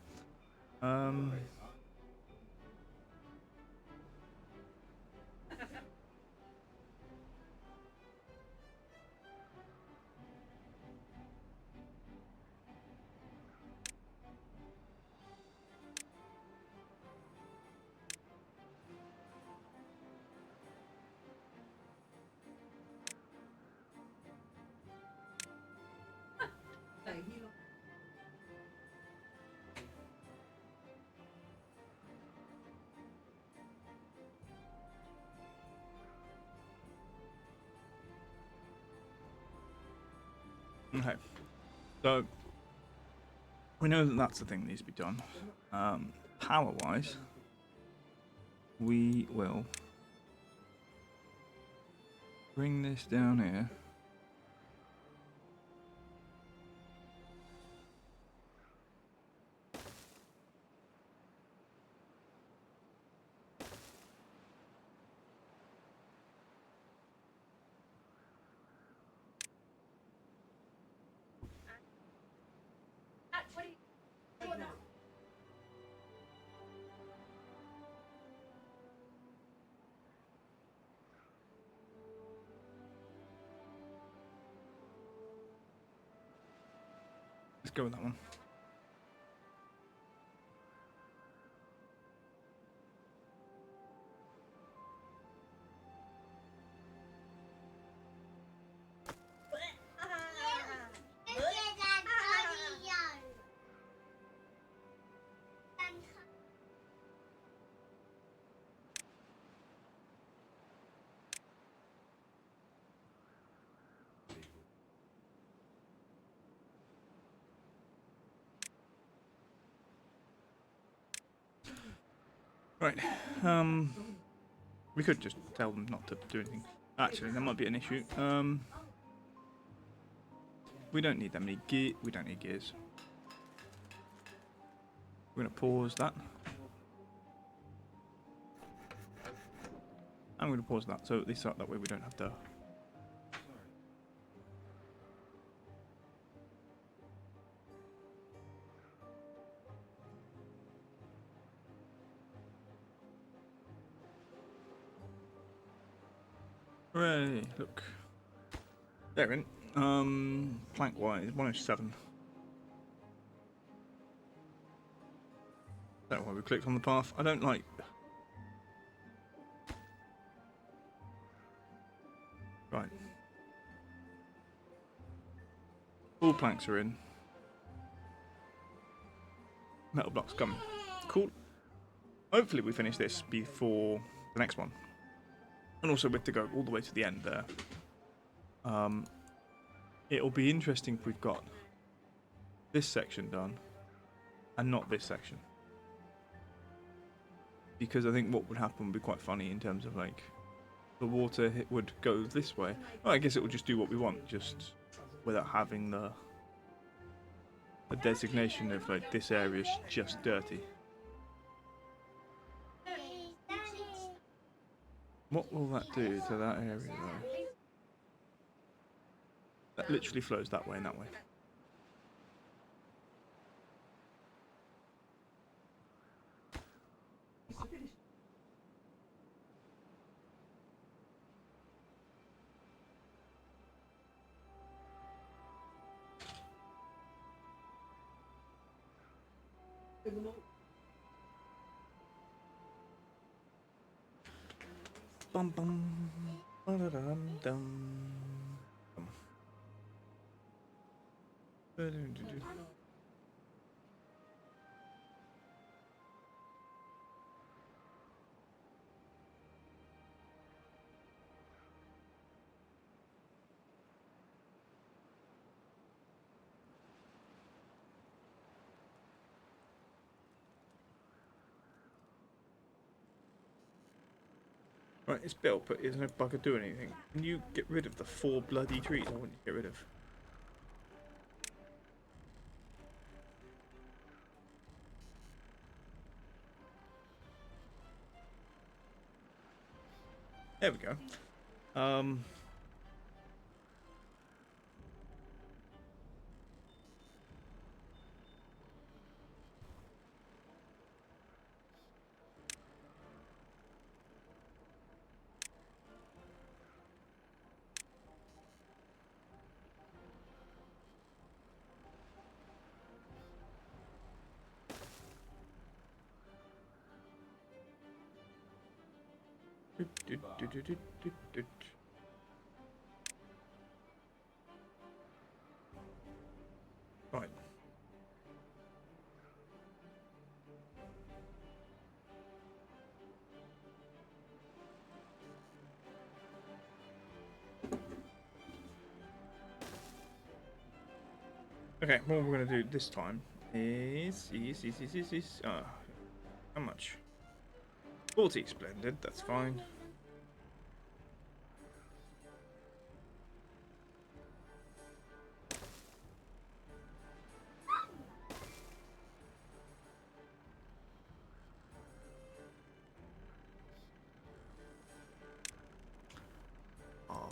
Okay, so we know that that's the thing that needs to be done. Power-wise, we will bring this down here. Let's go with that one. Right. We could just tell them not to do anything. Actually, there might be an issue. We don't need that many gear. We don't need gears. We're gonna pause that. I'm gonna pause that, so at least that way we don't have to. Hooray! Look. They're in. Plank wise, 107. That's why we clicked on the path. I don't like. Right. All planks are in. Metal blocks coming. Cool. Hopefully we finish this before the next one. And also we have to go all the way to the end there. It'll be interesting if we've got this section done and not this section. Because I think what would happen would be quite funny in terms of like the water would go this way. Well, I guess it would just do what we want, just without having the designation of like this area's just dirty. What will that do to that area though? That literally flows that way and that way. Bum bum Right, it's built, but there's no bugger doing anything. Can you get rid of the 4 bloody trees I want you to get rid of? There we go. Right. Okay, what we're going to do this time is... how much? 40, splendid, that's fine. Ah.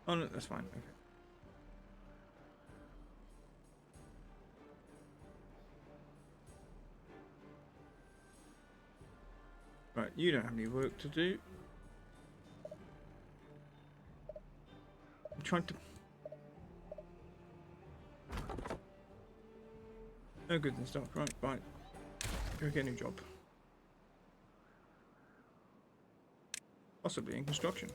Oh no, that's fine, okay. Right, you don't have any work to do. I'm trying to... No goods and stuff, right, right. Go get a new job. Possibly in construction.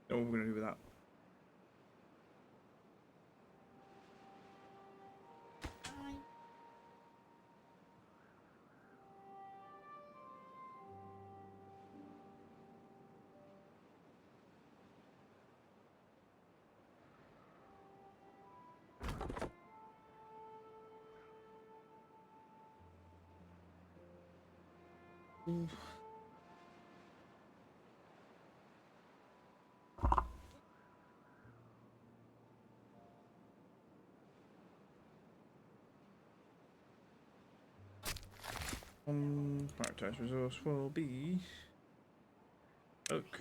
What we're going to do with that? Ooh. Prioritized resource will be oak.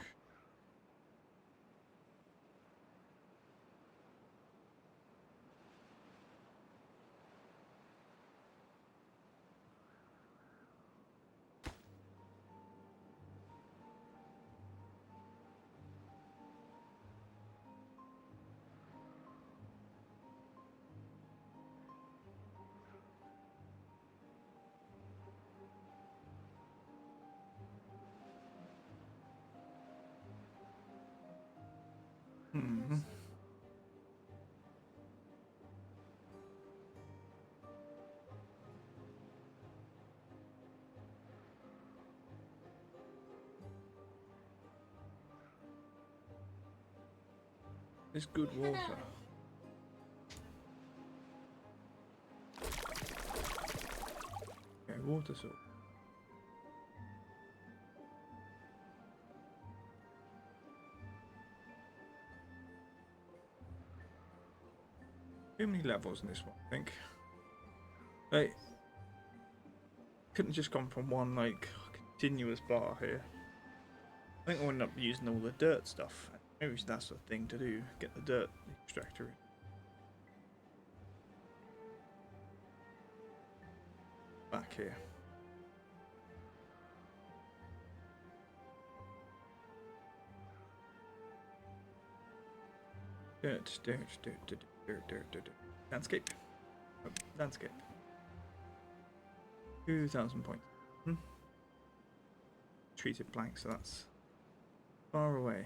Hmm. It's good water. Okay, water source. Too many levels in this one, I think. Like, couldn't just come from one like continuous bar here. I think I'll end up using all the dirt stuff. Maybe that's the thing to do. Get the dirt extractor in. back here. Landscape. Oh, landscape. 2,000 points. Treated blank, so that's far away.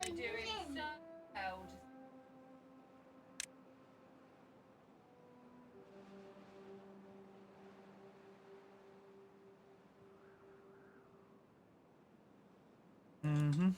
You're doing so well. Just Mm-hmm.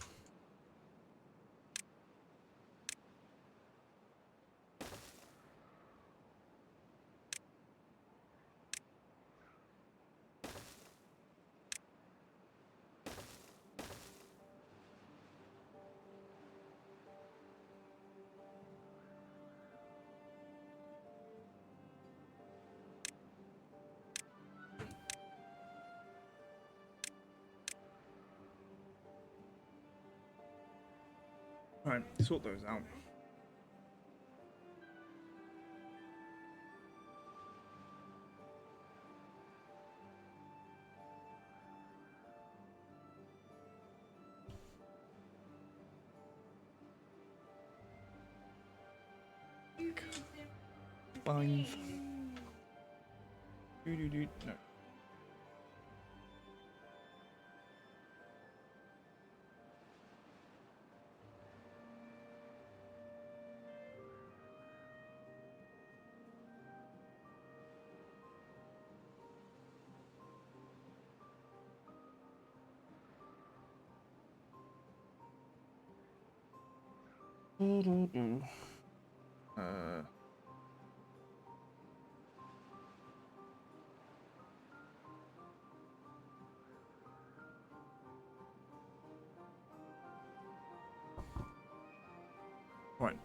Right, sort those out. Five. No. Uh. Right.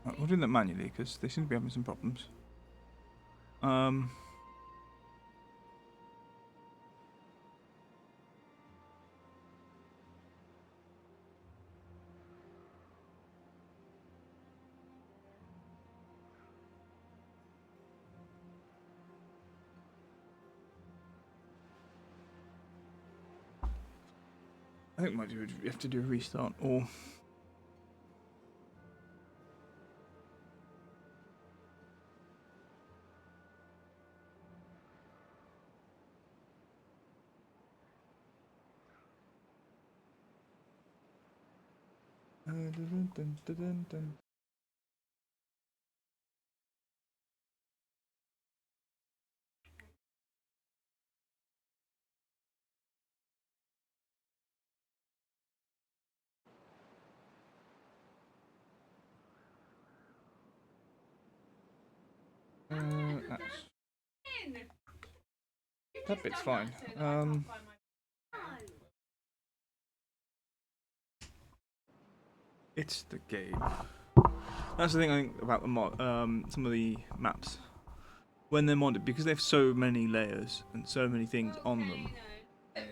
Right, we'll do that manually because they seem to be having some problems. I think we have to do a restart or. Dun, dun, dun, dun, dun. That's, in. that bit's fine. It's the game. That's the thing I think about the mod. Some of the maps when they're modded because they have so many layers and so many things on them.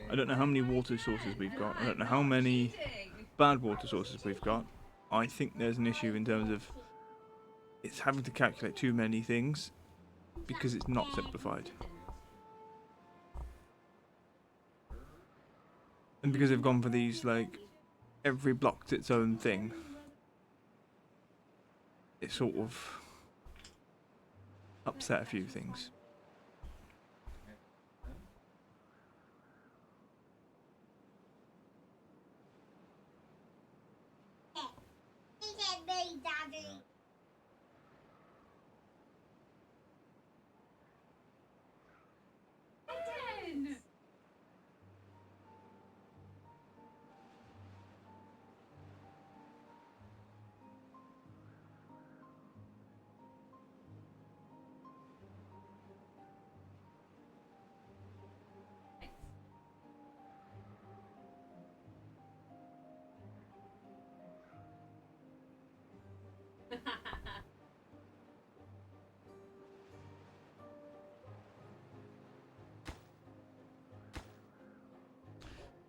I don't know how many water sources we've got. I don't know how many bad water sources we've got. I think there's an issue in terms of it's having to calculate too many things because it's not simplified. And because they've gone for these, like, every block's its own thing, it sort of upset a few things.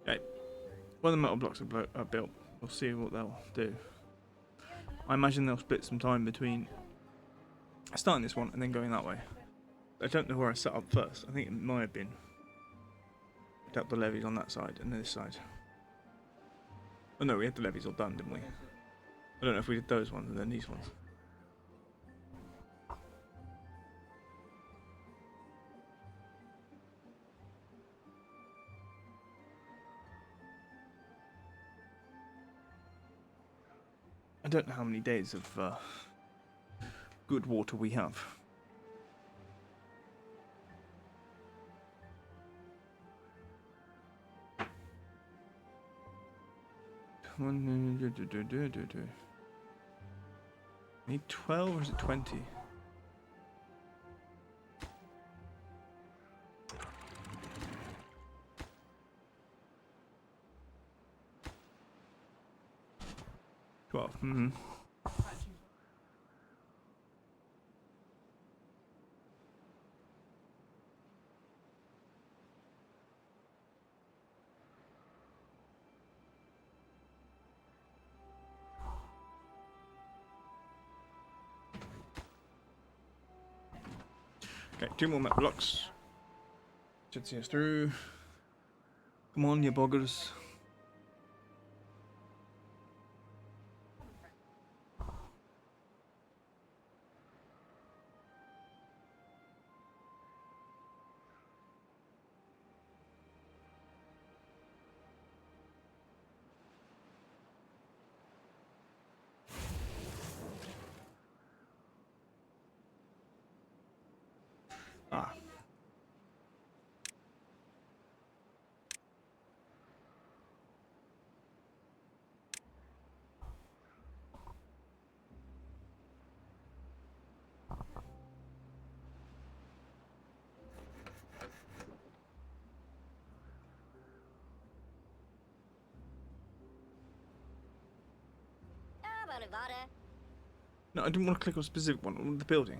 Okay. When the metal blocks are built, we'll see what they'll do. I imagine they'll split some time between starting this one and then going that way. I don't know where I set up first. I think it might have been put up the levees on that side and this side. Oh no, we had the levees all done, didn't we? I don't know if we did those ones and then these ones. I don't know how many days of good water we have. Need 12 or is it 20? Mm-hmm. Okay, 2 more map blocks. Should see us through. Come on, you boggers. Ah. No, I didn't want to click on a specific one, on the building.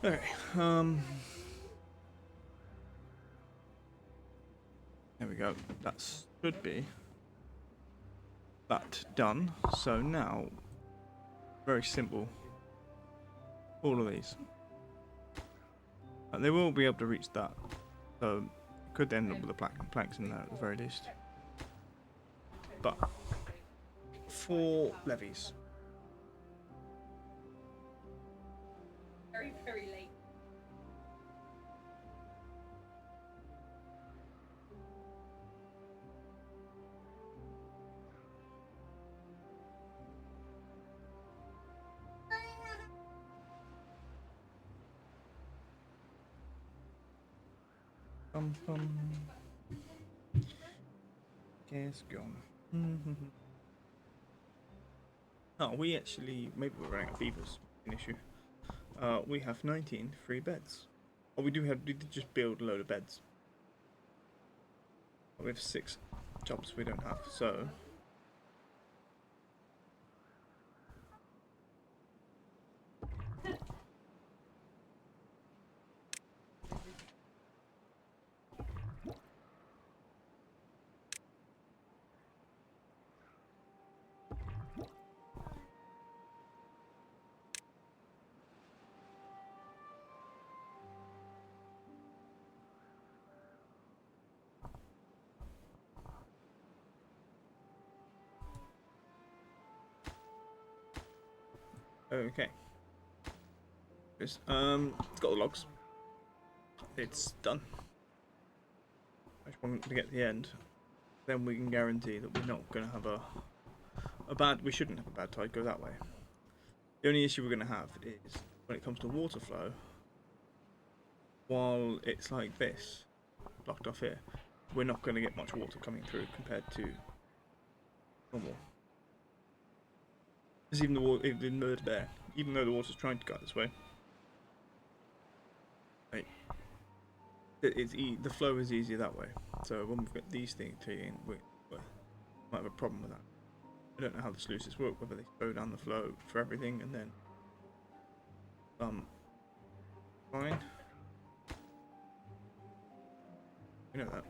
Okay, there we go. That should be that done. So now, very simple. All of these. And they will be able to reach that. So, could end up with the planks in there at the very least. But, 4 levies. Very, very late. Okay, it's gone. Oh, we actually, maybe we're running out of beavers. An issue. We have 19 free beds. Oh, we did just build a load of beds. Oh, we have 6 jobs we don't have, so. Okay. It's got the logs. It's done. I just wanted to get to the end. Then we can guarantee that we're not going to have a bad. We shouldn't have a bad tide go that way. The only issue we're going to have is when it comes to water flow. While it's like this, blocked off here, we're not going to get much water coming through compared to normal. Because even the water, even though the water's trying to go this way, right, the flow is easier that way. So when we've got these things taking, we might have a problem with that. I don't know how the sluices work, whether they slow down the flow for everything and then fine. You know that.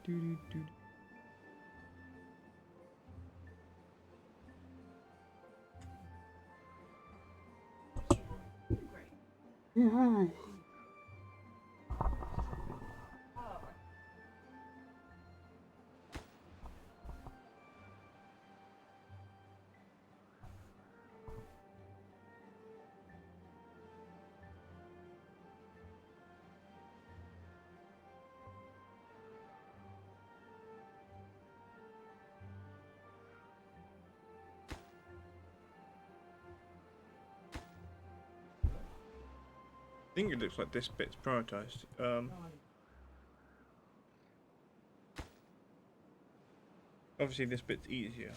Do. I think it looks like this bit's prioritised. Obviously this bit's easier.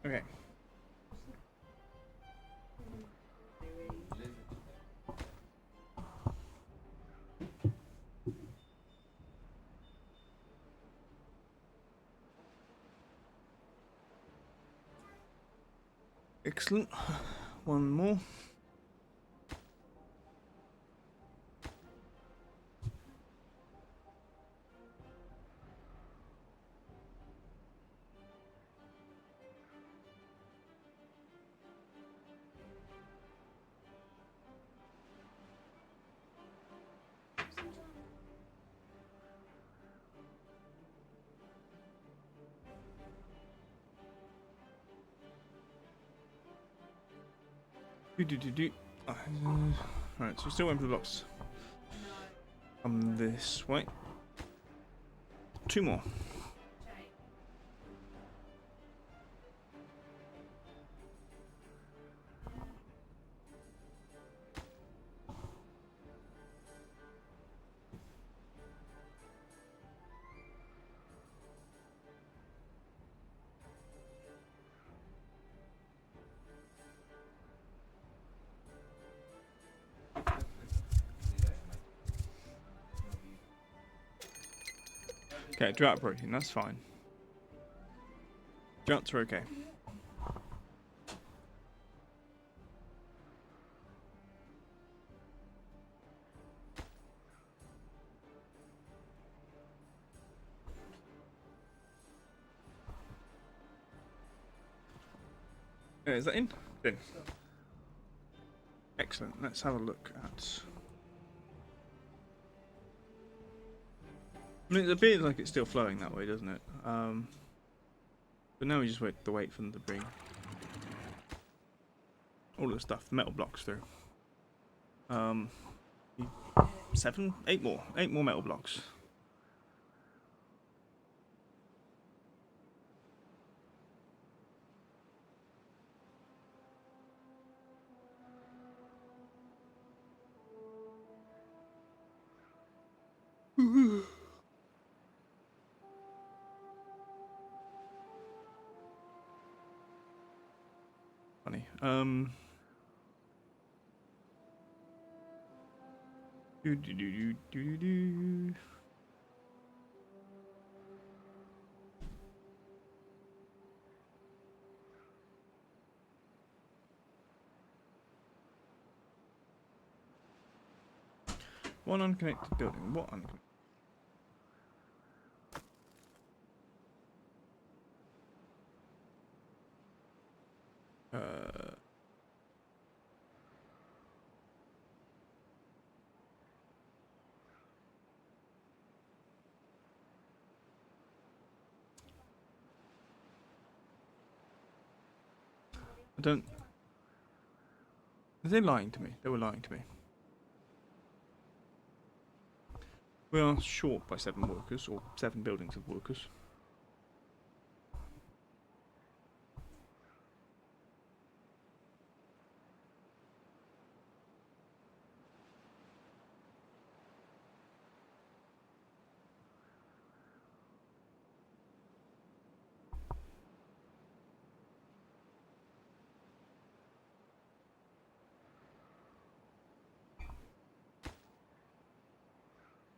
Okay. Excellent. One more. Alright, so we're still waiting for the blocks. Come this way. Two more. Okay, drought protein, that's fine. Droughts are okay. Is that in? In. Excellent. Let's have a look at. I mean, it appears like it's still flowing that way, doesn't it? But now we just wait for them to bring. all of the stuff, metal blocks through. 7, 8 more. 8 more metal blocks. Funny. Do. One unconnected building. What unconnected? I don't. Are they lying to me? They were lying to me. We are short by 7 workers, or 7 buildings of workers.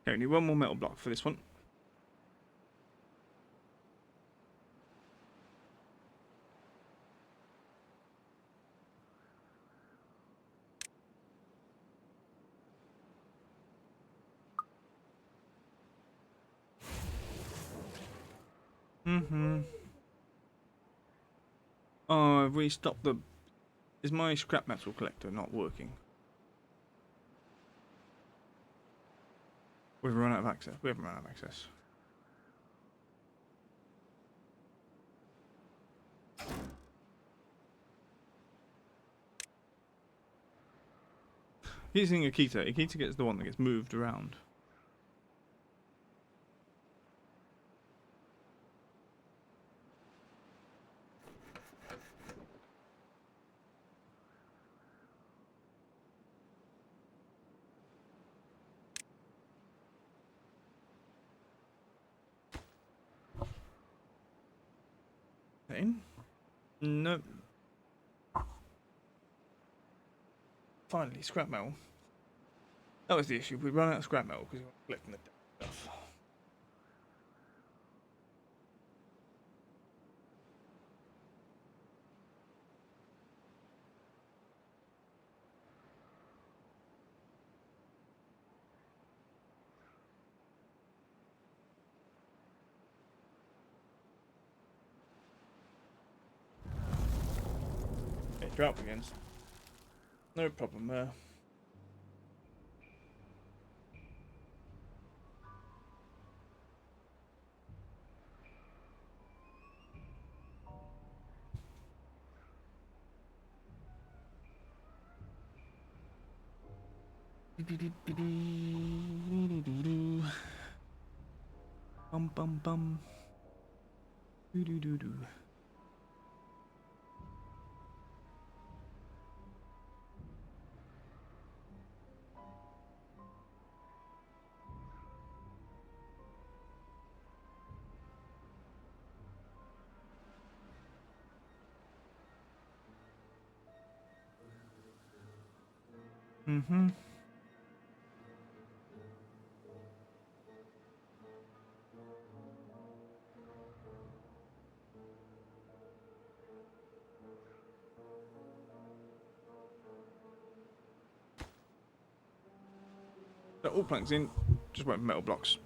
Okay, we need 1 more metal block for this one. Oh, have we stopped the... Is my scrap metal collector not working? We've run out of access. We haven't run out of access. Using Akita. Akita gets the one that gets moved around. In? No. Finally, scrap metal. That was the issue. We run out of scrap metal because we were collecting the stuff. Okay, drought begins. No problem there. Bum bum bum. Doo doo doo doo. Mm-hmm. So all planks in, just went metal blocks.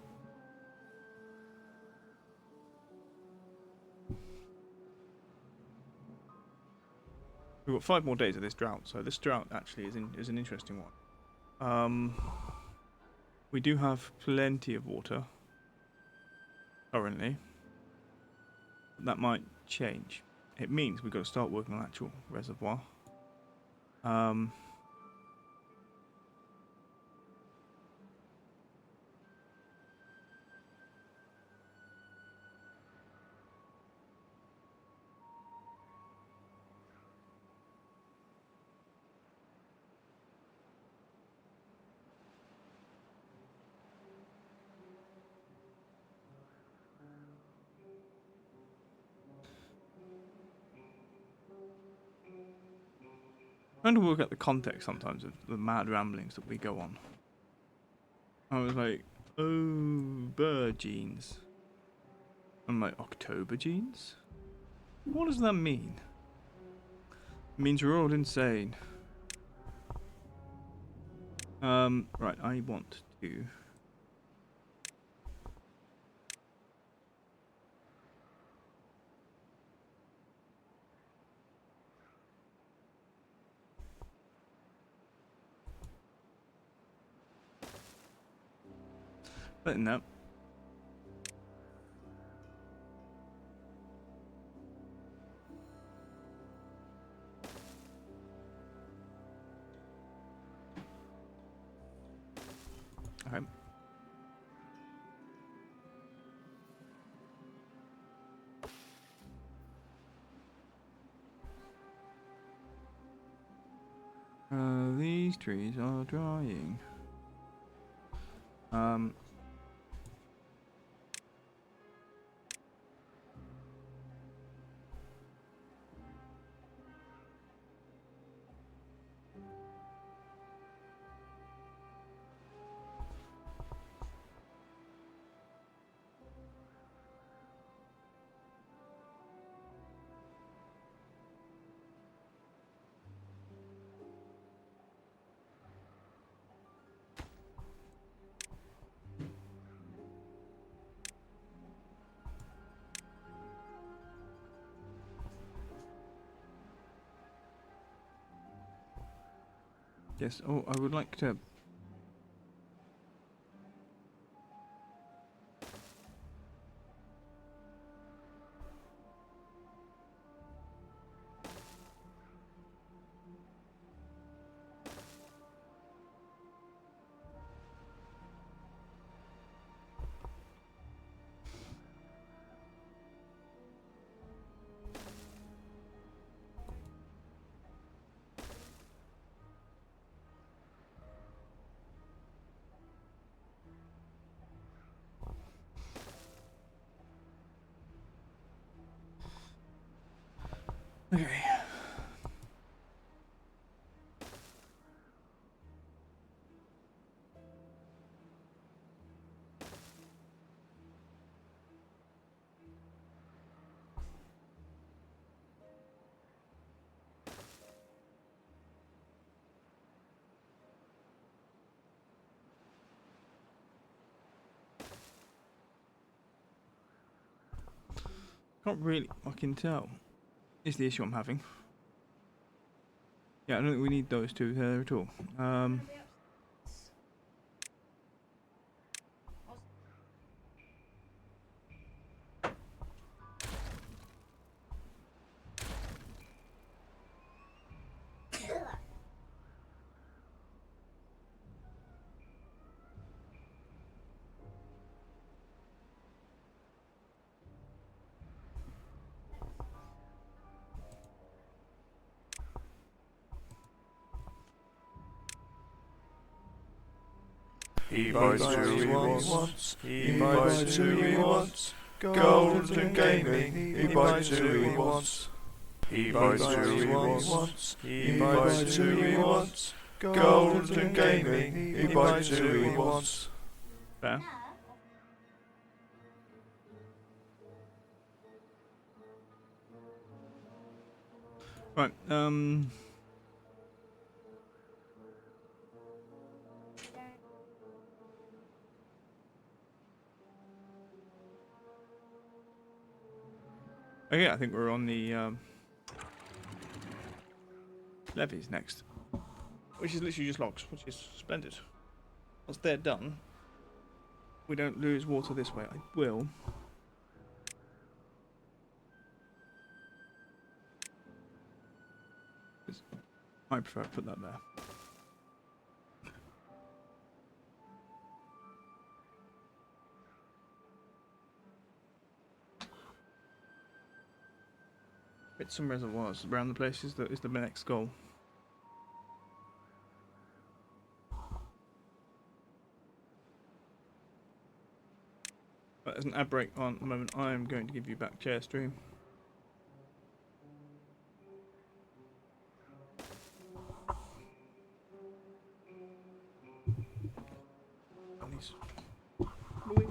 We've got 5 more days of this drought, so this drought actually is an interesting one. We do have plenty of water currently. That might change. It means we've got to start working on actual reservoir. Um, trying to work out the context sometimes of the mad ramblings that we go on. I was like, oh, bird jeans. I'm like, October jeans? What does that mean? It means we're all insane. Right, I want to... Letting that. Okay. These trees are drying. Yes, oh, I would like to... Okay. Can't really fucking tell. Is the issue I'm having. Yeah, I don't think we need those two there at all. He buys who he wants. He buys who he wants. Golden Gaming. He buys who he wants. He buys who he wants. He buys who he wants. Golden Gaming. He buys who he wants. There. Right, okay, I think we're on the levees next, which is literally just logs, which is splendid. Once they're done, we don't lose water this way. I will. I prefer to put that there. Hit some reservoirs around the place is the next goal. But as an ad break on the moment, I am going to give you back chair stream. Bunnies. Whee!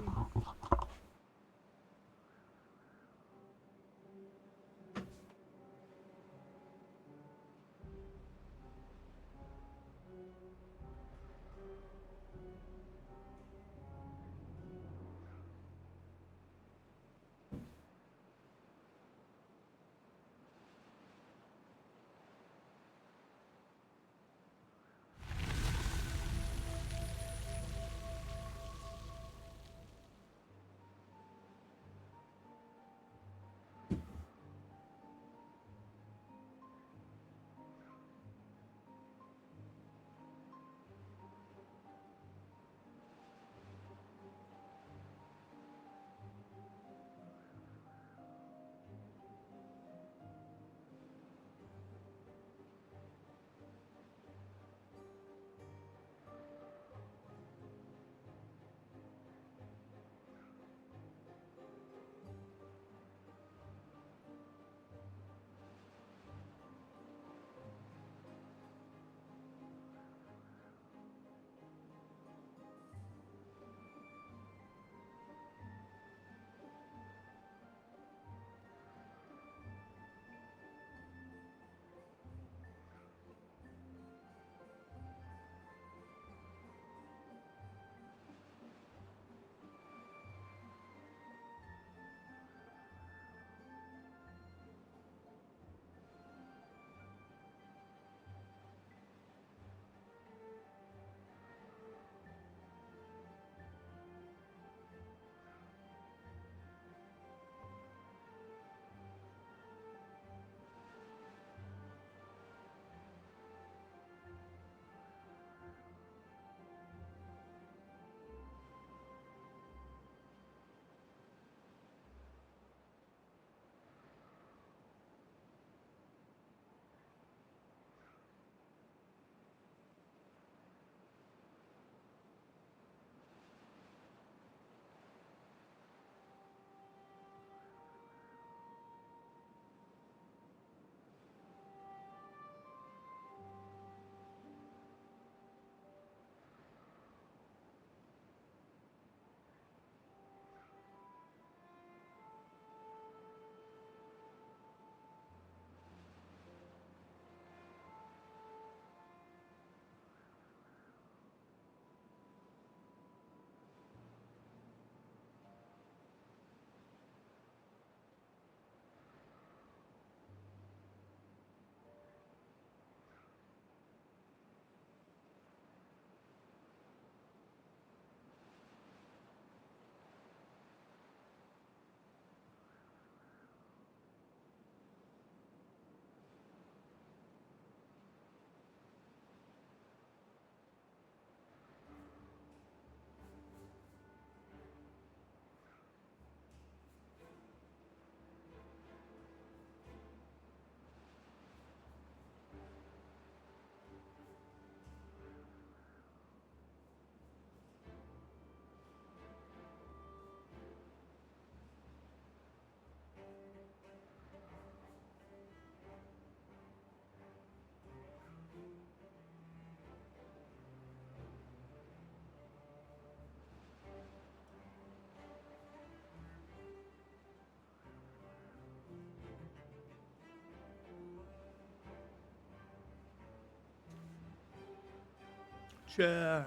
Chair.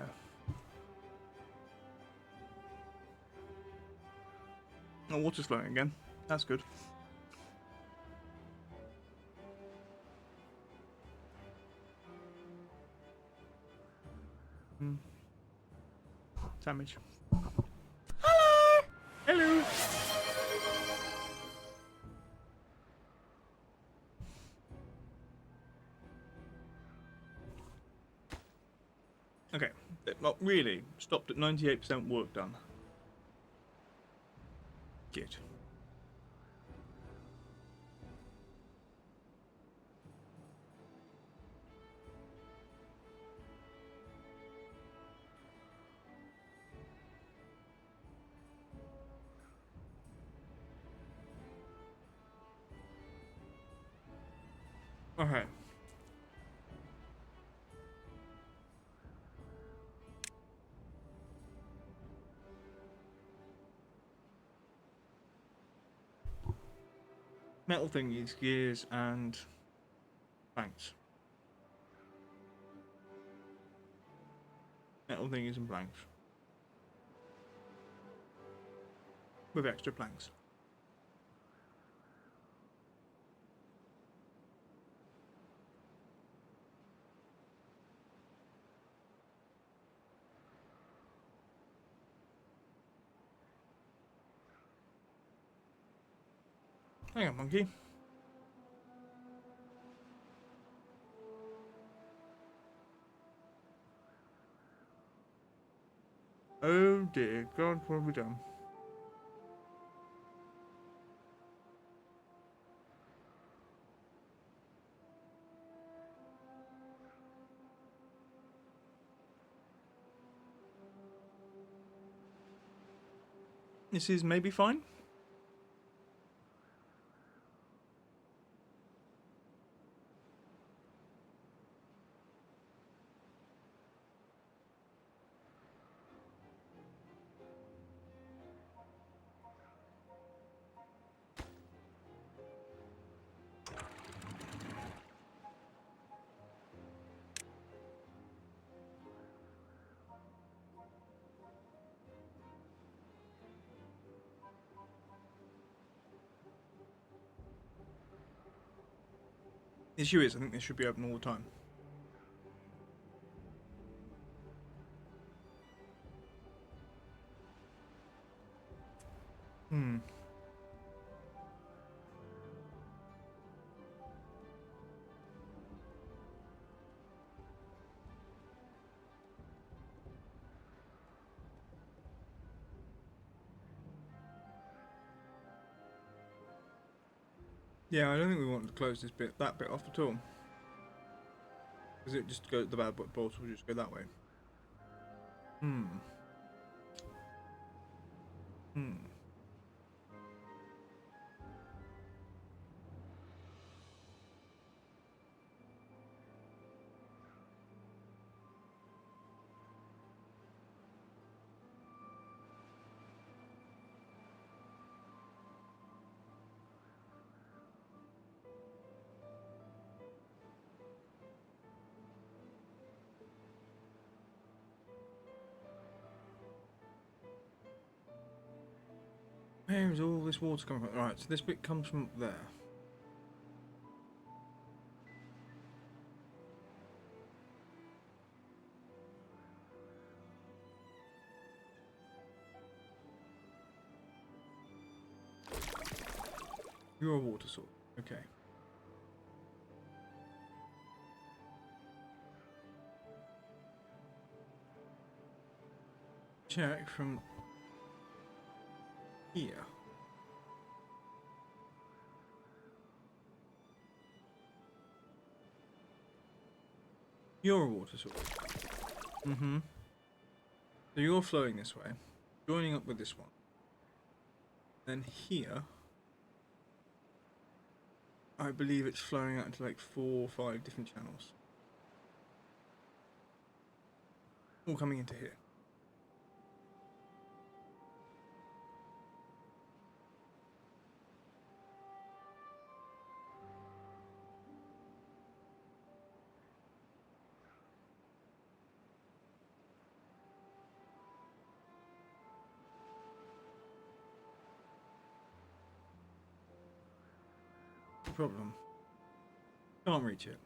Oh, water's flowing again. That's good. Damage. Hello! Hello! Okay, well, really, stopped at 98% work done. Good. Okay. Metal thingies, gears, and blanks. Metal thingies and blanks. With extra planks. Hang on, monkey. Oh dear God, what have we done? This is maybe fine. The issue is, I think this should be open all the time. Hmm. Yeah, I don't think we want to close this bit, that bit off at all. Because it just goes, the bad bolts will just go that way. Hmm. Hmm. Where is all this water coming from? Right, so this bit comes from there. You're a water source. Okay. Check from here. You're a water source. Mm-hmm. So you're flowing this way, joining up with this one. Then here, I believe it's flowing out into like 4 or 5 different channels. All coming into here. Problem. Can't reach it.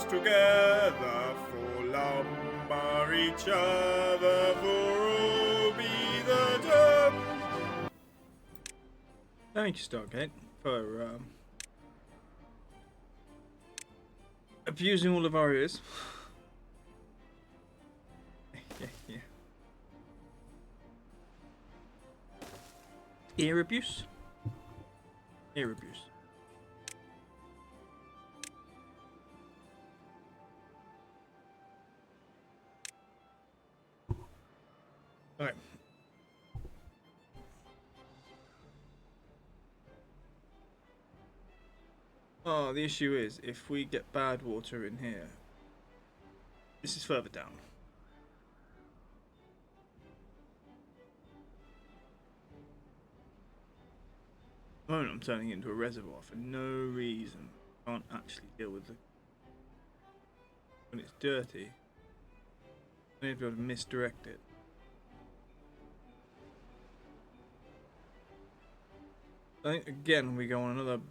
together for lumber each other, for all be the term. Thank you, Stargate, for abusing all of our ears. Yeah. Ear abuse? Ear abuse. Alright. Oh, the issue is, if we get bad water in here, this is further down. At the moment I'm turning it into a reservoir for no reason. Can't actually deal with it. When it's dirty, I need to be able to misdirect it. I think again we go on another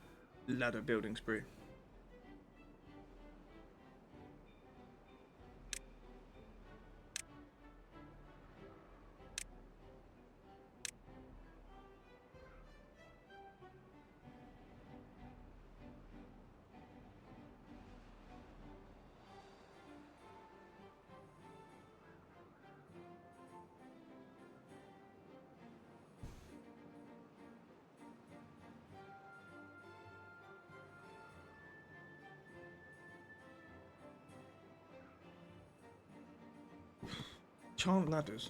ladder building spree. Chant ladders.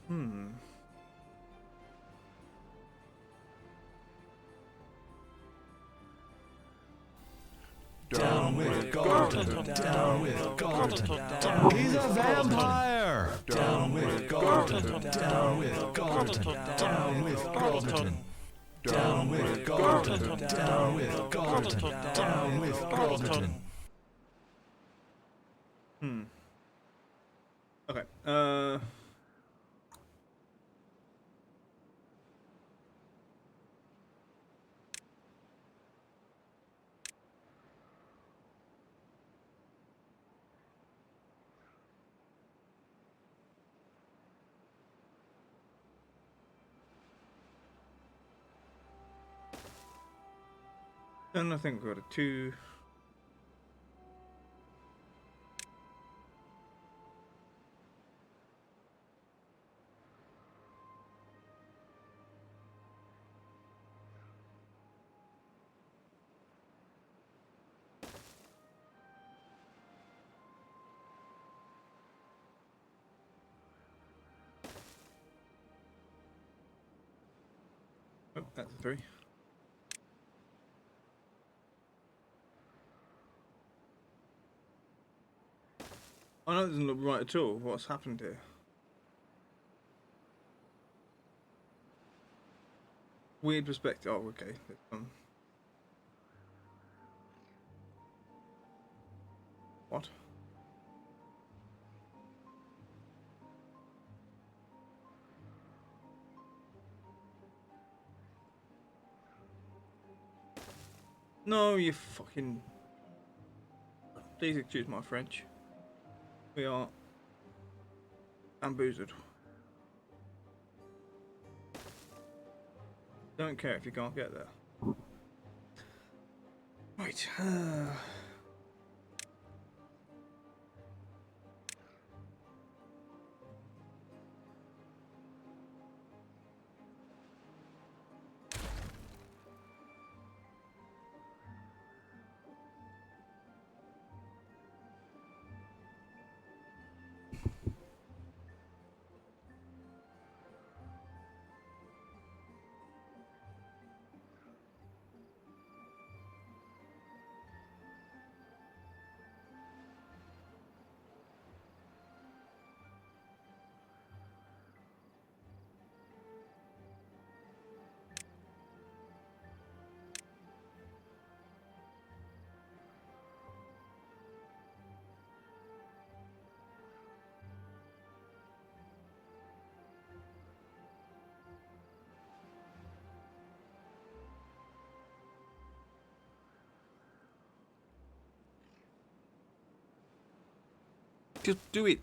Down with Gordon, down with Gordon. He's a vampire. Down with Gordon, down with Gordon, down with Gordon. Down with Gordon, down with Gordon, down with Gordon. Okay. Then I think we've got a 2. Oh, that's a 3. Oh no, it doesn't look right at all. What's happened here? Weird perspective. Oh, okay. What? No, you fucking... Please excuse my French. We are bamboozled. Don't care if you can't get there. Right. Just do it.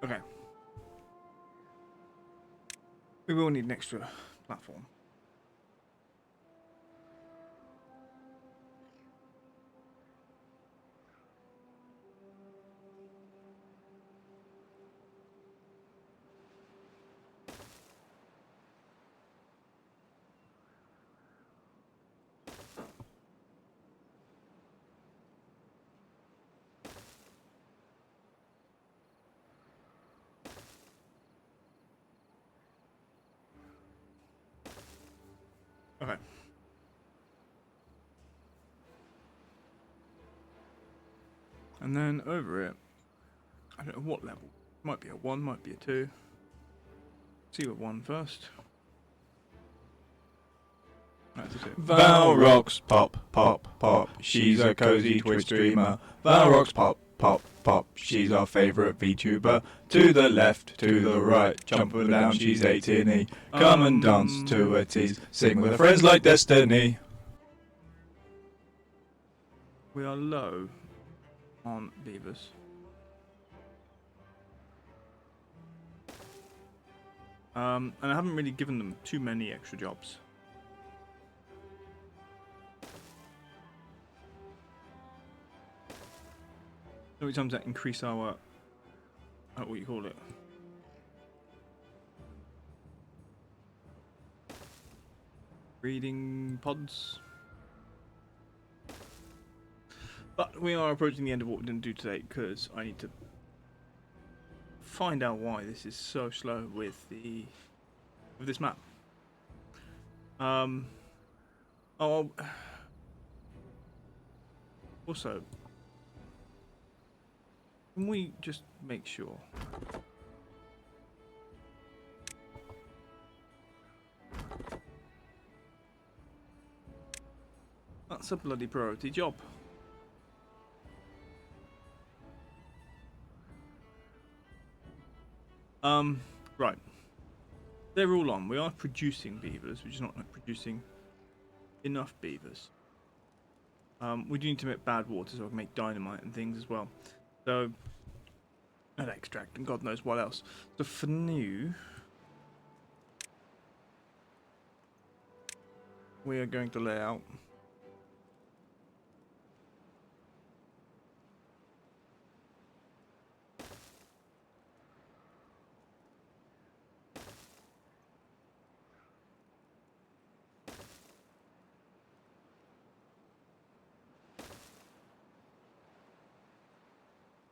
Okay. We will need an extra platform. Okay. And then over it, I don't know what level. Might be a 1, might be a 2. See what 1 first. That's a 2. Val rocks, pop, pop, pop. She's a cozy Twitch streamer. Val rocks, pop, pop, pop. She's our favourite VTuber. To the left, to the right, jump and down, she's 18E. Come and dance to her tease. Sing with her friends like Destiny. We are low on beavers. And I haven't really given them too many extra jobs. So sometimes that increase our, what you call it? Breeding pods. But we are approaching the end of what we didn't do today because I need to find out why this is so slow with this map. Oh, also, can we just make sure? That's a bloody priority job. Right. They're all on. We are producing beavers, we're just not producing enough beavers. We do need to make bad water so I can make dynamite and things as well. So, and extract and God knows what else. So for new, we are going to lay out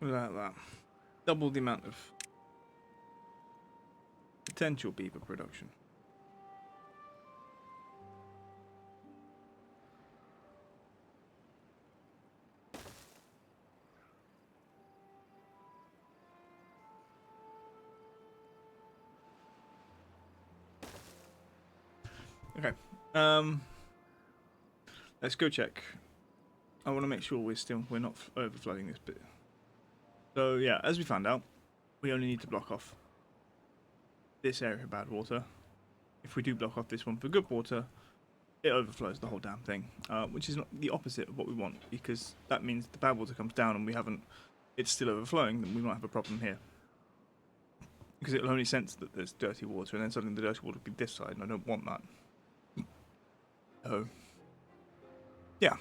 without that. Double the amount of potential beaver production. Okay. Let's go check. I want to make sure we're not overflowing this bit. So yeah, as we found out, we only need to block off this area for bad water. If we do block off this one for good water, it overflows the whole damn thing, which is not the opposite of what we want, because that means the bad water comes down and it's still overflowing, then we might have a problem here. Because it'll only sense that there's dirty water, and then suddenly the dirty water will be this side, and I don't want that. Oh. Yeah.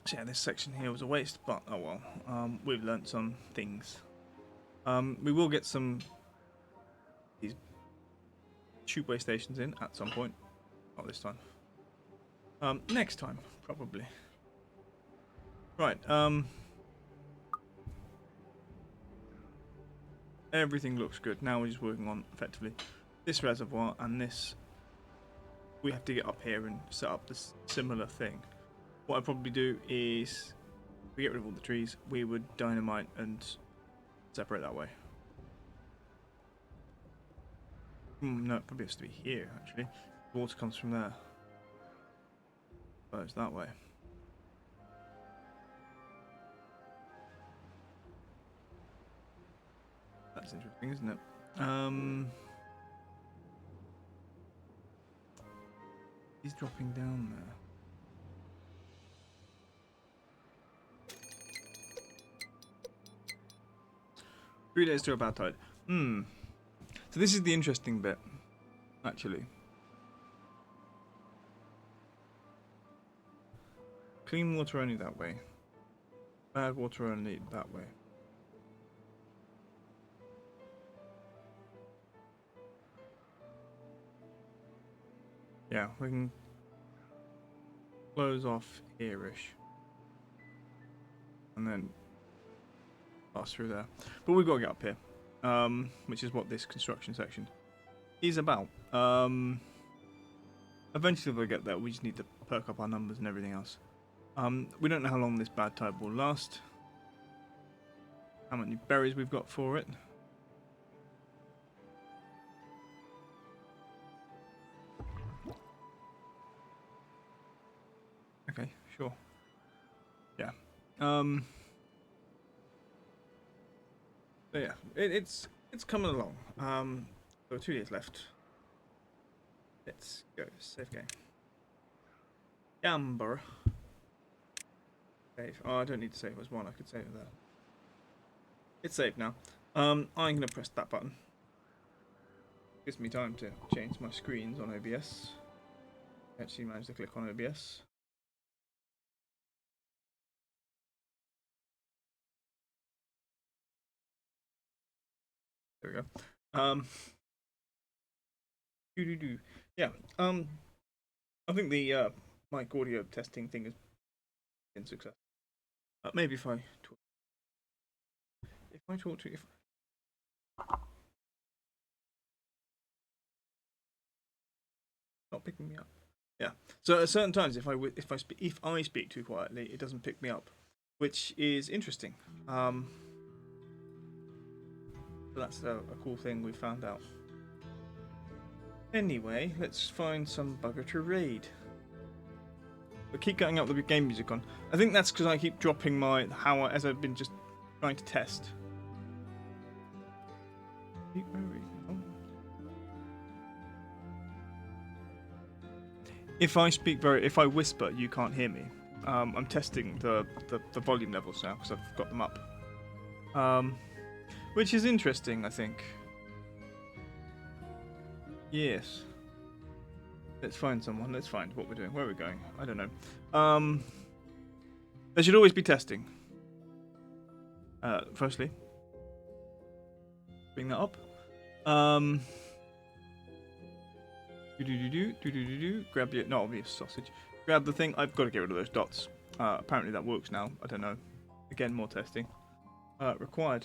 So yeah, this section here was a waste, but oh well. We've learnt some things. We will get some these tubeway stations in at some point. Not this time. Next time, probably. Right, everything looks good. Now we're just working on, effectively, this reservoir and this. We have to get up here and set up this similar thing. What I'd probably do is, if we get rid of all the trees, we would dynamite and separate that way. No, it probably has to be here, actually. Water comes from there. Oh, it's that way. That's interesting, isn't it? He's dropping down there. Three days to a bad tide. So this is the interesting bit, actually. Clean water only that way. Bad water only that way. Yeah, we can close off here-ish. And then pass through there. But we've got to get up here. Which is what this construction section is about. Eventually we'll get there. We just need to perk up our numbers and everything else. We don't know how long this bad tide will last. How many berries we've got for it. Okay, sure. Yeah. So yeah, it's coming along. So 2 days left. Let's go. Save game. Amber. Save. Oh, I don't need to save as one. I could save it there. It's saved now. I'm gonna press that button. Gives me time to change my screens on OBS. Actually managed to click on OBS. There we go. Yeah. I think the mic audio testing thing has been successful. Maybe if I talk to not picking me up. Yeah. So at certain times, if I speak too quietly, it doesn't pick me up, which is interesting. So that's a cool thing we found out. Anyway, let's find some bugger to raid. We keep cutting out the game music on. I think that's because I keep dropping as I've been just trying to test. If I whisper, you can't hear me. I'm testing the volume levels now because I've got them up. Which is interesting, I think. Yes. Let's find someone. Let's find what we're doing. Where are we going? I don't know. There should always be testing. Firstly, bring that up. Grab your not obvious sausage. Grab the thing. I've got to get rid of those dots. Apparently that works now. I don't know. Again, more testing. Required.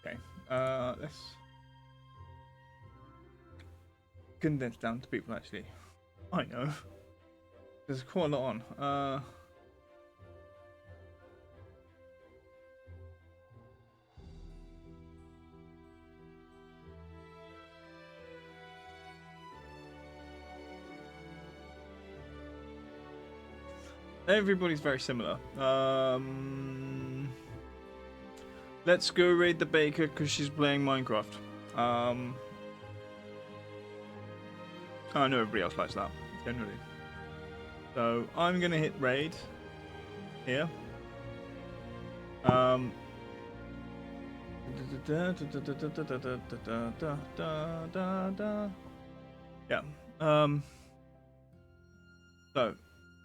Okay. Let's condense down to people actually. I know. There's quite a lot on. Everybody's very similar. Let's go raid the baker because she's playing Minecraft. I know everybody else likes that, generally. So I'm gonna hit raid here. Yeah. So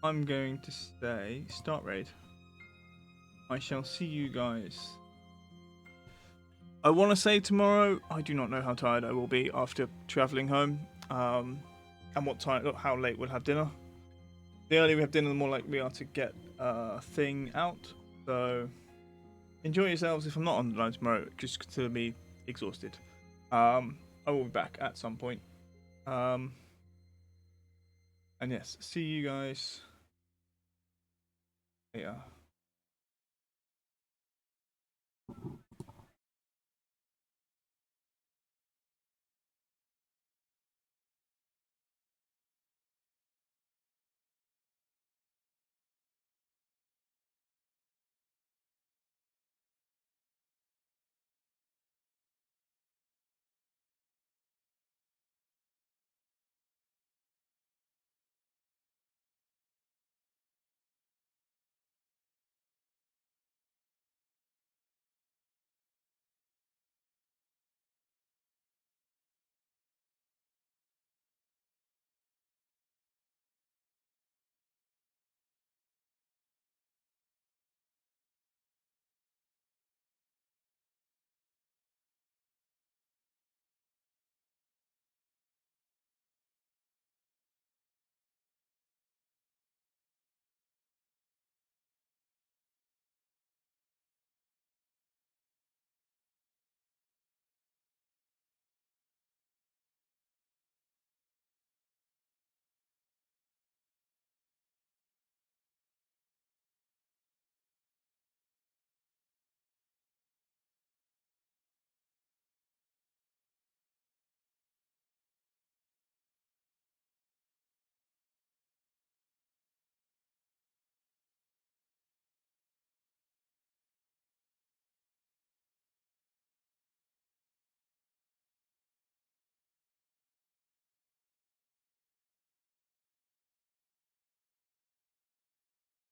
I'm going to say start raid. I shall see you guys. I want to say tomorrow. I do not know how tired I will be after travelling home, and what time, how late we'll have dinner. The earlier we have dinner, the more likely we are to get a thing out. So enjoy yourselves. If I'm not on the line tomorrow, just consider me exhausted. I will be back at some point. And yes, see you guys later.